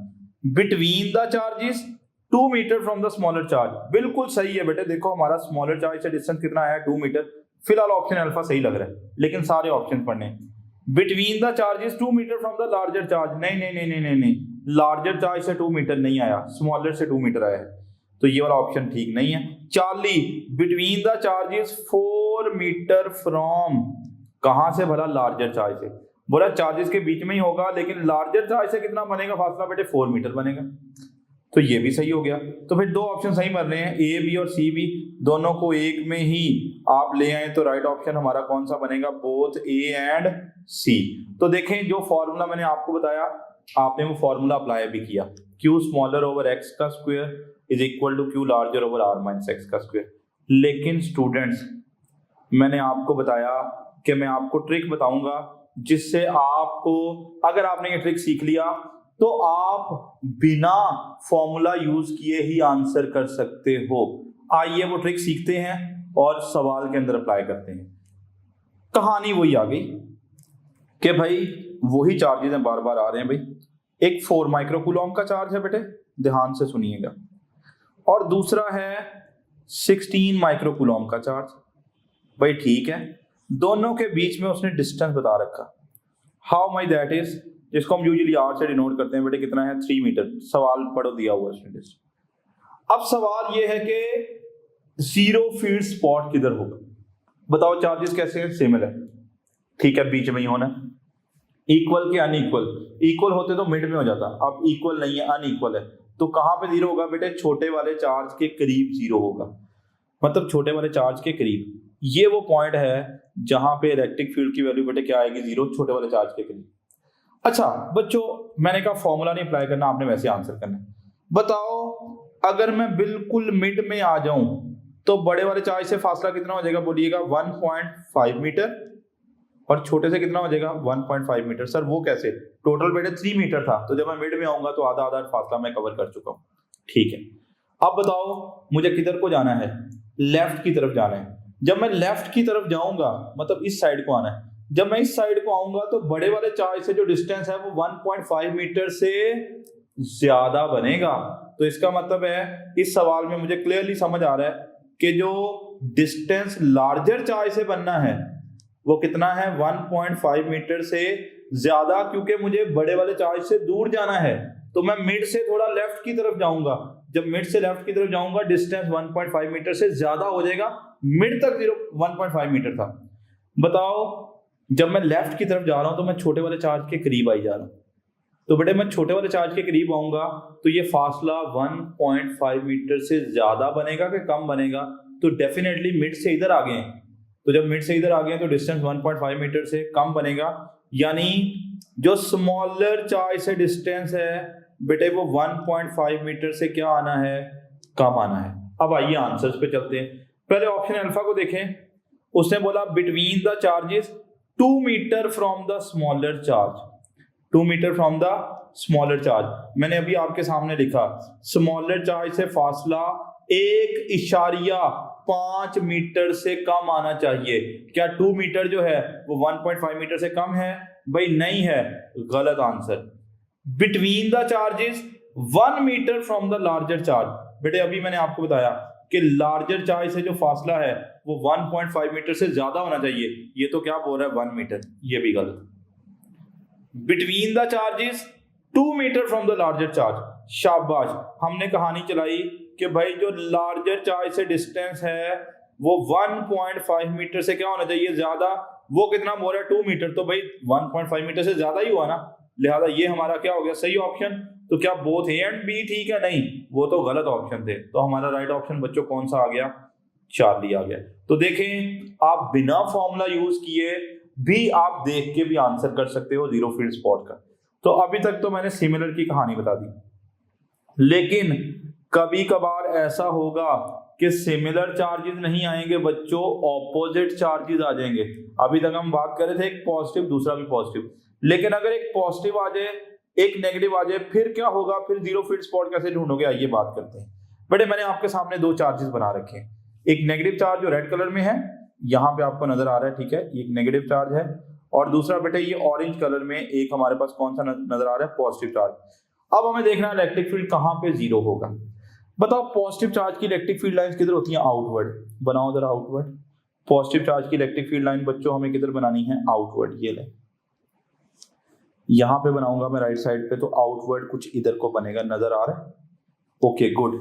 Between the charges 2 metre from the smaller charge, बिल्कुल सही है बेटे। देखो हमारा स्मॉलर चार्ज से डिस्टेंस कितना आया 2 मीटर, फिलहाल ऑप्शन अल्फा सही लग रहा है, लेकिन सारे ऑप्शन पढ़ने। Between the charges 2 metre from the larger charge, नहीं, लार्जर चार्ज से 2 मीटर नहीं आया, स्मॉलर से 2 मीटर आया है, तो ये वाला ऑप्शन ठीक नहीं है। Charlie, between the charges 4 metre from, कहां से भला लार्जर चार्ज से, बोला चार्जेस के बीच में ही होगा, लेकिन लार्जर चार्ज से कितना बनेगा फासला बेटे 4 मीटर बनेगा, तो ये भी सही हो गया। तो फिर दो ऑप्शन सही बन रहे हैं, ए बी और सी बी, दोनों को एक में ही आप ले आए, तो राइट ऑप्शन हमारा कौन सा बनेगा, बोथ ए एंड सी। तो देखें जो फॉर्मूला मैंने आपको बताया आपने वो फॉर्मूला अप्लाई भी किया, q स्मॉलर ओवर x का square is equal to q larger over r minus x का स्क्वायर। लेकिन स्टूडेंट्स मैंने आपको बताया कि मैं आपको ट्रिक बताऊंगा जिससे आपको, अगर आपने ये ट्रिक सीख लिया तो आप बिना फॉर्मूला यूज किए ही आंसर कर सकते हो। आइए वो ट्रिक सीखते हैं और सवाल के अंदर अप्लाई करते हैं। कहानी वही आ गई कि भाई वही चार्जेस हैं बार बार आ रहे हैं भाई। एक 4 माइक्रोकूलम का चार्ज है बेटे, ध्यान से सुनिएगा, और दूसरा है 16 माइक्रोकूलम का चार्ज। भाई ठीक है, दोनों के बीच में उसने डिस्टेंस बता रखा, हाउ माई दैट इज, जिसको हम यूजुअली आर से डिनोट करते हैं बेटे, कितना है 3 मीटर। सवाल पढ़ो दिया हुआ है। अब सवाल ये है कि जीरो फील्ड स्पॉट किधर होगा, बताओ चार्जेस कैसे हैं, सिमिलर, ठीक है, बीच में ही होना, इक्वल के अनइक्वल, इक्वल होते तो मिड में हो जाता, अब इक्वल नहीं है अनइक्वल है, तो कहां पे जीरो होगा बेटे, छोटे वाले चार्ज के करीब जीरो होगा, मतलब छोटे वाले चार्ज के करीब। ये वो पॉइंट है जहां पे इलेक्ट्रिक फील्ड की वैल्यू बेटे क्या आएगी, जीरो, छोटे वाले चार्ज के करीब। अच्छा बच्चों, मैंने कहा फॉर्मूला नहीं अप्लाई करना, आपने वैसे आंसर करना। बताओ अगर मैं बिल्कुल मिड में आ जाऊं तो बड़े वाले चार्ज से फासला कितना हो जाएगा, बोलिएगा 1.5 मीटर, और छोटे से कितना हो जाएगा 1.5 मीटर। सर वो कैसे, टोटल बेटे 3 मीटर था, तो जब मैं मिड में आऊंगा तो आधा आधा फासला मैं कवर कर चुका हूं, ठीक है। अब बताओ मुझे किधर को जाना है, लेफ्ट की तरफ जाना है। जब मैं लेफ्ट की तरफ जाऊंगा मतलब इस साइड को आना है, जब मैं इस साइड को आऊंगा तो बड़े वाले चार्ज से जो डिस्टेंस है वो 1.5 मीटर से ज्यादा बनेगा। तो इसका मतलब है इस सवाल में मुझे क्लियरली समझ आ रहा है कि जो डिस्टेंस लार्जर चार्ज से बनना है वो कितना है, 1.5 मीटर से ज्यादा, क्योंकि मुझे बड़े वाले चार्ज से दूर जाना है तो मैं मिड से थोड़ा लेफ्ट की तरफ जाऊंगा। जब मिड से लेफ्ट की तरफ जाऊंगा डिस्टेंस 1.5 मीटर से ज्यादा हो जाएगा। मिड तक 1.5 मीटर था। बताओ जब मैं लेफ्ट की तरफ जा रहा हूं तो मैं छोटे वाले चार्ज के करीब आई जा रहा हूं, तो बेटे मैं छोटे वाले चार्ज के करीब आऊंगा तो ये फासला 1.5 मीटर से ज्यादा बनेगा कि कम बनेगा? तो डेफिनेटली मिड से इधर आ गए हैं, तो जब मिड से इधर आ गए तो डिस्टेंस 1.5 मीटर से कम बनेगा, यानी जो स्मॉलर चार्ज से डिस्टेंस है बेटे वो 1.5 मीटर से क्या आना है? कम आना है। अब आइए आंसर्स पे चलते हैं। पहले ऑप्शन अल्फा को देखें, उसने बोला between the charges 2 metre from the smaller charge, 2 metre from the smaller charge. मैंने अभी आपके सामने लिखा स्मॉलर चार्ज से फासला 1.5 मीटर से कम आना चाहिए। क्या 2 मीटर जो है वो 1.5 मीटर से कम है? भाई नहीं है, गलत answer. Between the charges 1 metre from the larger charge. बेटे अभी मैंने आपको बताया कि लार्जर चार्ज से जो फासला है वो 1.5 मीटर से ज्यादा होना चाहिए, ये तो क्या बोल रहा है 1 मीटर, ये भी गलत। Between the charges 2 metre from the larger charge. शाबाश, हमने कहानी चलाई कि भाई जो लार्जर चार्ज से डिस्टेंस है वो 1.5 मीटर से क्या होना चाहिए? ज्यादा। वो कितना बोल रहा है 2 मीटर, तो भाई 1.5 मीटर से ज्यादा ही हुआ ना, लिहाजा ये हमारा क्या हो गया? सही ऑप्शन। तो क्या बोथ ए एंड बी ठीक है? नहीं, वो तो गलत ऑप्शन थे। तो हमारा राइट ऑप्शन बच्चों कौन सा आ गया? चार्ली आ गया। तो देखें आप बिना फॉर्मूला यूज किए भी आप देख के भी आंसर कर सकते हो जीरो फील्ड स्पॉट का। तो अभी तक तो मैंने सिमिलर की कहानी बता दी, लेकिन कभी कभार ऐसा होगा कि सिमिलर चार्जेस नहीं आएंगे बच्चों, ऑपोजिट चार्जेस आ जाएंगे। अभी तक हम बात कर रहे थे एक पॉजिटिव दूसरा भी पॉजिटिव, लेकिन अगर एक पॉजिटिव आ जाए एक नेगेटिव आ जाए फिर क्या होगा? फिर जीरो फील्ड स्पॉट कैसे ढूंढोगे? आइए बात करते हैं। बटे मैंने आपके सामने 2 चार्जेस बना रखे हैं, एक नेगेटिव चार्ज जो रेड कलर में है, यहाँ पे आपको नजर आ रहा है, ठीक है, ये एक नेगेटिव चार्ज है, और दूसरा बेटे ये ऑरेंज कलर में एक हमारे पास कौन सा नजर आ रहा है? Positive charge. अब हमें देखना है इलेक्ट्रिक फील्ड कहाँ पे जीरो होगा। बताओ पॉजिटिव चार्ज की इलेक्ट्रिक फील्ड लाइंस किधर होती हैं? आउटवर्ड। बनाओ जरा आउटवर्ड। पॉजिटिव चार्ज की इलेक्ट्रिक फील्ड लाइन बच्चों हमें किधर बनानी है? आउटवर्ड। ये ले, यहां पे बनाऊंगा मैं राइट साइड पे, तो आउटवर्ड कुछ इधर को बनेगा, नजर आ रहा है? Okay good.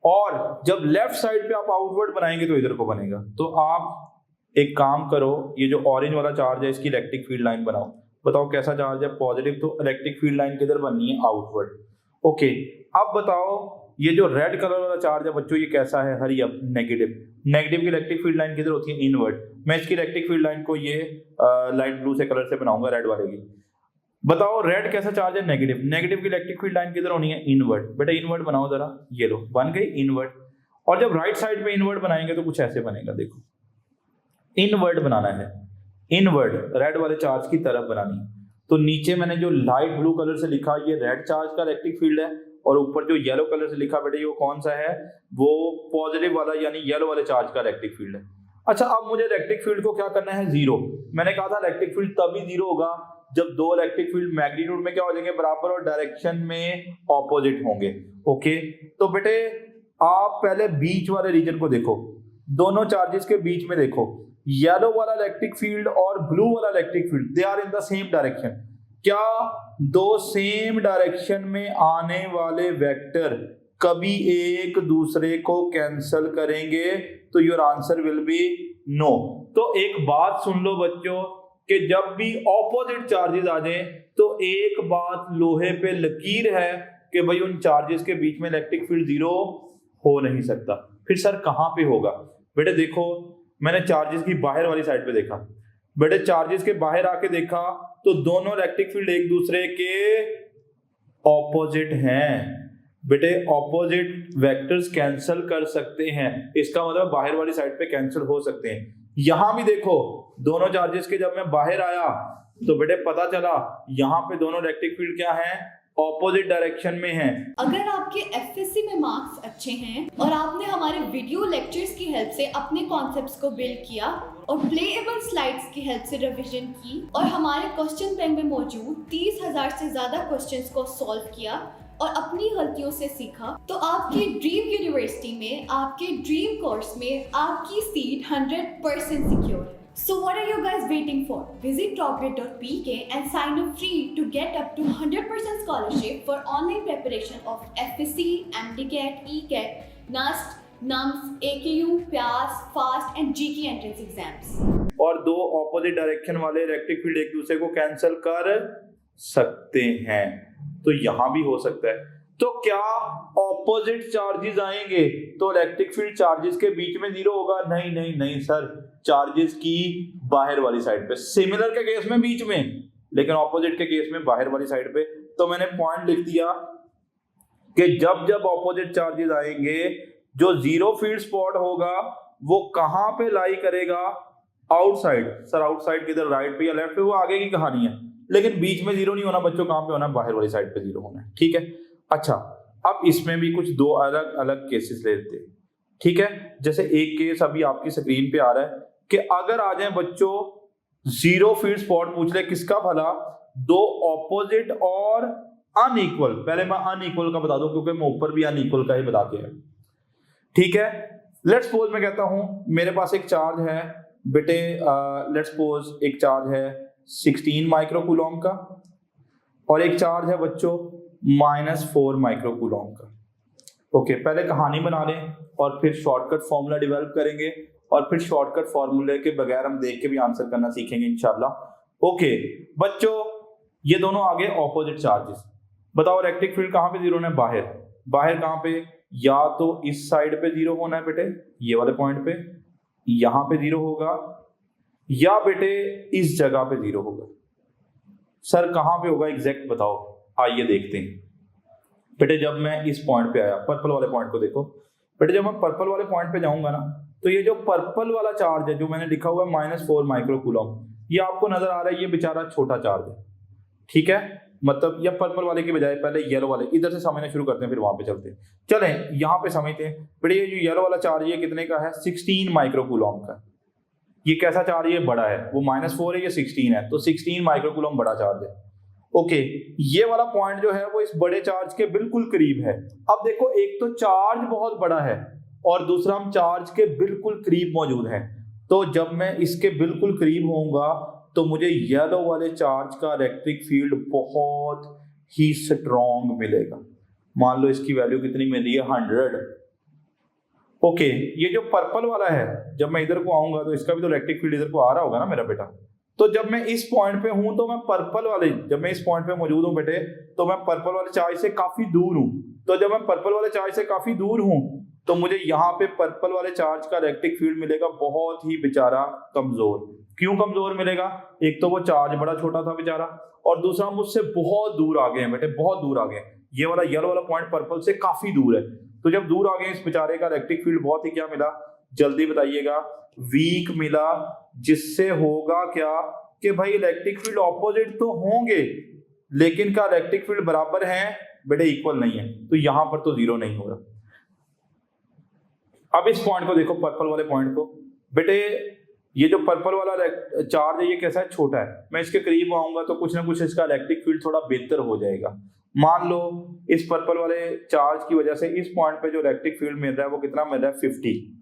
और जब लेफ्ट साइड पे आप आउटवर्ड बनाएंगे तो इधर को बनेगा। तो आप एक काम करो, ये जो ऑरेंज वाला चार्ज है इसकी इलेक्ट्रिक फील्ड लाइन बनाओ। बताओ कैसा चार्ज है? पॉजिटिव, तो इलेक्ट्रिक फील्ड लाइन किधर बननी है? आउटवर्ड। ओके, अब बताओ ये जो रेड कलर वाला चार्ज है बच्चों ये कैसा है? Hurry up, negative. नेगेटिव की इलेक्ट्रिक फील्ड लाइन किधर होती है? इनवर्ड। मैं इसकी इलेक्ट्रिक फील्ड लाइन को ये लाइट ब्लू से कलर से बनाऊंगा, रेड वाले की। बताओ रेड कैसा चार्ज है? नेगेटिव। नेगेटिव की इलेक्ट्रिक फील्ड लाइन किधर होनी है? इनवर्ड। बेटा इनवर्ड बनाओ जरा, ये लो बन गई इनवर्ड। और जब राइट साइड पे इनवर्ड बनाएंगे तो कुछ ऐसे बनेगा, देखो इनवर्ड बनाना है, इनवर्ड रेड वाले चार्ज की तरफ बनानी है। तो नीचे मैंने जो लाइट ब्लू कलर से लिखा ये रेड चार्ज का इलेक्ट्रिक फील्ड है, और ऊपर जो येलो कलर से लिखा बेटा ये कौन सा है? वो पॉजिटिव वाला यानी येलो वाले चार्ज का इलेक्ट्रिक फील्ड है। अच्छा अब मुझे इलेक्ट्रिक फील्ड को क्या करना है? जीरो। मैंने कहा था इलेक्ट्रिक फील्ड तभी जीरो होगा जब 2 इलेक्ट्रिक फील्ड मैग्नीट्यूड में क्या हो जाएंगे? बराबर, और डायरेक्शन में ऑपोजिट होंगे। ओके, तो बेटे आप पहले बीच वाले रीजन को देखो, दोनों चार्जेस के बीच में देखो, येलो वाला इलेक्ट्रिक फील्ड और ब्लू वाला electric field they are in the same direction. क्या 2 सेम डायरेक्शन में आने वाले वेक्टर कभी एक दूसरे को कैंसल करेंगे? तो your answer will be no. तो एक बात सुन लो बच्चों कि जब भी ऑपोजिट चार्जेस आ जाए तो एक बात लोहे पे लकीर है कि भाई उन चार्जेस के बीच में इलेक्ट्रिक फील्ड जीरो हो नहीं सकता। फिर सर कहां पे होगा? बेटे देखो मैंने चार्जेस की बाहर वाली साइड पे देखा, बेटे चार्जेस के बाहर आके देखा तो दोनों इलेक्ट्रिक फील्ड एक दूसरे के ऑपोजिट हैं। बेटे ऑपोजिट वेक्टर्स कैंसिल कर सकते हैं, इसका मतलब बाहर वाली साइड पे कैंसिल हो सकते हैं। यहां भी देखो दोनों चार्जेस के जब मैं बाहर आया तो बेटे पता चला यहां पे दोनों इलेक्ट्रिक फील्ड क्या हैं? ऑपोजिट डायरेक्शन में हैं। अगर आपके एफएससी में मार्क्स अच्छे हैं और आपने हमारे वीडियो लेक्चर्स की हेल्प से अपने कॉन्सेप्ट्स को बिल्ड किया और प्लेएबल स्लाइड्स की हेल्प से रिवीजन की और हमारे क्वेश्चन बैंक में मौजूद 30,000 से ज्यादा क्वेश्चंस को सॉल्व किया और अपनी गलतियों से सीखा, तो आपकी ड्रीम यूनिवर्सिटी में आपके ड्रीम कोर्स में आपकी सीट 100% सिक्योर है। So what are you guys waiting for? Visit topgrade.pk and sign up free to get up to 100% scholarship for online preparation of FSC, MDCAT, ECAT, NUST, NUMS, AKU, PAS, FAST and GK entrance exams. और दो opposite direction वाले electric field एक दूसरे को cancel कर सकते हैं, तो यहां भी हो सकता है। तो क्या ऑपोजिट चार्जेस आएंगे तो इलेक्ट्रिक फील्ड चार्जेस के बीच में जीरो होगा? नहीं नहीं नहीं सर, चार्जेस की बाहर वाली साइड पे, सिमिलर के केस में बीच में, लेकिन ऑपोजिट के केस में बाहर वाली साइड पे। तो मैंने पॉइंट लिख दिया कि जब जब ऑपोजिट चार्जेस आएंगे, जो जीरो फील्ड स्पॉट होगा वो कहां पे लाई करेगा? आउटसाइड। सर आउटसाइड किधर, राइट पे या लेफ्ट पे? वो आगे की कहानी है, लेकिन बीच में जीरो नहीं होना बच्चों, कहां पे होना? बाहर वाली साइड पे जीरो होना है। ठीक है, अच्छा अब इसमें भी कुछ दो अलग अलग केसेस लेते हैं। ठीक है, जैसे एक केस अभी आपकी स्क्रीन पे आ रहा है कि अगर आ जाए बच्चों जीरो फील्ड स्पॉट, पूछ ले किसका भला? दो ऑपोजिट और अनइक्वल। पहले मैं अनइक्वल का बता दूं क्योंकि मैं ऊपर भी अनइक्वल का ही बता के है। ठीक है, लेट्स सपोज मैं कहता हूं मेरे पास एक चार्ज है बेटे, लेट्स सपोज एक चार्ज है 16 माइक्रोकूलम का और एक चार्ज है बच्चों -4 माइक्रोकूलम का। ओके, पहले कहानी बना लें और फिर शॉर्टकट फॉर्मूला डेवलप करेंगे और फिर शॉर्टकट फॉर्मूले के बगैर हम देख के भी आंसर करना सीखेंगे इंशाल्लाह। ओके बच्चों, ये दोनों आगे ऑपोजिट चार्जेस। बताओ इलेक्ट्रिक फील्ड कहां पे जीरो होना है? बाहर। बाहर कहां पे? या तो इस साइड पे जीरो होना है बेटे, ये वाले पॉइंट पे, यहां पे जीरो होगा, या बेटे इस जगह पे जीरो होगा। सर कहां पे होगा एग्जैक्ट बताओ? आइए देखते हैं बेटे। जब मैं इस पॉइंट पे आया, पर्पल वाले पॉइंट को देखो बेटे, जब मैं पर्पल वाले पॉइंट पे जाऊंगा ना, तो ये जो पर्पल वाला चार्ज है जो मैंने लिखा हुआ है -4 माइक्रोकूलम, ये आपको नजर आ रहा है, ये बेचारा छोटा चार्ज है। ठीक है, मतलब या पर्पल वाले की बजाय पहले येलो वाले, इधर से समझना शुरू करते हैं फिर वहां पे चलते हैं। चलें यहाँ पे समझते हैं बेटे, ये जो येलो वाला चार्ज है कितने का है? 16 माइक्रोकूलम का। ये कैसा चार्ज है? बड़ा है। वो -4 है, ये 16 है, तो 16 माइक्रोकूलम बड़ा चार्ज है। ओके, ये वाला पॉइंट जो है वो इस बड़े चार्ज के बिल्कुल करीब है। अब देखो, एक तो चार्ज बहुत बड़ा है और दूसरा हम चार्ज के बिल्कुल करीब मौजूद हैं। तो जब मैं इसके बिल्कुल करीब होऊंगा तो मुझे येलो वाले चार्ज का इलेक्ट्रिक फील्ड बहुत ही स्ट्रॉन्ग मिलेगा। मान लो इसकी वैल्यू कितनी मिल रही है? 100। ओके, ये जो पर्पल वाला है, जब मैं इधर को आऊंगा तो इसका भी तो इलेक्ट्रिक फील्ड इधर को आ रहा होगा ना मेरा बेटा। तो जब मैं इस पॉइंट पे हूं तो मैं पर्पल वाले, जब मैं इस पॉइंट पे मौजूद हूं बेटे, तो मैं पर्पल वाले चार्ज से काफी दूर हूं। तो जब मैं पर्पल वाले चार्ज से काफी दूर हूं तो मुझे यहाँ पे पर्पल वाले चार्ज का इलेक्ट्रिक फील्ड मिलेगा बहुत ही बेचारा कमजोर। क्यों कमजोर मिलेगा? एक तो वो चार्ज बड़ा छोटा था बेचारा, और दूसरा मुझसे बहुत दूर आ गए हैं बेटे, बहुत दूर आ गए। ये वाला येलो वाला पॉइंट पर्पल से काफी दूर है। तो जब दूर आ गए इस बेचारे का इलेक्ट्रिक फील्ड बहुत ही क्या मिला? जल्दी बताइएगा, वीक मिला। जिससे होगा क्या कि भाई इलेक्ट्रिक फील्ड ऑपोजिट तो होंगे लेकिन का इलेक्ट्रिक फील्ड बराबर है बेटे? इक्वल नहीं है, तो यहां पर तो जीरो नहीं होगा। अब इस पॉइंट को देखो, पर्पल वाले पॉइंट को बेटे, ये जो पर्पल वाला चार्ज है ये कैसा है? छोटा है। मैं इसके करीब आऊंगा तो कुछ ना कुछ इसका इलेक्ट्रिक फील्ड थोड़ा बेहतर हो जाएगा। मान लो इस पर्पल वाले चार्ज की वजह से इस पॉइंट पे जो इलेक्ट्रिक फील्ड मिल रहा है वो कितना मिल रहा है? 50।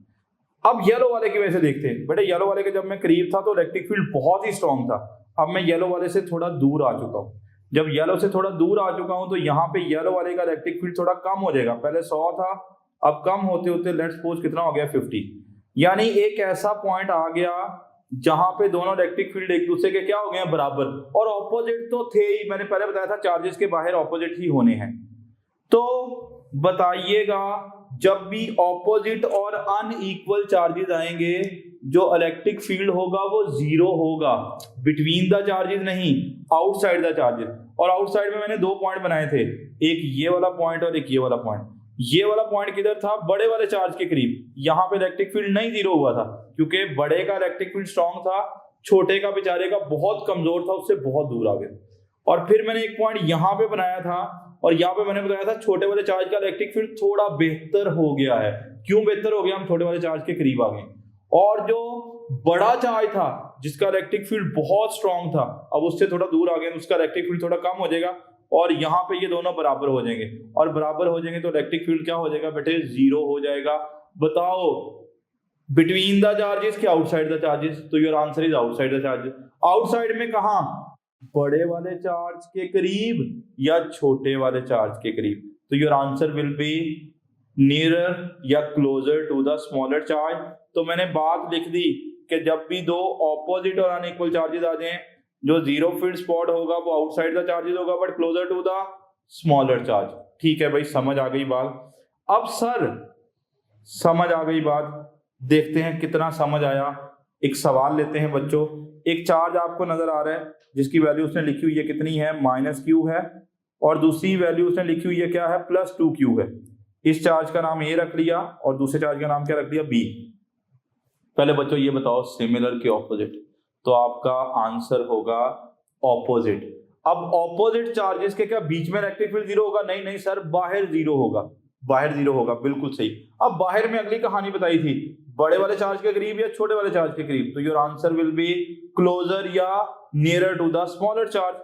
अब येलो वाले की वजह से देखते हैं बेटे, येलो वाले के जब मैं करीब था तो इलेक्ट्रिक फील्ड बहुत ही स्ट्रॉन्ग था। अब मैं येलो वाले से थोड़ा दूर आ चुका हूँ। जब येलो से थोड़ा दूर आ चुका हूँ तो यहाँ पे येलो वाले का इलेक्ट्रिक फील्ड थोड़ा कम हो जाएगा। पहले 100 था, अब कम होते होते लेट्स सपोज कितना हो गया? 50। यानी एक ऐसा पॉइंट आ गया जहां पे दोनों इलेक्ट्रिक फील्ड एक दूसरे के क्या हो गए? बराबर। और ऑपोजिट तो थे ही, मैंने पहले बताया था चार्जेस के बाहर ऑपोजिट ही होने हैं। तो बताइएगा, जब भी ऑपोजिट और अनइक्वल चार्जेस आएंगे जो इलेक्ट्रिक फील्ड होगा वो जीरो होगा। बिटवीन द चार्जेस नहीं, आउटसाइड द चार्जेस। और आउटसाइड में मैंने 2 पॉइंट बनाए थे, एक ये वाला पॉइंट और एक ये वाला पॉइंट। ये वाला पॉइंट किधर था? बड़े वाले चार्ज के करीब। यहां पे इलेक्ट्रिक फील्ड नहीं जीरो हुआ था क्योंकि बड़े का इलेक्ट्रिक फील्ड स्ट्रांग था, छोटे का बेचारे का बहुत कमजोर था, उससे बहुत दूर आ गए। और फिर मैंने एक पॉइंट यहां पे बनाया था और यहाँ पे मैंने बताया था छोटे वाले चार्ज का इलेक्ट्रिक फील्ड थोड़ा बेहतर हो गया है। क्यों बेहतर हो गया? हम छोटे वाले चार्ज के करीब आ गए। और जो बड़ा चार्ज था जिसका इलेक्ट्रिक फील्ड बहुत स्ट्रांग था, अब उससे थोड़ा दूर आ गए, उसका इलेक्ट्रिक फील्ड थोड़ा कम हो जाएगा और यहाँ पे ये दोनों बराबर हो जाएंगे। और बराबर हो जाएंगे तो इलेक्ट्रिक फील्ड क्या हो जाएगा बेटे? जीरो हो जाएगा। बताओ बिटवीन द चार्जेस के आउटसाइड द चार्जेस, तो your answer is outside the charges. Outside में कहां, बड़े वाले चार्ज के करीब या छोटे वाले चार्ज के करीब, तो your answer will be nearer या closer to the smaller charge. तो मैंने बात लिख दी कि जब भी दो ऑपोजिट और अनइक्वल चार्जेस आ जाएं, जो जीरो फील्ड स्पॉट होगा वो आउटसाइड द चार्जेस होगा but closer to the smaller charge. ठीक है भाई, समझ आ गई बात। अब सर समझ आ गई बात, देखते हैं कितना समझ आया। एक सवाल लेते हैं बच्चों। एक चार्ज आपको नजर आ रहा है जिसकी वैल्यू उसने लिखी हुई है कितनी है, -q है, और दूसरी वैल्यू उसने लिखी हुई है क्या है, +2q है। इस चार्ज का नाम ए रख लिया और दूसरे चार्ज का नाम क्या रख लिया, बी। पहले बच्चों ये बताओ सिमिलर के ऑपोजिट, तो आपका आंसर होगा ऑपोजिट। अब ऑपोजिट चार्जेस के क्या बीच में इलेक्ट्रिक फील्ड जीरो होगा, नहीं नहीं सर, बाहर जीरो होगा, बाहर जीरो होगा, बिल्कुल सही। अब बाहर में अगली कहानी बताई थी, बड़े वाले चार्ज के करीब या छोटे वाले चार्ज के करीब, तो your answer will be closer या nearer to the smaller charge.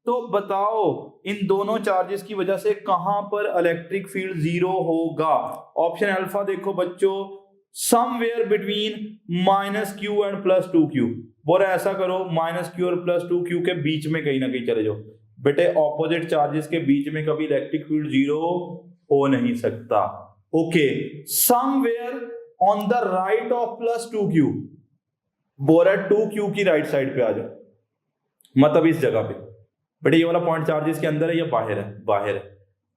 तो बताओ इन दोनों चार्जेस की वजह से कहां पर इलेक्ट्रिक फील्ड जीरो होगा। ऑप्शन अल्फा देखो बच्चों, somewhere between -q and +2q। बोला ऐसा करो, -q और +2q के बीच में कहीं ना कहीं चले जाओ। बेटे ऑपोजिट चार्जेस के बीच में कभी इलेक्ट्रिक फील्ड जीरो हो नहीं सकता। Okay, somewhere on the right of +2q, बोला 2q की राइट साइड पे आ जाओ, मतलब इस जगह पे। बेटे ये वाला पॉइंट चार्जेस के अंदर है या बाहर है, बाहर है।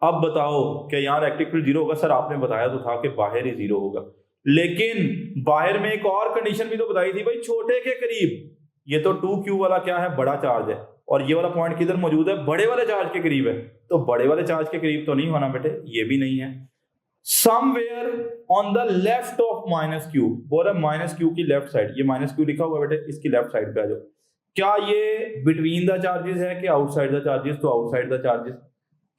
अब बताओ क्या यहाँ इलेक्ट्रिक फील्ड जीरो होगा, सर आपने बताया तो था कि बाहर ही जीरो होगा, लेकिन बाहर में एक और कंडीशन भी तो बताई थी भाई, छोटे के करीब। ये तो 2q वाला क्या है, बड़ा चार्ज है, और ये वाला पॉइंट किधर मौजूद है, बड़े वाले चार्ज के करीब है, तो बड़े वाले चार्ज के करीब तो नहीं होना बेटे, ये भी नहीं है। Somewhere on the left of -q, बोल रहा -q की लेफ्ट साइड, ये -q लिखा हुआ बेटे, इसकी लेफ्ट साइड पे आ जाओ। क्या ये बिटवीन द चार्जेस है कि आउटसाइड द चार्जेस, तो आउटसाइड द चार्जेस।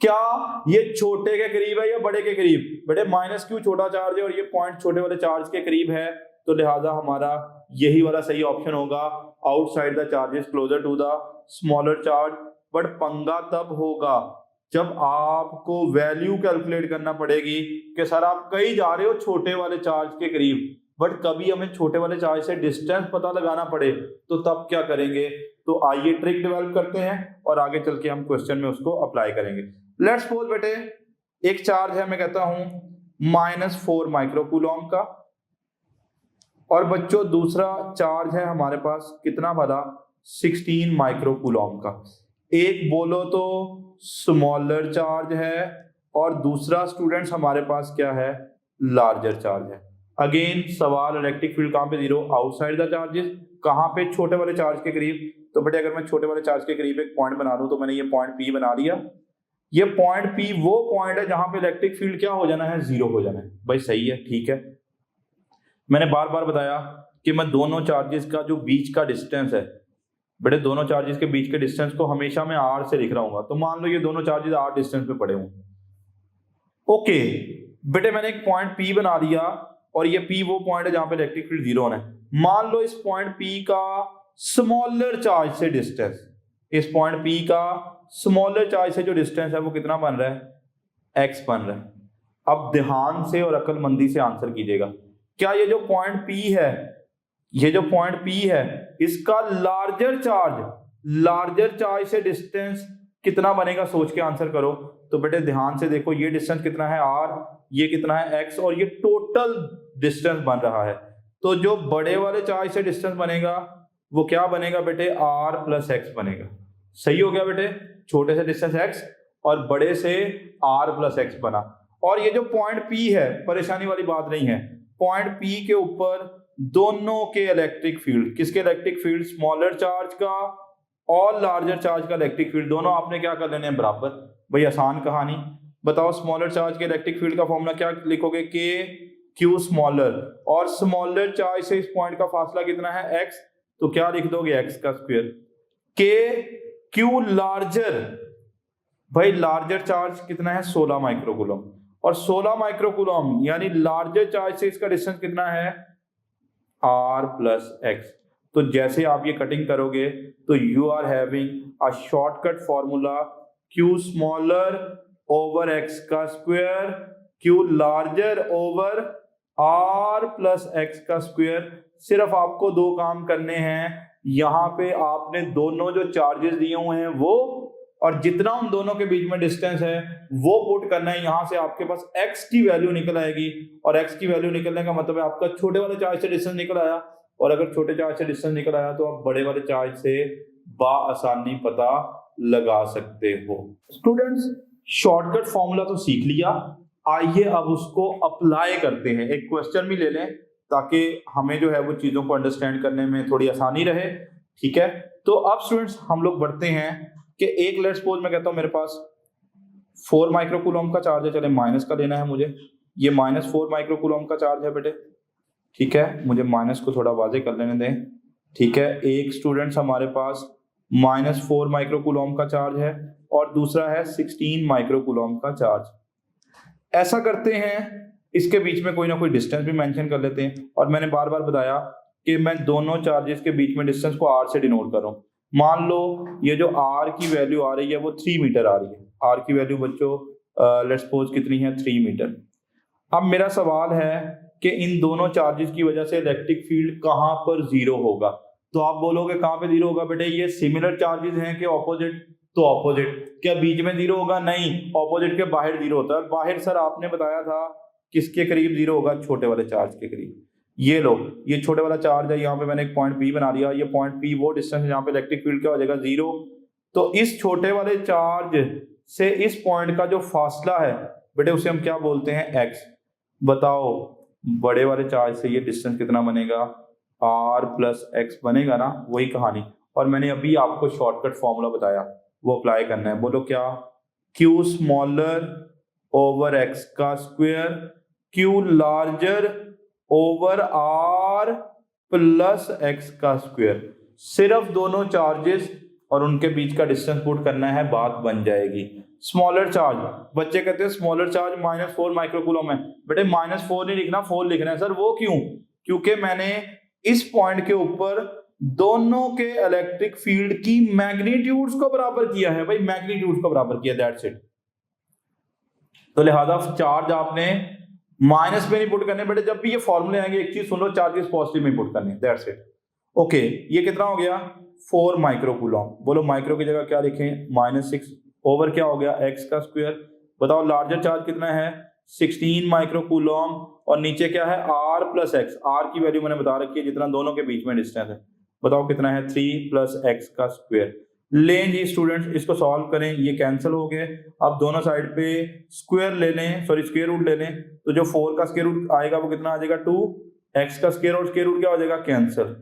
क्या ये छोटे के करीब है या बड़े के करीब, बेटे -q छोटा चार्ज है और ये पॉइंट छोटे वाले चार्ज के करीब है, तो लिहाजा हमारा यही वाला सही ऑप्शन होगा, outside the charges closer to the smaller charge. But पंगा तब होगा जब आपको वैल्यू कैलकुलेट करना पड़ेगी कि सर आप कहीं जा रहे हो छोटे वाले चार्ज के करीब, बट कभी हमें छोटे वाले चार्ज से डिस्टेंस पता लगाना पड़े, तो तब क्या करेंगे। तो आइए ट्रिक डेवलप करते हैं और आगे चल के हम क्वेश्चन में उसको अप्लाई करेंगे। लेट्स सपोज बेटे एक चार्ज है, मैं कहता हूं -4 माइक्रोकूलम का, और बच्चों दूसरा चार्ज है हमारे पास कितना भला, 16 माइक्रोकूलम का। एक बोलो तो स्मॉलर चार्ज है और दूसरा स्टूडेंट्स हमारे पास क्या है, लार्जर चार्ज है। अगेन सवाल, इलेक्ट्रिक फील्ड कहां पे जीरो, आउटसाइड द चार्जेस, कहां पे, छोटे वाले चार्ज के करीब। तो बेटे अगर मैं छोटे वाले चार्ज के करीब एक पॉइंट बना लूं, तो मैंने ये पॉइंट P बना लिया। ये पॉइंट P वो पॉइंट है जहां पे इलेक्ट्रिक फील्ड क्या हो जाना है, जीरो हो जाना है। भाई सही है, ठीक है। मैंने बार बार बताया कि मैं दोनों चार्जेस का जो बीच का डिस्टेंस है, बेटे दोनों चार्जेस के बीच के डिस्टेंस को हमेशा मैं r से लिख रहा हूँ। तो मान लो ये दोनों चार्जेस r डिस्टेंस पे पड़े हों। ओके बेटे मैंने एक पॉइंट P बना लिया और ये P वो पॉइंट है जहां पे इलेक्ट्रिक फील्ड जीरो होना है। मान लो इस पॉइंट P का स्मॉलर चार्ज से डिस्टेंस, इस पॉइंट P का स्मॉलर चार्ज से जो डिस्टेंस है वो कितना बन रहा है, x बन रहा है। अब ध्यान से और अक्लमंदी से आंसर कीजिएगा, क्या ये जो पॉइंट P है, ये जो पॉइंट P है, इसका लार्जर चार्ज से डिस्टेंस कितना बनेगा, सोच के आंसर करो। तो बेटे ध्यान से देखो, ये डिस्टेंस कितना है r, ये कितना है x, और ये टोटल डिस्टेंस बन रहा है। तो जो बड़े वाले चार्ज से डिस्टेंस बनेगा वो क्या बनेगा बेटे, r + x बनेगा। सही हो गया बेटे, छोटे से डिस्टेंस x और बड़े से r + x बना। और ये जो पॉइंट P है, परेशानी वाली बात नहीं है, पॉइंट P के ऊपर दोनों के इलेक्ट्रिक फील्ड, किसके इलेक्ट्रिक फील्ड, स्मॉलर चार्ज का और लार्जर चार्ज का इलेक्ट्रिक फील्ड, दोनों आपने क्या कर लेने हैं, बराबर। भाई आसान कहानी। बताओ स्मॉलर चार्ज के इलेक्ट्रिक फील्ड का फॉर्मूला क्या लिखोगे, k q स्मॉलर, और स्मॉलर चार्ज से इस पॉइंट का फासला कितना है, x, तो क्या लिख दोगे, x का स्क्वायर। k q लार्जर, भाई लार्जर चार्ज कितना है, 16 माइक्रोकूलम, और 16 माइक्रोकूलम यानी लार्जर चार्ज से इसका डिस्टेंस कितना है, r + x। तो जैसे आप ये कटिंग करोगे तो you are having a shortcut formula, q smaller over x का square, q larger over r plus x का स्क्वायर। सिर्फ आपको दो काम करने हैं, यहाँ पे आपने दोनों जो चार्जेस दिए हुए हैं वो और जितना उन दोनों के बीच में डिस्टेंस है वो पुट करना है। यहां से आपके पास x की वैल्यू निकल आएगी और x की वैल्यू निकलने का मतलब है आपका छोटे वाले चार्ज से डिस्टेंस निकल आया, और अगर छोटे चार्ज से डिस्टेंस निकल आया तो आप बड़े वाले चार्ज से बाआसानी पता लगा सकते हो। स्टूडेंट्स, शॉर्टकट फॉर्मूला तो सीख लिया, आइए अब उसको अप्लाई करते हैं। एक क्वेश्चन भी ले लें ताकि हमें जो है वो चीजों को अंडरस्टैंड करने में थोड़ी आसानी रहे। ठीक है, तो अब स्टूडेंट्स हम लोग बढ़ते हैं कि एक लेट्स सपोज मैं कहता हूं मेरे पास 4 माइक्रोकूलम का चार्ज है, चले माइनस का लेना है मुझे, ये -4 माइक्रोकूलम का चार्ज है बेटे। ठीक है, मुझे माइनस को थोड़ा वाजे कर लेने दें। ठीक है, एक स्टूडेंट्स हमारे पास -4 माइक्रोकूलम का चार्ज है और दूसरा है 16 माइक्रोकूलम का चार्ज। ऐसा करते हैं, इसके बीच में कोई ना कोई डिस्टेंस भी मेंशन कर लेते हैं, और मैंने बार बार बताया कि मैं दोनों चार्जेस के बीच में डिस्टेंस को r से डिनोट कर रहा हूं। मान लो ये जो r की वैल्यू आ रही है वो 3 मीटर आ रही है। r की वैल्यू बच्चों लेट्स सपोज कितनी है, 3 मीटर। अब मेरा सवाल है कि इन दोनों चार्जेस की वजह से इलेक्ट्रिक फील्ड कहां पर जीरो होगा। तो आप बोलोगे कहां पे जीरो होगा बेटे, ये सिमिलर चार्जेस हैं कि ऑपोजिट, तो ऑपोजिट। क्या बीच में जीरो होगा, नहीं, ऑपोजिट के बाहर जीरो होता है। बाहर सर आपने बताया था किसके करीब जीरो होगा, छोटे वाले चार्ज के करीब। ये लो, ये छोटे वाला चार्ज है, यहाँ पे मैंने एक पॉइंट P बना दिया, ये पॉइंट P वो डिस्टेंस है जहाँ पे इलेक्ट्रिक फील्ड क्या हो जाएगा, जीरो। तो इस छोटे वाले चार्ज से इस पॉइंट का जो फासला है बेटे उसे हम क्या बोलते हैं, x। बताओ बड़े वाले चार्ज से ये डिस्टेंस कितना बनेगा, r प्लस x बनेगा ना, वही कहानी। और मैंने अभी आपको शॉर्टकट फॉर्मूला बताया, वो अप्लाई करना है। बोलो क्या, q स्मॉलर ओवर x का square, q larger over r plus x का स्क्वायर। सिर्फ दोनों चार्जेस और उनके बीच का डिस्टेंस पुट करना है, बात बन जाएगी। स्मॉलर चार्ज, बच्चे कहते हैं स्मॉलर चार्ज -4 माइक्रोकूलम है। बेटे -4 नहीं लिखना, 4 लिखना है। सर वो क्यों, क्योंकि मैंने इस पॉइंट के ऊपर दोनों के इलेक्ट्रिक फील्ड की मैग्नीट्यूड्स को बराबर किया है। भाई मैग्नीट्यूड्स को बराबर किया, दैट्स इट। तो लिहाजा चार्ज आपने माइनस में नहीं पुट करने बेटे। जब भी ये फॉर्मूले आएंगे एक चीज सुन लो, चार्जेस पॉजिटिव में पुट करने, दैट्स इट। ओके, ये कितना हो गया, 4 माइक्रोकूलम। बोलो माइक्रो की जगह क्या लिखें, -6 ओवर क्या हो गया, x का स्क्वायर। बताओ लार्जर चार्ज कितना है, 16 माइक्रोकूलम, और नीचे क्या है, r प्लस एक्स। r की वैल्यू मैंने बता रखी है जितना दोनों के बीच में डिस्टेंस है। बताओ कितना है, 3 प्लस x का स्क्वायर। लें जी स्टूडेंट्स, इसको सॉल्व करें, ये कैंसिल हो गए। अब दोनों साइड पे स्क्वायर ले लें, सॉरी स्क्वायर रूट ले लें, तो जो 4 का स्क्वायर रूट आएगा वो कितना आ जाएगा, 2। x का स्क्वायर रूट क्या हो जाएगा, कैंसिल।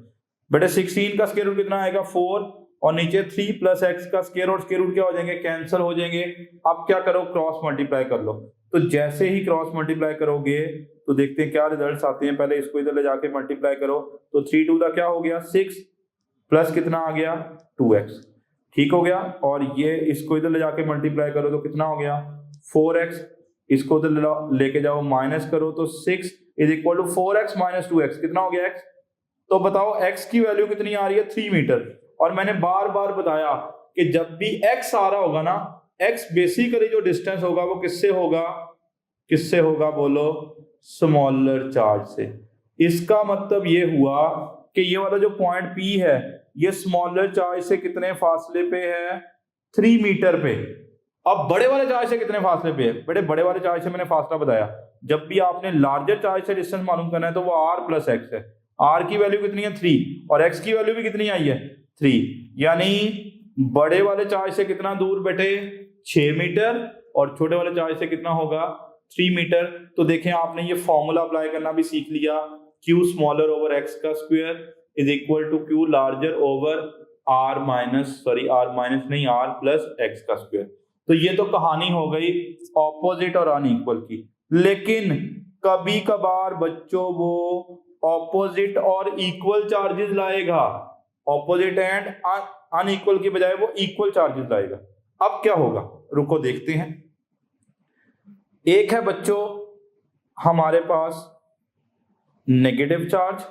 बेटे 16 का स्क्वायर रूट कितना आएगा, 4, और नीचे 3 प्लस एक्स का स्क्वायर रूट क्या हो जाएंगे, कैंसिल हो जाएंगे। अब क्या करो, क्रॉस मल्टीप्लाई कर लो। तो जैसे ही क्रॉस मल्टीप्लाई करोगे तो देखते हैं क्या रिजल्ट्स आते हैं। पहले इसको इधर ले जाके मल्टीप्लाई करो, तो 3 2 क्या हो गया, 6, प्लस कितना आ गया, 2x। ठीक हो गया। और ये इसको इधर ले जाके मल्टीप्लाई करो तो कितना हो गया, 4x। इसको इधर लेके जाओ, माइनस करो तो 6 is equal to 4x minus 2x, कितना हो गया, x। तो बताओ x की वैल्यू कितनी आ रही है, 3 मीटर। और मैंने बार बार बताया कि जब भी x आ रहा होगा ना, x बेसिकली जो डिस्टेंस होगा वो किससे होगा, बोलो स्मॉलर चार्ज से। इसका मतलब ये हुआ कि ये वाला जो पॉइंट P है ये स्मॉलर चार्ज से कितने फासले पे है, 3 मीटर पे। अब बड़े वाले चार्ज से कितने फासले पे है, बेटे बड़े वाले चार्ज से मैंने फासला बताया। जब भी आपने लार्जर चार्ज से डिस्टेंस मालूम करना है तो वो r प्लस एक्स है। r की वैल्यू कितनी है, 3, और x की वैल्यू भी कितनी आई है, 3। यानी बड़े वाले चार्ज से कितना दूर बेटे, 6 मीटर, और छोटे वाले चार्ज से कितना होगा, 3 मीटर। तो देखें आपने ये फॉर्मूला अप्लाई करना भी सीख लिया, q स्मॉलर ओवर x का square is equal to q larger over r plus x का स्क्वायर। तो ये तो कहानी हो गई ऑपोजिट और अनइक्वल की। लेकिन कभी कभार बच्चों वो ऑपोजिट और इक्वल चार्जेस लाएगा, ऑपोजिट एंड अनइक्वल की बजाय वो इक्वल चार्जेस लाएगा। अब क्या होगा, रुको देखते हैं। एक है बच्चों हमारे पास नेगेटिव चार्ज,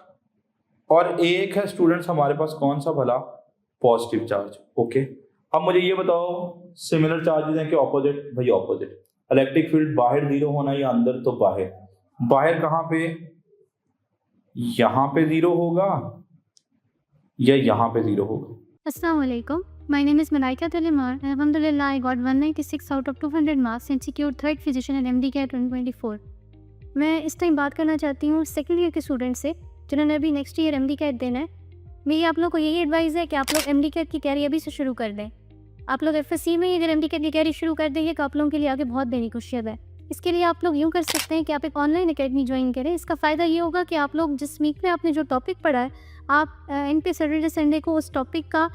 और एक है स्टूडेंट्स हमारे पास कौन सा भला, पॉजिटिव चार्ज। ओके, अब मुझे ये बताओ सिमिलर चार्जेस हैं कि ऑपोजिट, भाई ऑपोजिट। इलेक्ट्रिक फील्ड बाहर जीरो होना या अंदर, तो बाहर कहाँ पे, यहाँ पे जीरो होगा या यहाँ पे जीरो होगा? Assalamu alaikum. My name is Malaika Talimar. Alhamdulillah, I got 196 out of 200 marks and secured third position in MDCAT 2024. मैं इस टाइम बात करना चाहती हूँ सेकेंड ईयर के स्टूडेंट से जिन्होंने अभी नेक्स्ट ईयर MDCAT देना है। मेरी आप लोग को यही एडवाइस है कि आप लोग MDCAT की तैयारी अभी से शुरू कर दें। आप लोग FSC में ही अगर MDCAT की तैयारी शुरू कर देंगे तो आप लोगों के लिए आगे बहुत बेनिफिशियल है। इसके लिए आप लोग यूँ कर सकते हैं कि आप एक ऑनलाइन अकेडमी ज्वाइन करें। इसका फ़ायदा ये होगा कि आप लोग जिस वीक में आपने जो टॉपिक पढ़ा है आप इन पे सैटरडे संडे को उस टॉपिक का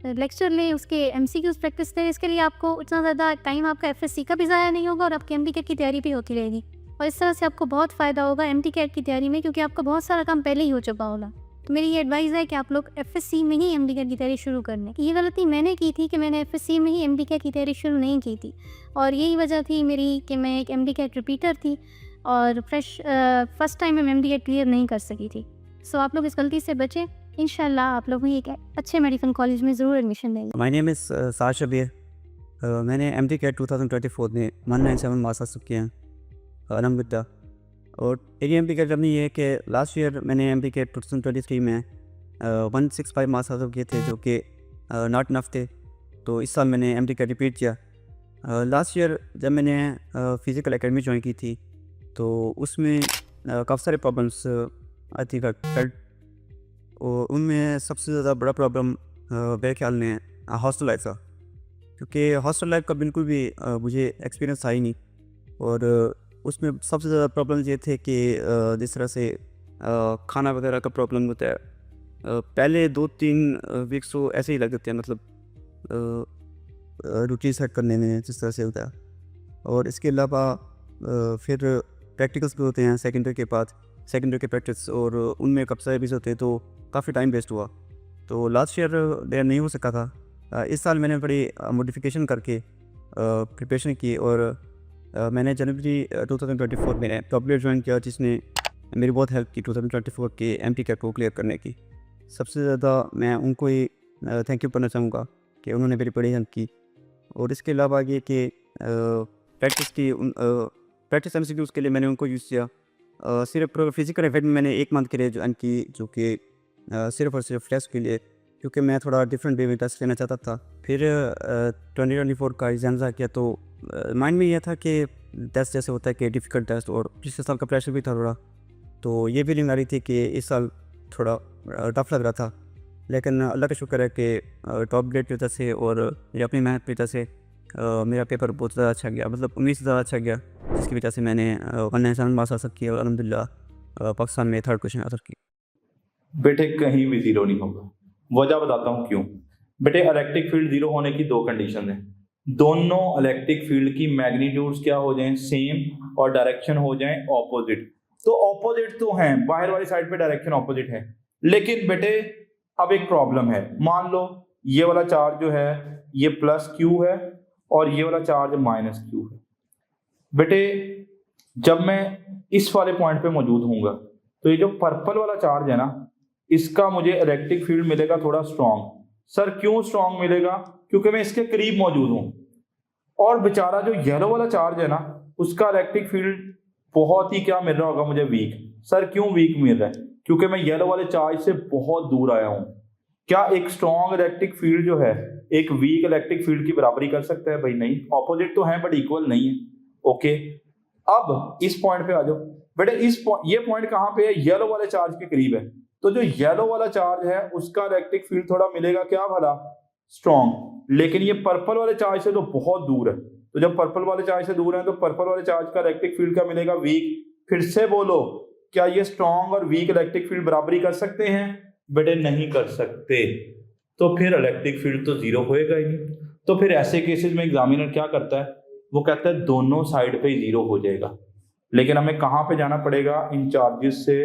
लेक्चर लें, उसके MCQs प्रैक्टिस करें। इसके लिए आपको उतना ज़्यादा टाइम आपका FSC का भी ज़ाया नहीं होगा और आपकी MDCAT की तैयारी भी होती रहेगी और इस तरह से आपको बहुत फ़ायदा होगा MDCAT की तैयारी में, क्योंकि आपका बहुत सारा काम पहले ही हो चुका होगा। तो मेरी ये एडवाइस है कि आप लोग FSC में ही MDCAT की तैयारी शुरू करने। ये गलती मैंने की थी कि मैंने FSC में ही MDCAT की तैयारी शुरू नहीं की थी और यही वजह थी मेरी कि मैं एक MDCAT रिपीटर थी और फर्स्ट टाइम में MDCAT क्लियर नहीं कर सकी थी। सो आप लोग इस गलती से बचें। इंशाल्लाह आप लोग भी एक अच्छे मेडिकल कॉलेज में ज़रूर एडमिशन लेंगे। माय नेम इज़ साद शबीर। मैंने MDCAT 2024 में 197 मार्क्स हासिल किए हैं अलहमदिल्ला। और मेरी MDCAT जर्नी ये है कि लास्ट ईयर मैंने MDCAT 2023 में 165 मार्क्स हासिल किए थे, जो कि नॉट इनफ थे। तो इस साल मैंने MDCAT रिपीट किया। लास्ट ईयर जब मैंने फ़िज़िकल एकेडमी ज्वाइन की थी तो उसमें काफ़ी सारे प्रॉब्लम्स आई थिंक फेल्ट, और उनमें सबसे ज़्यादा बड़ा प्रॉब्लम मेरे ख्याल में हॉस्टल लाइफ था, क्योंकि हॉस्टल लाइफ का बिल्कुल भी मुझे एक्सपीरियंस था ही नहीं। और उसमें सबसे ज़्यादा प्रॉब्लम ये थे कि जिस तरह से खाना वगैरह का प्रॉब्लम होता है, पहले 2-3 वीक्स तो ऐसे ही लग जाते हैं, मतलब रूटीन सेट करने में जिस तरह से होता है। और इसके अलावा फिर प्रैक्टिकल्स भी होते हैं सेकेंडरी के बाद, सेकेंडरी के प्रैक्टिस, और उनमें कब सारे भी होते हैं तो काफ़ी टाइम वेस्ट हुआ। तो लास्ट ईयर देर नहीं हो सका था। इस साल मैंने बड़ी मॉडिफिकेशन करके प्रिपरेशन की और मैंने जनवरी 2024 में टॉपलेट ज्वाइन किया, जिसने मेरी बहुत हेल्प की 2024 के MDCAT को क्लियर करने की। सबसे ज़्यादा मैं उनको ही थैंक यू करना चाहूँगा कि उन्होंने मेरी बड़ी हेल्प की। और इसके अलावा ये कि प्रैक्टिस MCQs के लिए मैंने उनको यूज़ किया। सिर्फ फिज़िकल इवेंट में मैंने 1 मंथ के लिए ज्वाइन की, जो कि सिर्फ और सिर्फ टेस्ट के लिए, क्योंकि मैं थोड़ा डिफरेंट वे में टेस्ट लेना चाहता था। फिर 2024 का एग्ज़ाम किया तो माइंड में यह था कि टेस्ट जैसे होता है कि डिफ़िकल्ट टेस्ट, और पिछले साल का प्रेशर भी था थोड़ा, तो ये फीलिंग आ रही थी कि इस साल थोड़ा टफ लग रहा था। लेकिन अल्लाह का शुक्र है कि टॉप ग्रेड की वजह से और अपनी मेहनत की वजह से मेरा पेपर बहुत ज़्यादा अच्छा गया, मतलब 19 से ज़्यादा अच्छा गया, जिसकी वजह से मैंने 197 मार्क्स हासिल किए और अल्हम्दुलिल्लाह पाकिस्तान में थर्ड पोजीशन हासिल की। बेटे कहीं भी जीरो नहीं होगा। वजह बताता हूँ क्यों। बेटे इलेक्ट्रिक फील्ड जीरो होने की 2 कंडीशन है। दोनों इलेक्ट्रिक फील्ड की मैग्नीट्यूड्स क्या हो जाएं, सेम, और डायरेक्शन हो जाएं ऑपोजिट। तो ऑपोजिट तो हैं, बाहर वाली साइड पे डायरेक्शन ऑपोजिट है, लेकिन बेटे अब एक प्रॉब्लम है। मान लो ये वाला चार्ज जो है ये प्लस Q है और ये वाला चार्ज माइनस Q है। बेटे जब मैं इस वाले पॉइंट पे मौजूद हूँगा तो ये जो पर्पल वाला चार्ज है ना, इसका मुझे इलेक्ट्रिक फील्ड मिलेगा थोड़ा स्ट्रॉन्ग। सर क्यों स्ट्रॉन्ग मिलेगा? क्योंकि मैं इसके करीब मौजूद हूँ। और बेचारा जो येलो वाला चार्ज है ना, उसका इलेक्ट्रिक फील्ड बहुत ही क्या मिल रहा होगा मुझे, वीक। सर क्यों वीक मिल रहा है? क्योंकि मैं येलो वाले चार्ज से बहुत दूर आया हूँ। क्या एक स्ट्रॉन्ग इलेक्ट्रिक फील्ड जो है एक वीक इलेक्ट्रिक फील्ड की बराबरी कर सकता है? भाई नहीं, ऑपोजिट तो है बट इक्वल नहीं है। ओके, अब इस पॉइंट पे आ जाओ बेटे। ये पॉइंट कहाँ पे है? येलो वाले चार्ज के करीब है। तो जो येलो वाला चार्ज है उसका इलेक्ट्रिक फील्ड थोड़ा मिलेगा क्या भला, स्ट्रॉन्ग। लेकिन ये पर्पल वाले चार्ज से तो बहुत दूर है। तो जब पर्पल वाले चार्ज से दूर है तो पर्पल वाले चार्ज का इलेक्ट्रिक फील्ड क्या मिलेगा, वीक। फिर से बोलो, क्या ये स्ट्रॉन्ग और वीक इलेक्ट्रिक फील्ड बराबरी कर सकते हैं? बेटे नहीं कर सकते। तो फिर इलेक्ट्रिक फील्ड तो जीरो होएगा ही नहीं। तो फिर ऐसे केसेस में एग्जामिनर क्या करता है, वो कहता है दोनों साइड पे जीरो हो जाएगा। लेकिन हमें कहाँ पे जाना पड़ेगा? इन चार्जेस से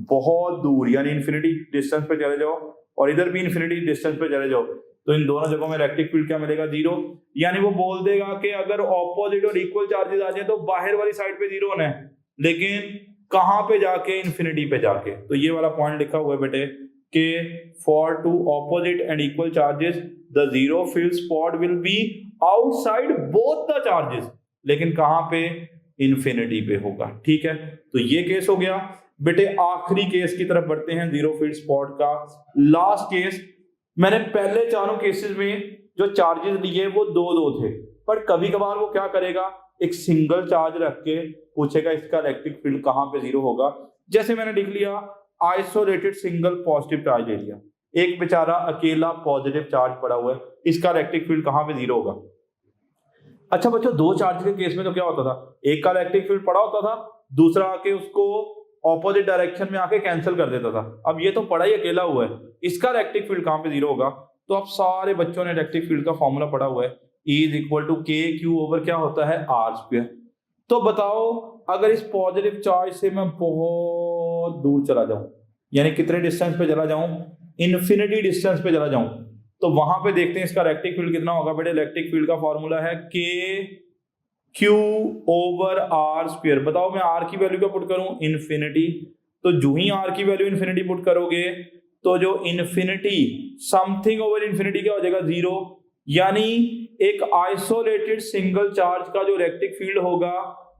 बहुत दूर, यानी इन्फिनिटी डिस्टेंस पे चले जाओ और इधर भी इन्फिनिटी डिस्टेंस पे चले जाओ। तो इन दोनों जगहों में इलेक्ट्रिक फील्ड क्या मिलेगा, जीरो। यानी वो बोल देगा कि अगर ऑपोजिट और इक्वल चार्जेस आ जाए तो बाहर वाली साइड पे जीरो होना है, लेकिन कहाँ पे जाके, इन्फिनिटी पे जाके। तो ये वाला पॉइंट लिखा हुआ है बेटे कि for two opposite and equal charges the zero field spot will be outside both the charges. लेकिन कहाँ पे? इन्फिनिटी पे होगा। ठीक है, तो ये केस हो गया। बेटे आखिरी केस की तरफ बढ़ते हैं, जीरो फील्ड स्पॉट का लास्ट केस। मैंने पहले चारों केसेस में जो चार्जेस लिए वो दो दो थे, पर कभी कभार वो क्या करेगा, एक सिंगल चार्ज रख के पूछेगा इसका इलेक्ट्रिक फील्ड कहाँ पे जीरो होगा। जैसे मैंने लिख लिया आइसोलेटेड सिंगल पॉजिटिव चार्ज ले लिया, एक बेचारा अकेला पॉजिटिव चार्ज पड़ा हुआ है, इसका इलेक्ट्रिक फील्ड कहाँ पे जीरो होगा। अच्छा बच्चों, दो चार्ज के केस में तो क्या होता था, एक का इलेक्ट्रिक फील्ड पड़ा होता था, दूसरा आके उसको ऑपोजिट डायरेक्शन में आके कैंसिल कर देता था। अब ये तो पड़ा ही अकेला हुआ है, इसका इलेक्ट्रिक फील्ड कहाँ पे जीरो होगा। तो अब सारे बच्चों ने इलेक्ट्रिक फील्ड का फॉर्मूला पढ़ा हुआ है, E इज इक्वल टू के क्यू ओवर क्या होता है आर स्क्वायर। तो बताओ अगर इस पॉजिटिव चार्ज से मैं बहुत दूर चला जाऊं, यानी कितने डिस्टेंस पे चला जाऊं, इन्फिनिटी डिस्टेंस पे चला जाऊं, तो वहां पे देखते हैं इसका इलेक्ट्रिक फील्ड कितना होगा। बेटे इलेक्ट्रिक फील्ड का फॉर्मूला है के क्यू ओवर आर स्क्वायर। बताओ मैं आर की वैल्यू क्या पुट करूं, इन्फिनिटी। तो जो ही आर की वैल्यू इन्फिनिटी पुट करोगे तो जो इन्फिनिटी समथिंग ओवर इन्फिनिटी क्या हो जाएगा, जीरो। यानी एक आइसोलेटेड सिंगल चार्ज का जो इलेक्ट्रिक फील्ड होगा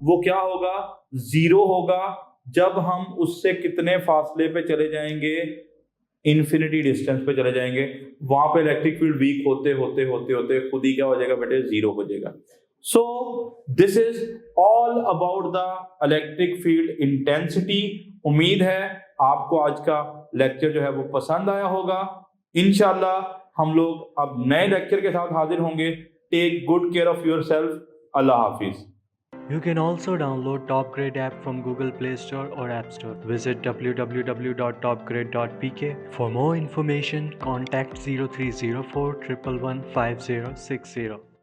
वो क्या होगा, जीरो होगा, जब हम उससे कितने फासले पे चले जाएंगे, इन्फिनिटी डिस्टेंस पे चले जाएंगे। वहां पे इलेक्ट्रिक फील्ड वीक होते होते होते होते खुद ही क्या हो जाएगा बेटे, जीरो हो जाएगा। So this is all about the electric field intensity. उम्मीद है आपको आज का लेक्चर जो है वो पसंद आया होगा। इंशाल्लाह हम लोग अब नए लेक्चर के साथ हाजिर होंगे। Take good care of yourself. अल्लाह हाफिज। You can also download TopGrade app from Google Play Store or App Store. Visit www.topgrade.pk. For more information, contact 0304 111 5060.